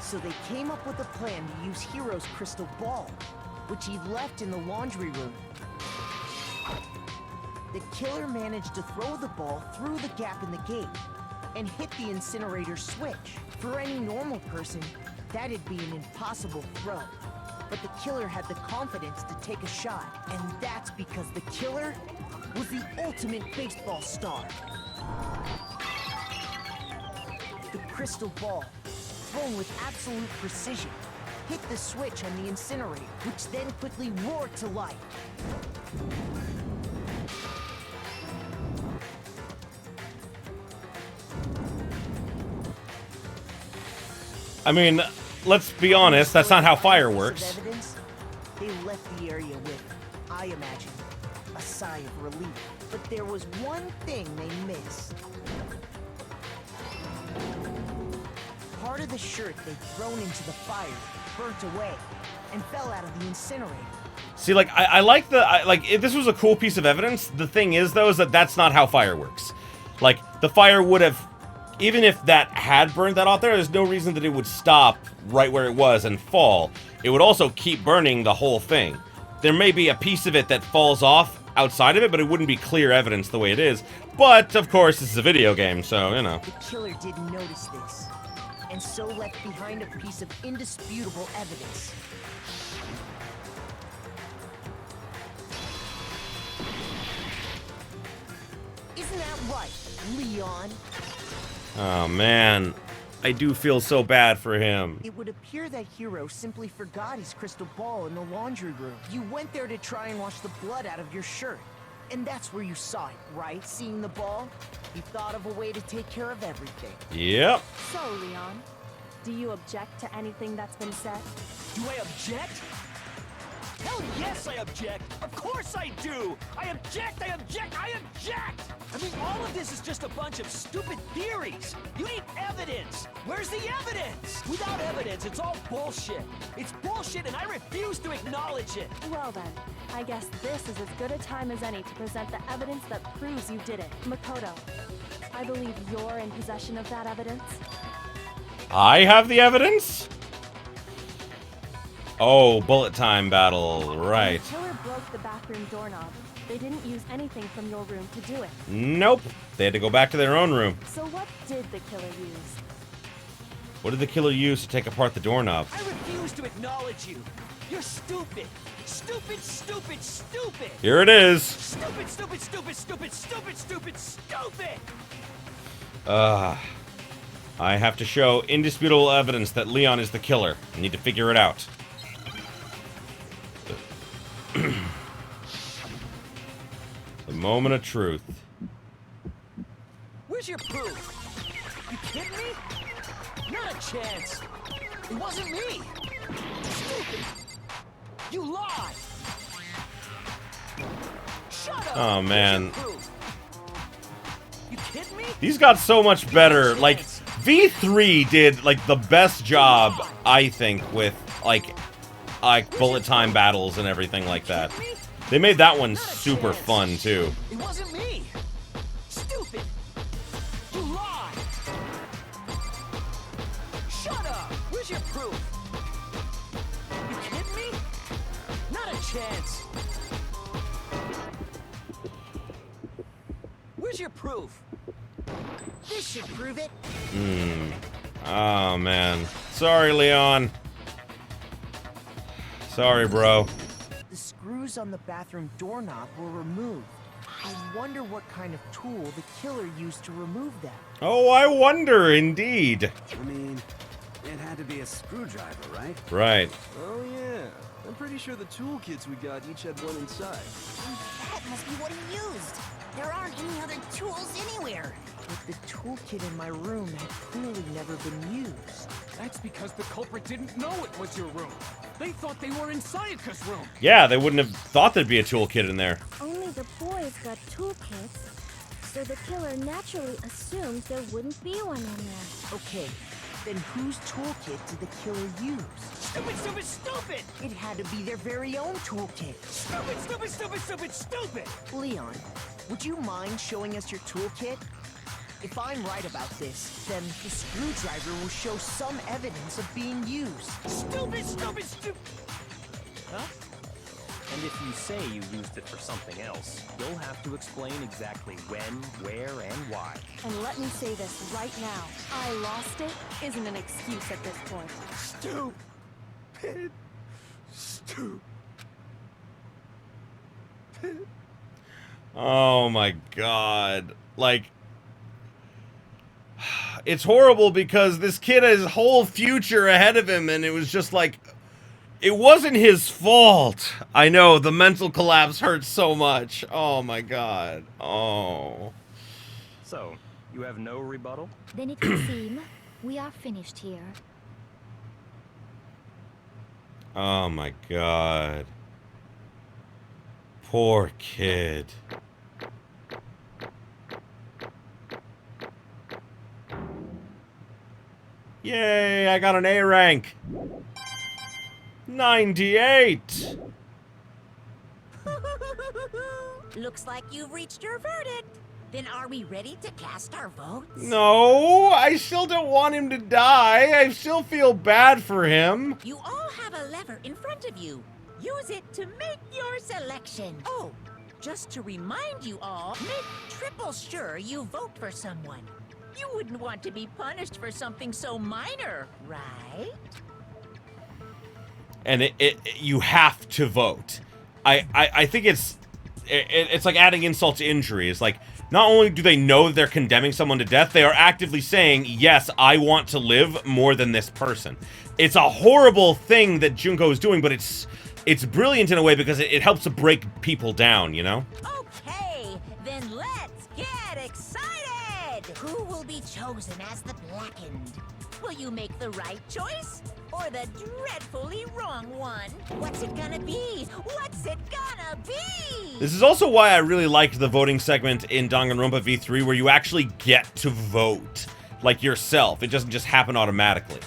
Speaker 5: So they came up with a plan to use Hiro's crystal ball, which he'd left in the laundry room. The killer managed to throw the ball through the gap in the gate and hit the incinerator switch. For any normal person, that'd be an impossible throw. But the killer had the confidence to take a shot, and that's because the killer was the ultimate baseball star. The crystal ball, thrown with absolute precision, hit the switch on the incinerator, which then quickly roared to life.
Speaker 1: I mean, let's be honest, that's not how fire works.
Speaker 5: Evidence, they left the area with, I imagine, a sigh of relief. But there was one thing they missed. Part of the shirt they'd thrown into the fire burnt away and fell out of the incinerator.
Speaker 1: See, I like if this was a cool piece of evidence. The thing is, though, is that that's not how fire works. The fire would have, even if that had burned that off there's no reason that it would stop right where it was and fall. It would also keep burning the whole thing. There may be a piece of it that falls off outside of it, but it wouldn't be clear evidence the way it is. But, of course, this is a video game, so, you know.
Speaker 5: The killer didn't notice this, and so left behind a piece of indisputable evidence. Isn't that right, Leon?
Speaker 1: Oh, man. I do feel so bad for him.
Speaker 5: It would appear that Hiro simply forgot his crystal ball in the laundry room. You went there to try and wash the blood out of your shirt, And that's where you saw it, right? Seeing the ball? You thought of a way to take care of everything.
Speaker 1: Yep.
Speaker 11: So, Leon, do you object to anything that's been said?
Speaker 10: Do I object? Hell yes, I object! Of course I do! I object! I object! I object! I mean, all of this is just a bunch of stupid theories! You need evidence! Where's the evidence? Without evidence, it's all bullshit! It's bullshit and I refuse to acknowledge it!
Speaker 11: Well then, I guess this is as good a time as any to present the evidence that proves you did it. Makoto, I believe you're in possession of that evidence.
Speaker 1: I have the evidence? Oh, bullet time battle, right.
Speaker 11: When the killer broke the bathroom doorknob, they didn't use anything from your room to do it.
Speaker 1: Nope. They had to go back to their own room.
Speaker 11: So what did the killer use?
Speaker 1: What did the killer use to take apart the doorknob?
Speaker 10: I refuse to acknowledge you! You're stupid! Stupid, stupid, stupid!
Speaker 1: Here it is.
Speaker 10: Stupid, stupid, stupid, stupid, stupid, stupid, stupid!
Speaker 1: I have to show indisputable evidence that Leon is the killer. I need to figure it out. The moment of truth.
Speaker 10: Where's your proof? You kidding me? Not a chance! It wasn't me! Stupid! You lied! Shut up!
Speaker 1: Oh, man.
Speaker 10: You kidding me?
Speaker 1: These got so much better. Like, V3 did, like, the best job, I think, with, like bullet time battles and everything like that. They made that one super fun, too.
Speaker 10: It wasn't me! Stupid! You lied! Shut up! Where's your proof? You kidding me? Not a chance! Where's your proof?
Speaker 5: This should prove it.
Speaker 1: Oh, man. Sorry, Leon. Sorry, bro.
Speaker 5: The screws on the bathroom doorknob were removed. I wonder what kind of tool the killer used to remove them.
Speaker 1: Oh, I wonder, indeed.
Speaker 6: I mean, it had to be a screwdriver, right?
Speaker 1: Right.
Speaker 14: Oh yeah, I'm pretty sure the toolkits we got each had one inside.
Speaker 13: That must be what he used. There aren't any other tools anywhere.
Speaker 5: But the toolkit in my room had clearly never been used.
Speaker 2: That's because the culprit didn't know it was your room. They thought they were in Sayaka's room.
Speaker 1: Yeah, they wouldn't have thought there'd be a toolkit in there.
Speaker 12: Only the boys got toolkits, so the killer naturally assumed there wouldn't be one in there.
Speaker 5: Okay, then whose toolkit did the killer use?
Speaker 10: Stupid, stupid, stupid!
Speaker 5: It had to be their very own toolkit.
Speaker 10: Stupid, stupid, stupid, stupid, stupid!
Speaker 5: Leon, would you mind showing us your toolkit? If I'm right about this, then the screwdriver will show some evidence of being used.
Speaker 10: Stupid, stupid, stupid!
Speaker 8: Huh? And if you say you used it for something else, you'll have to explain exactly when, where, and why.
Speaker 11: And let me say this right now. I lost it isn't an excuse at this point.
Speaker 14: Stupid. Stupid.
Speaker 1: Oh my god. Like, it's horrible because this kid has his whole future ahead of him, and it was just like, it wasn't his fault. I know, the mental collapse hurts so much. Oh my god. Oh.
Speaker 8: So, you have no rebuttal?
Speaker 7: Then it would seem we are finished here.
Speaker 1: Oh my god. Poor kid. Yay, I got an A rank. 98.
Speaker 3: Looks like you've reached your verdict. Then are we ready to cast our votes?
Speaker 1: No, I still don't want him to die. I still feel bad for him.
Speaker 3: You all have a lever in front of you. Use it to make your selection. Oh, just to remind you all, make triple sure you vote for someone. You wouldn't want to be punished for something so minor, right?
Speaker 1: And you have to vote. I think it's like adding insult to injury. It's like, not only do they know that they're condemning someone to death, they are actively saying, yes, I want to live more than this person. It's a horrible thing that Junko is doing, but it's brilliant in a way because it helps to break people down, you know?
Speaker 3: Okay, Then let's get excited! Who will be chosen as the blackened? Will you make the right choice? Or the dreadfully wrong one? What's it gonna be? What's it gonna be?
Speaker 1: This is also why I really liked the voting segment in Danganronpa V3 where you actually get to vote. Like yourself. It doesn't just happen automatically.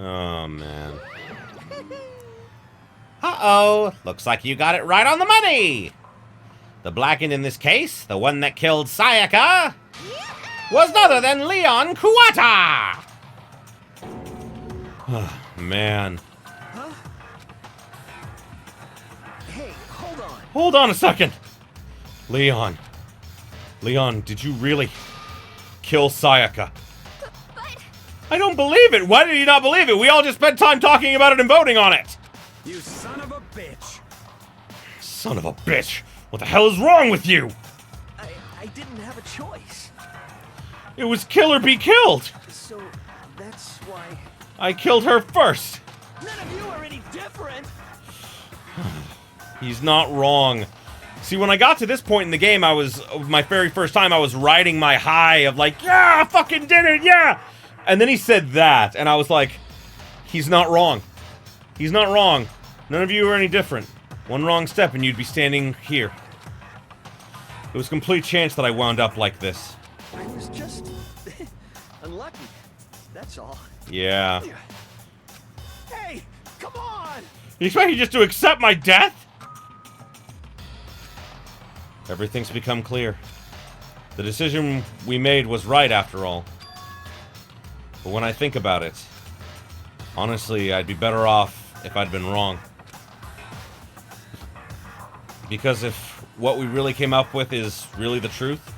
Speaker 1: Oh, man.
Speaker 15: Uh-oh. Looks like you got it right on the money. The blackened in this case, the one that killed Sayaka, was none other than Leon Kuwata.
Speaker 1: Man.
Speaker 10: Huh? Hey, hold on.
Speaker 1: Hold on a second. Leon. Leon, did you really kill Sayaka? I don't believe it. Why did you not believe it? We all just spent time talking about it and voting on it.
Speaker 6: You son of a bitch.
Speaker 1: Son of a bitch. What the hell is wrong with you?
Speaker 10: I didn't have a choice.
Speaker 1: It was kill or be killed.
Speaker 10: So, that's why...
Speaker 1: I killed her first.
Speaker 10: None of you are any different.
Speaker 1: He's not wrong. See, when I got to this point in the game, my very first time, I was riding my high of like, yeah, I fucking did it, yeah. And then he said that, and I was like, he's not wrong. He's not wrong. None of you are any different. One wrong step and you'd be standing here. It was a complete chance that I wound up like this.
Speaker 10: I was just... unlucky. That's all.
Speaker 1: Yeah.
Speaker 10: Hey, come on!
Speaker 1: You expect me just to accept my death? Everything's become clear. The decision we made was right after all. But when I think about it, honestly, I'd be better off if I'd been wrong. Because if what we really came up with is really the truth,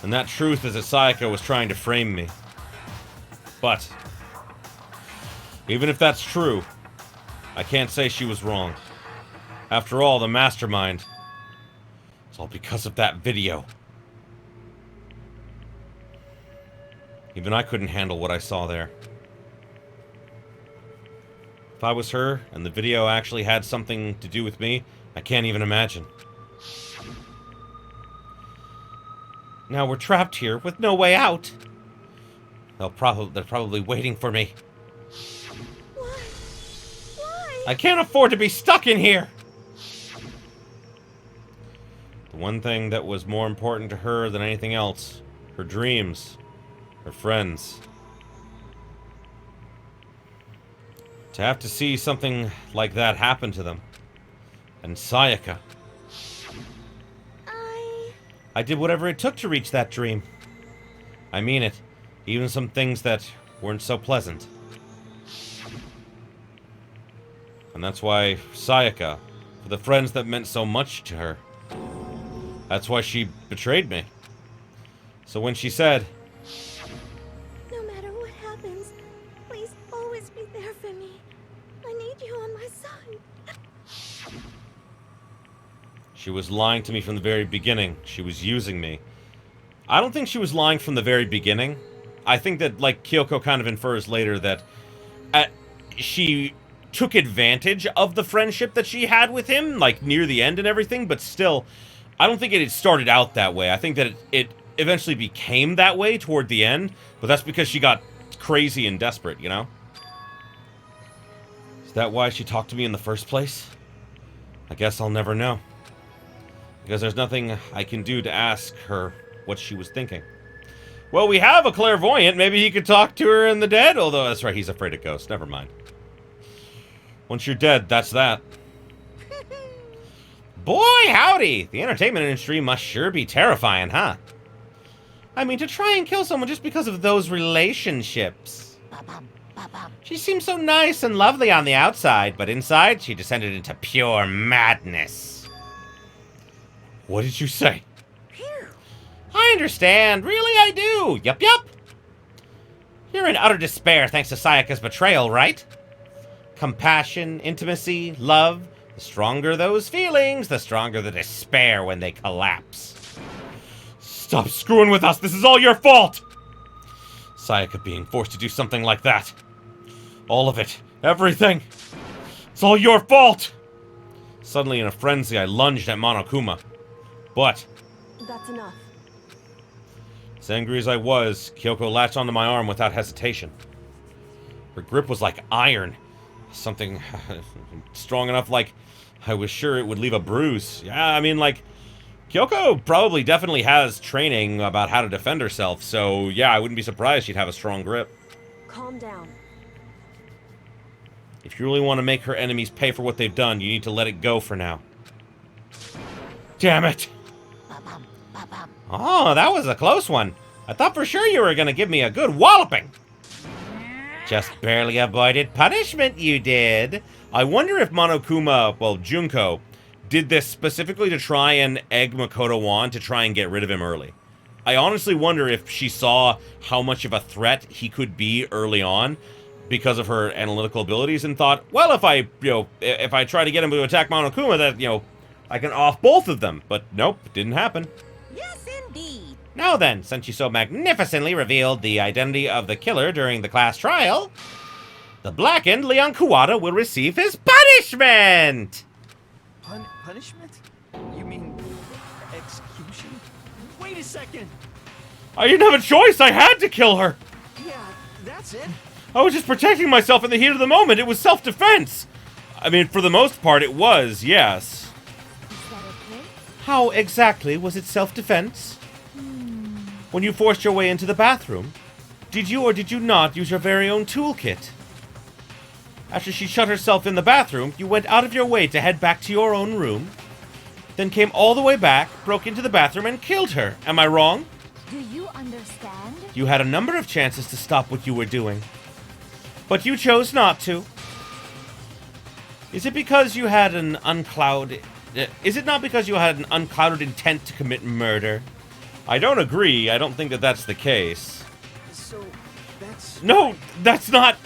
Speaker 1: and that truth is that Sayaka was trying to frame me. But, even if that's true, I can't say she was wrong. After all, the mastermind, it's all because of that video. Even I couldn't handle what I saw there. If I was her, and the video actually had something to do with me, I can't even imagine. Now we're trapped here with no way out. They're probably waiting for me.
Speaker 4: Why? Why?
Speaker 15: I can't afford to be stuck in here.
Speaker 1: The one thing that was more important to her than anything else, her dreams, her friends. To have to see something like that happen to them. And Sayaka. I did whatever it took to reach that dream. I mean it. Even some things that weren't so pleasant. And that's why Sayaka, for the friends that meant so much to her, that's why she betrayed me. So when she said,
Speaker 4: No matter what happens, please always be there for me. I need you on my side.
Speaker 1: she was lying to me from the very beginning. She was using me. I don't think she was lying from the very beginning. I think that, like, Kyoko kind of infers later that she took advantage of the friendship that she had with him, like, near the end and everything, but still, I don't think it had started out that way. I think that it eventually became that way toward the end, but that's because she got crazy and desperate, you know? Is that why she talked to me in the first place? I guess I'll never know. Because there's nothing I can do to ask her what she was thinking. Well, we have a clairvoyant. Maybe he could talk to her in the dead. Although, that's right, he's afraid of ghosts. Never mind. Once you're dead, that's that.
Speaker 15: Boy, howdy! The entertainment industry must sure be terrifying, huh? I mean, to try and kill someone just because of those relationships. She seems so nice and lovely on the outside, but inside, she descended into pure madness.
Speaker 1: What did you say?
Speaker 15: I understand. Really, I do. Yup, yup. You're in utter despair thanks to Sayaka's betrayal, right? Compassion, intimacy, love, The stronger those feelings, the stronger the despair when they collapse. Stop screwing with us! This is all your fault! Sayaka being forced to do something like that. All of it. Everything. It's all your fault! Suddenly in a frenzy, I lunged at Monokuma. But...
Speaker 11: That's enough.
Speaker 15: as angry as I was, Kyoko latched onto my arm without hesitation. Her grip was like iron. Something strong enough, like, I was sure it would leave a bruise. Yeah, I mean, like, Kyoko probably definitely has training about how to defend herself, so yeah, I wouldn't be surprised she'd have a strong grip.
Speaker 11: Calm down.
Speaker 15: If you really want to make her enemies pay for what they've done, you need to let it go for now. Damn it! Oh, that was a close one. I thought for sure you were gonna give me a good walloping. Just barely avoided punishment, you did. I wonder if Monokuma, well, Junko, did this specifically to try and egg Makoto on to try and get rid of him early. I honestly wonder if she saw how much of a threat he could be early on because of her analytical abilities and thought, well, if I try to get him to attack Monokuma, that, I can off both of them. But nope, didn't happen.
Speaker 3: Yes, indeed.
Speaker 15: Now then, since you so magnificently revealed the identity of the killer during the class trial, the blackened Leon Kuwata will receive his punishment!
Speaker 10: Punishment? You mean execution? Wait a second!
Speaker 15: I didn't have a choice! I had to kill her!
Speaker 10: Yeah, that's it.
Speaker 15: I was just protecting myself in the heat of the moment. It was self-defense! I mean, for the most part, it was, yes.
Speaker 7: Is that okay?
Speaker 15: How exactly was it self-defense? When you forced your way into the bathroom, did you or did you not use your very own toolkit? After she shut herself in the bathroom, you went out of your way to head back to your own room, then came all the way back, broke into the bathroom, and killed her. Am I wrong?
Speaker 7: Do you understand?
Speaker 15: You had a number of chances to stop what you were doing, but you chose not to. Is it because you had an unclouded... Is it not because you had an unclouded intent to commit murder? I don't agree. I don't think that that's the case.
Speaker 10: So, that's...
Speaker 15: No, that's not...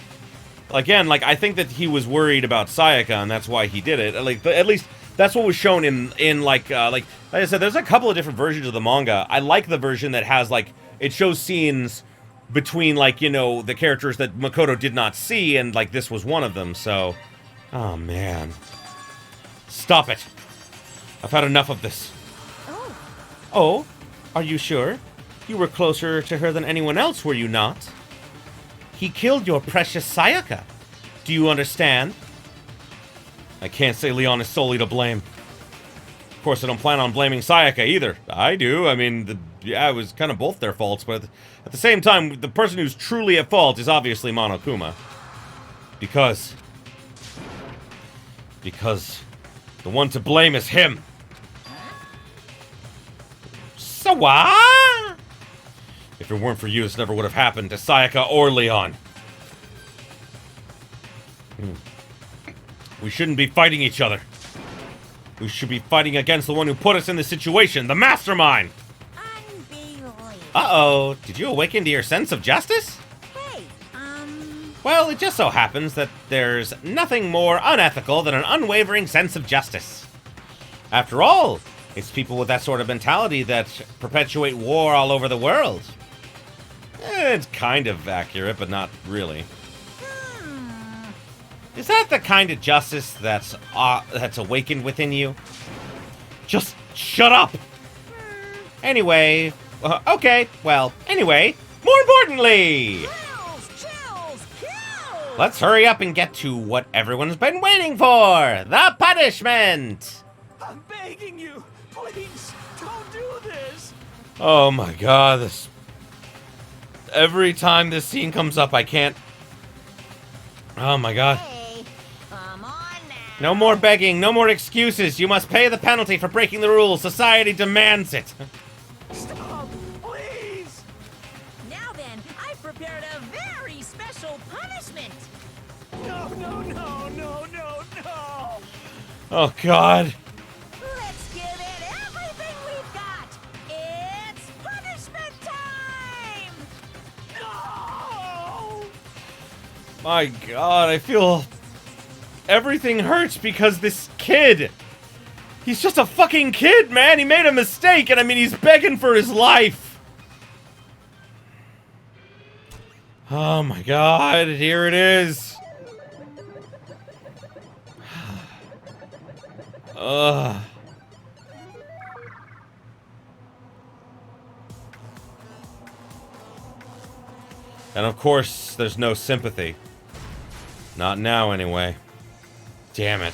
Speaker 15: Again, I think that he was worried about Sayaka, and that's why he did it. At least, that's what was shown in like I said, there's a couple of different versions of the manga. I like the version that has, it shows scenes between, the characters that Makoto did not see, and, this was one of them, so... Oh, man. Stop it. I've had enough of this.
Speaker 7: Oh.
Speaker 15: Oh? Are you sure? You were closer to her than anyone else, were you not? He killed your precious Sayaka. Do you understand? I can't say Leon is solely to blame. Of course, I don't plan on blaming Sayaka either. I do. I mean, it was kind of both their faults, but at the same time, the person who's truly at fault is obviously Monokuma. Because the one to blame is him. So what? If it weren't for you, this never would have happened to Sayaka or Leon. We shouldn't be fighting each other. We should be fighting against the one who put us in this situation, the mastermind!
Speaker 3: Unbelievable.
Speaker 15: Uh-oh, did you awaken to your sense of justice?
Speaker 3: Hey,
Speaker 15: Well, it just so happens that there's nothing more unethical than an unwavering sense of justice. After all, it's people with that sort of mentality that perpetuate war all over the world. It's kind of accurate, but not really. Is that the kind of justice that's awakened within you? Just shut up! Anyway, anyway, more importantly! Let's hurry up and get to what everyone's been waiting for! The punishment!
Speaker 10: I'm begging you, please, don't do this!
Speaker 15: Oh my god, this... Every time this scene comes up, I can't... Oh my god.
Speaker 3: Hey, come on now.
Speaker 15: No more begging, no more excuses. You must pay the penalty for breaking the rules. Society demands it.
Speaker 10: Stop, please!
Speaker 3: Now then, I've prepared a very special punishment.
Speaker 10: No!
Speaker 15: Oh god.
Speaker 3: Let's give it everything we've got. It's punishment time!
Speaker 10: No!
Speaker 15: My god, I feel everything hurts because this kid. He's just a fucking kid, man. He made a mistake, and I mean, he's begging for his life. Oh my god, here it is. Ugh. And of course, there's no sympathy. Not now, anyway. Damn it.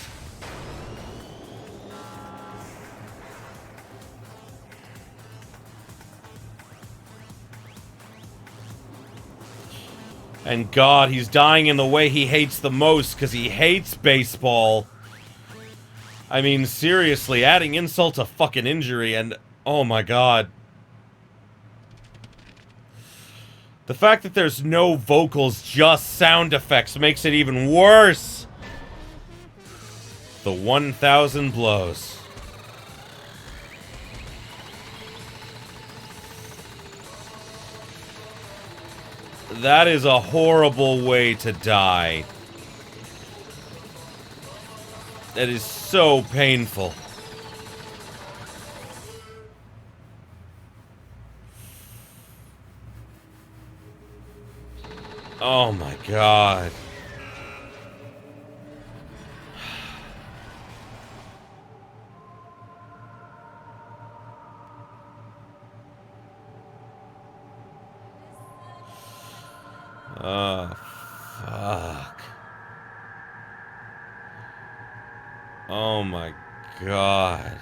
Speaker 15: And God, he's dying in the way he hates the most, because he hates baseball. I mean, seriously, adding insult to fucking injury, and oh my God. The fact that there's no vocals, just sound effects, makes it even worse. The 1,000 blows. That is a horrible way to die. That is so painful. Oh my God. Oh, fuck. Oh my God.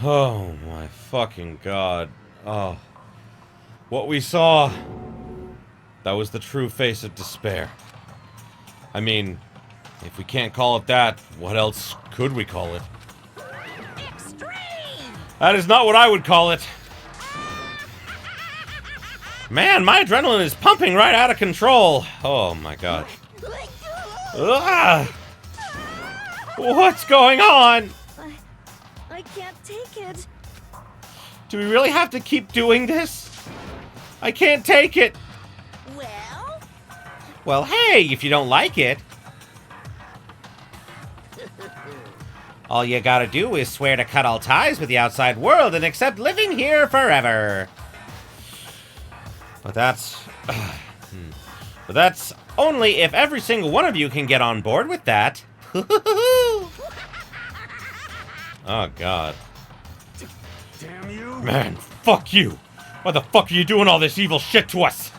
Speaker 15: Oh my fucking God. Oh. What we saw, that was the true face of despair. I mean, if we can't call it that, what else could we call it? That is not what I would call it. Man, my adrenaline is pumping right out of control. Oh my God. Ugh. What's going on?
Speaker 4: I can't take it.
Speaker 15: Do we really have to keep doing this? I can't take it.
Speaker 3: Well?
Speaker 15: Well, hey, if you don't like it. All you gotta do is swear to cut all ties with the outside world and accept living here forever. But that's... but that's only if every single one of you can get on board with that. Oh, God.
Speaker 14: Damn you!
Speaker 15: Man, fuck you! Why the fuck are you doing all this evil shit to us?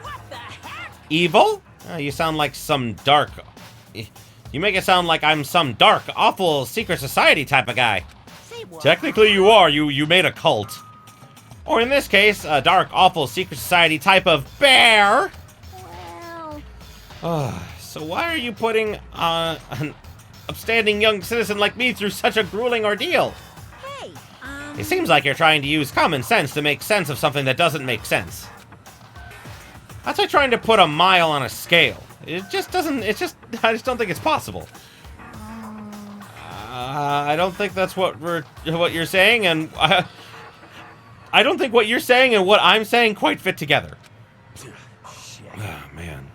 Speaker 3: What the heck?
Speaker 15: Evil? You sound like some dark... You make it sound like I'm some dark, awful secret society type of guy.
Speaker 3: Say what?
Speaker 15: Technically you are. You made a cult. Or in this case, a dark, awful secret society type of bear.
Speaker 4: Well...
Speaker 15: So why are you putting an upstanding young citizen like me through such a grueling ordeal?
Speaker 3: Hey,
Speaker 15: It seems like you're trying to use common sense to make sense of something that doesn't make sense. That's like trying to put a mile on a scale. It just doesn't, I just don't think it's possible. I don't think that's what you're saying, and I don't think what you're saying and what I'm saying quite fit together. Oh, man.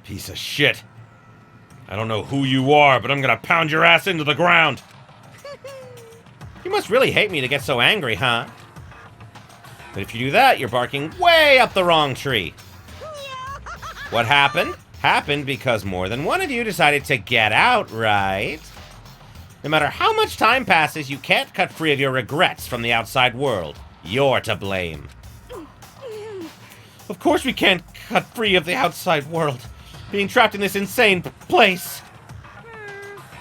Speaker 15: Piece of shit. I don't know who you are, but I'm gonna pound your ass into the ground. You must really hate me to get so angry, huh? But if you do that, you're barking way up the wrong tree. What happened? Happened because more than one of you decided to get out, right? No matter how much time passes, you can't cut free of your regrets from the outside world. You're to blame. Of course we can't cut free of the outside world. Being trapped in this insane place.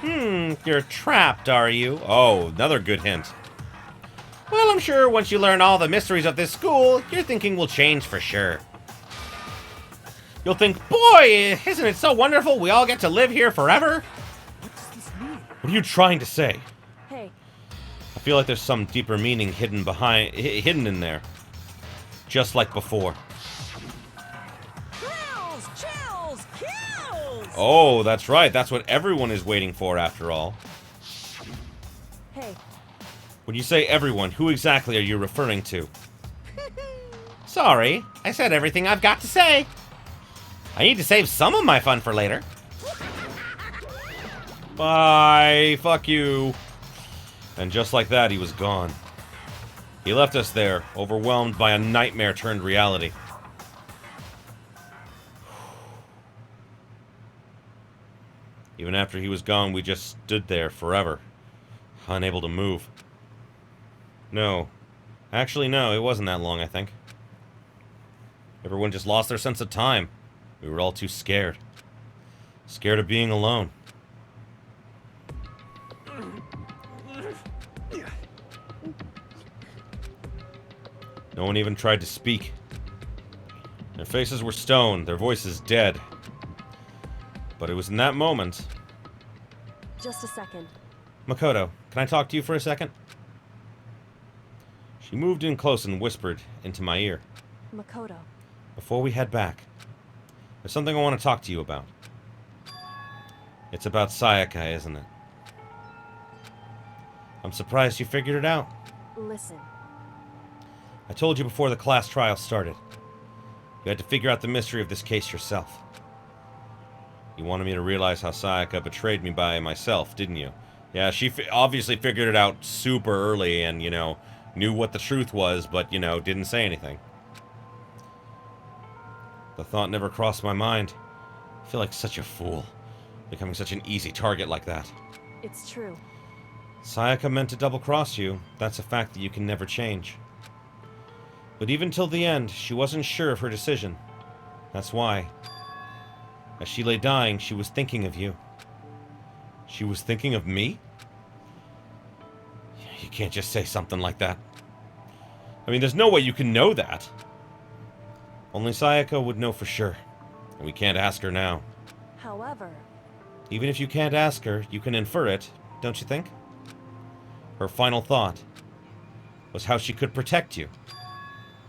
Speaker 15: You're trapped, are you? Oh, another good hint. Well, I'm sure once you learn all the mysteries of this school, your thinking will change for sure. You'll think, boy, isn't it so wonderful we all get to live here forever?
Speaker 14: What does this mean?
Speaker 15: What are you trying to say?
Speaker 11: Hey,
Speaker 15: I feel like there's some deeper meaning hidden in there. Just like before.
Speaker 3: Kills, chills, kills!
Speaker 15: Oh, that's right. That's what everyone is waiting for after all.
Speaker 11: hey,
Speaker 15: When you say everyone, who exactly are you referring to? Sorry, I said everything I've got to say. I need to save some of my fun for later. Bye, fuck you. And just like that, he was gone. He left us there, overwhelmed by a nightmare turned reality. Even after he was gone, we just stood there forever, unable to move. No. Actually, no, it wasn't that long, I think. Everyone just lost their sense of time. We were all too scared. Scared of being alone. No one even tried to speak. Their faces were stone, their voices dead. But it was in that moment...
Speaker 11: Just a second.
Speaker 15: Makoto, can I talk to you for a second? She moved in close and whispered into my ear.
Speaker 11: Makoto.
Speaker 15: Before we head back, there's something I want to talk to you about. It's about Sayaka, isn't it? I'm surprised you figured it out.
Speaker 11: Listen.
Speaker 15: I told you before the class trial started. You had to figure out the mystery of this case yourself. You wanted me to realize how Sayaka betrayed me by myself, didn't you? Yeah, she obviously figured it out super early and, you know, knew what the truth was, but, you know, didn't say anything. The thought never crossed my mind. I feel like such a fool, becoming such an easy target like that.
Speaker 11: It's true.
Speaker 15: Sayaka meant to double-cross you. That's a fact that you can never change. But even till the end, she wasn't sure of her decision. That's why. As she lay dying, she was thinking of you. She was thinking of me? You can't just say something like that. I mean, there's no way you can know that. Only Sayaka would know for sure. And we can't ask her now.
Speaker 11: However...
Speaker 15: Even if you can't ask her, you can infer it, don't you think? Her final thought was how she could protect you.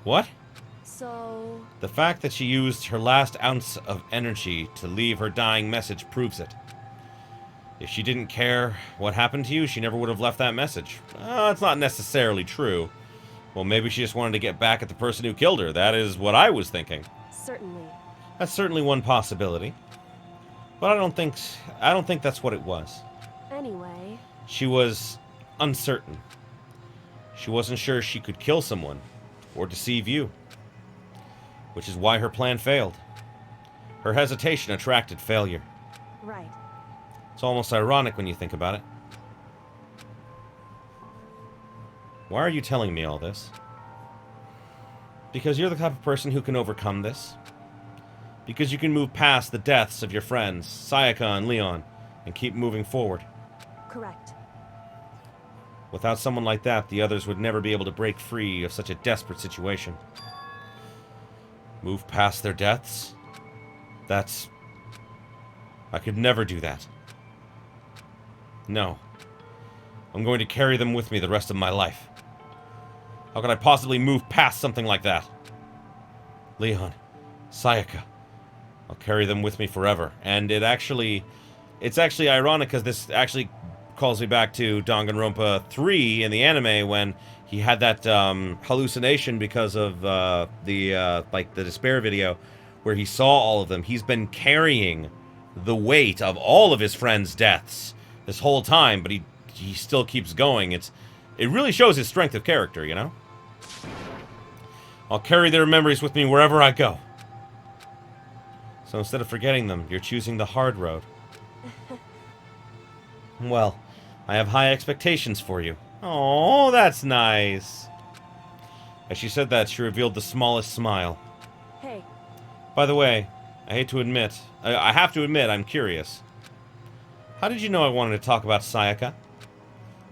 Speaker 15: What?
Speaker 11: So...
Speaker 15: The fact that she used her last ounce of energy to leave her dying message proves it. If she didn't care what happened to you, she never would have left that message. It's not necessarily true. Well, maybe she just wanted to get back at the person who killed her. That is what I was thinking.
Speaker 11: Certainly.
Speaker 15: That's certainly one possibility. But I don't think that's what it was.
Speaker 11: Anyway...
Speaker 15: She was uncertain. She wasn't sure she could kill someone or deceive you. Which is why her plan failed. Her hesitation attracted failure.
Speaker 11: Right.
Speaker 15: It's almost ironic when you think about it. Why are you telling me all this? Because you're the type of person who can overcome this. Because you can move past the deaths of your friends, Sayaka and Leon, and keep moving forward.
Speaker 11: Correct.
Speaker 15: Without someone like that, the others would never be able to break free of such a desperate situation. Move past their deaths? That's... I could never do that. No. I'm going to carry them with me the rest of my life. How could I possibly move past something like that? Leon, Sayaka, I'll carry them with me forever. And it's actually ironic because this actually calls me back to Danganronpa 3 in the anime when he had that hallucination because of the despair video where he saw all of them. He's been carrying the weight of all of his friends' deaths this whole time, but he still keeps going. It really shows his strength of character, you know? I'll carry their memories with me wherever I go. So instead of forgetting them, you're choosing the hard road. Well, I have high expectations for you. Oh, that's nice. As she said that, she revealed the smallest smile.
Speaker 11: Hey.
Speaker 15: By the way, I have to admit, I'm curious. How did you know I wanted to talk about Sayaka?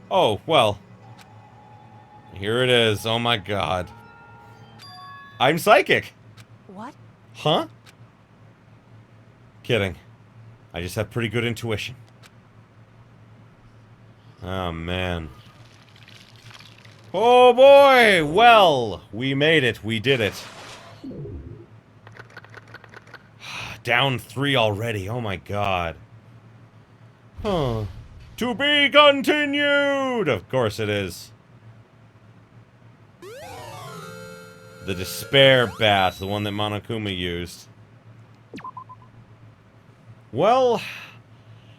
Speaker 15: Oh, well. Here it is. Oh my god. I'm psychic.
Speaker 11: What?
Speaker 15: Huh? Kidding. I just have pretty good intuition. Oh, man. Oh, boy! Well, we made it. We did it. Down 3 already. Oh, my God. Huh. To be continued! Of course it is.
Speaker 1: The despair bat, the one that Monokuma used. Well,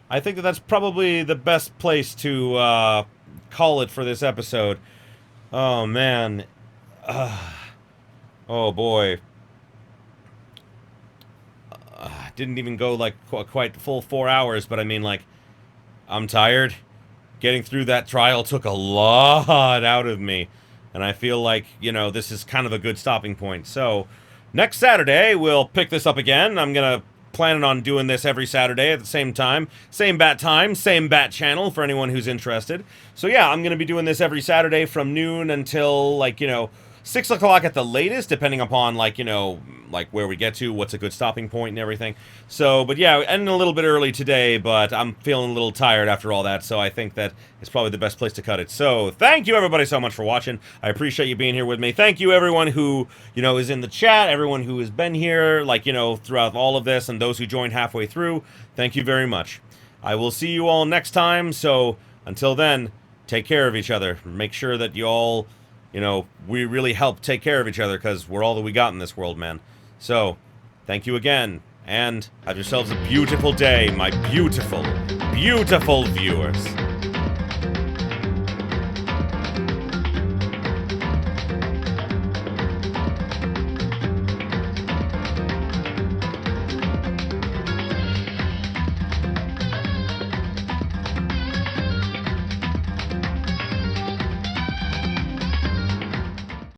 Speaker 1: I think that that's probably the best place to call it for this episode. Oh, man. Oh, boy. Didn't even go, like, quite full 4 hours, but I mean, like, I'm tired. Getting through that trial took a lot out of me. And I feel like, you know, this is kind of a good stopping point. So, next Saturday, we'll pick this up again. I'm gonna plan on doing this every Saturday at the same time. Same bat channel for anyone who's interested. So yeah, I'm gonna be doing this every Saturday from noon until, like, you know, 6 o'clock at the latest, depending upon, like, you know, like where we get to, what's a good stopping point and everything. So, but yeah, ending a little bit early today, but I'm feeling a little tired after all that, so I think that it's probably the best place to cut it. So, thank you everybody so much for watching. I appreciate you being here with me. Thank you everyone who, you know, is in the chat, everyone who has been here, like, you know, throughout all of this, and those who joined halfway through. Thank you very much. I will see you all next time, so until then, take care of each other. Make sure that you all, you know, we really help take care of each other, because we're all that we got in this world, man. So, thank you again, and have yourselves a beautiful day, my beautiful, beautiful viewers.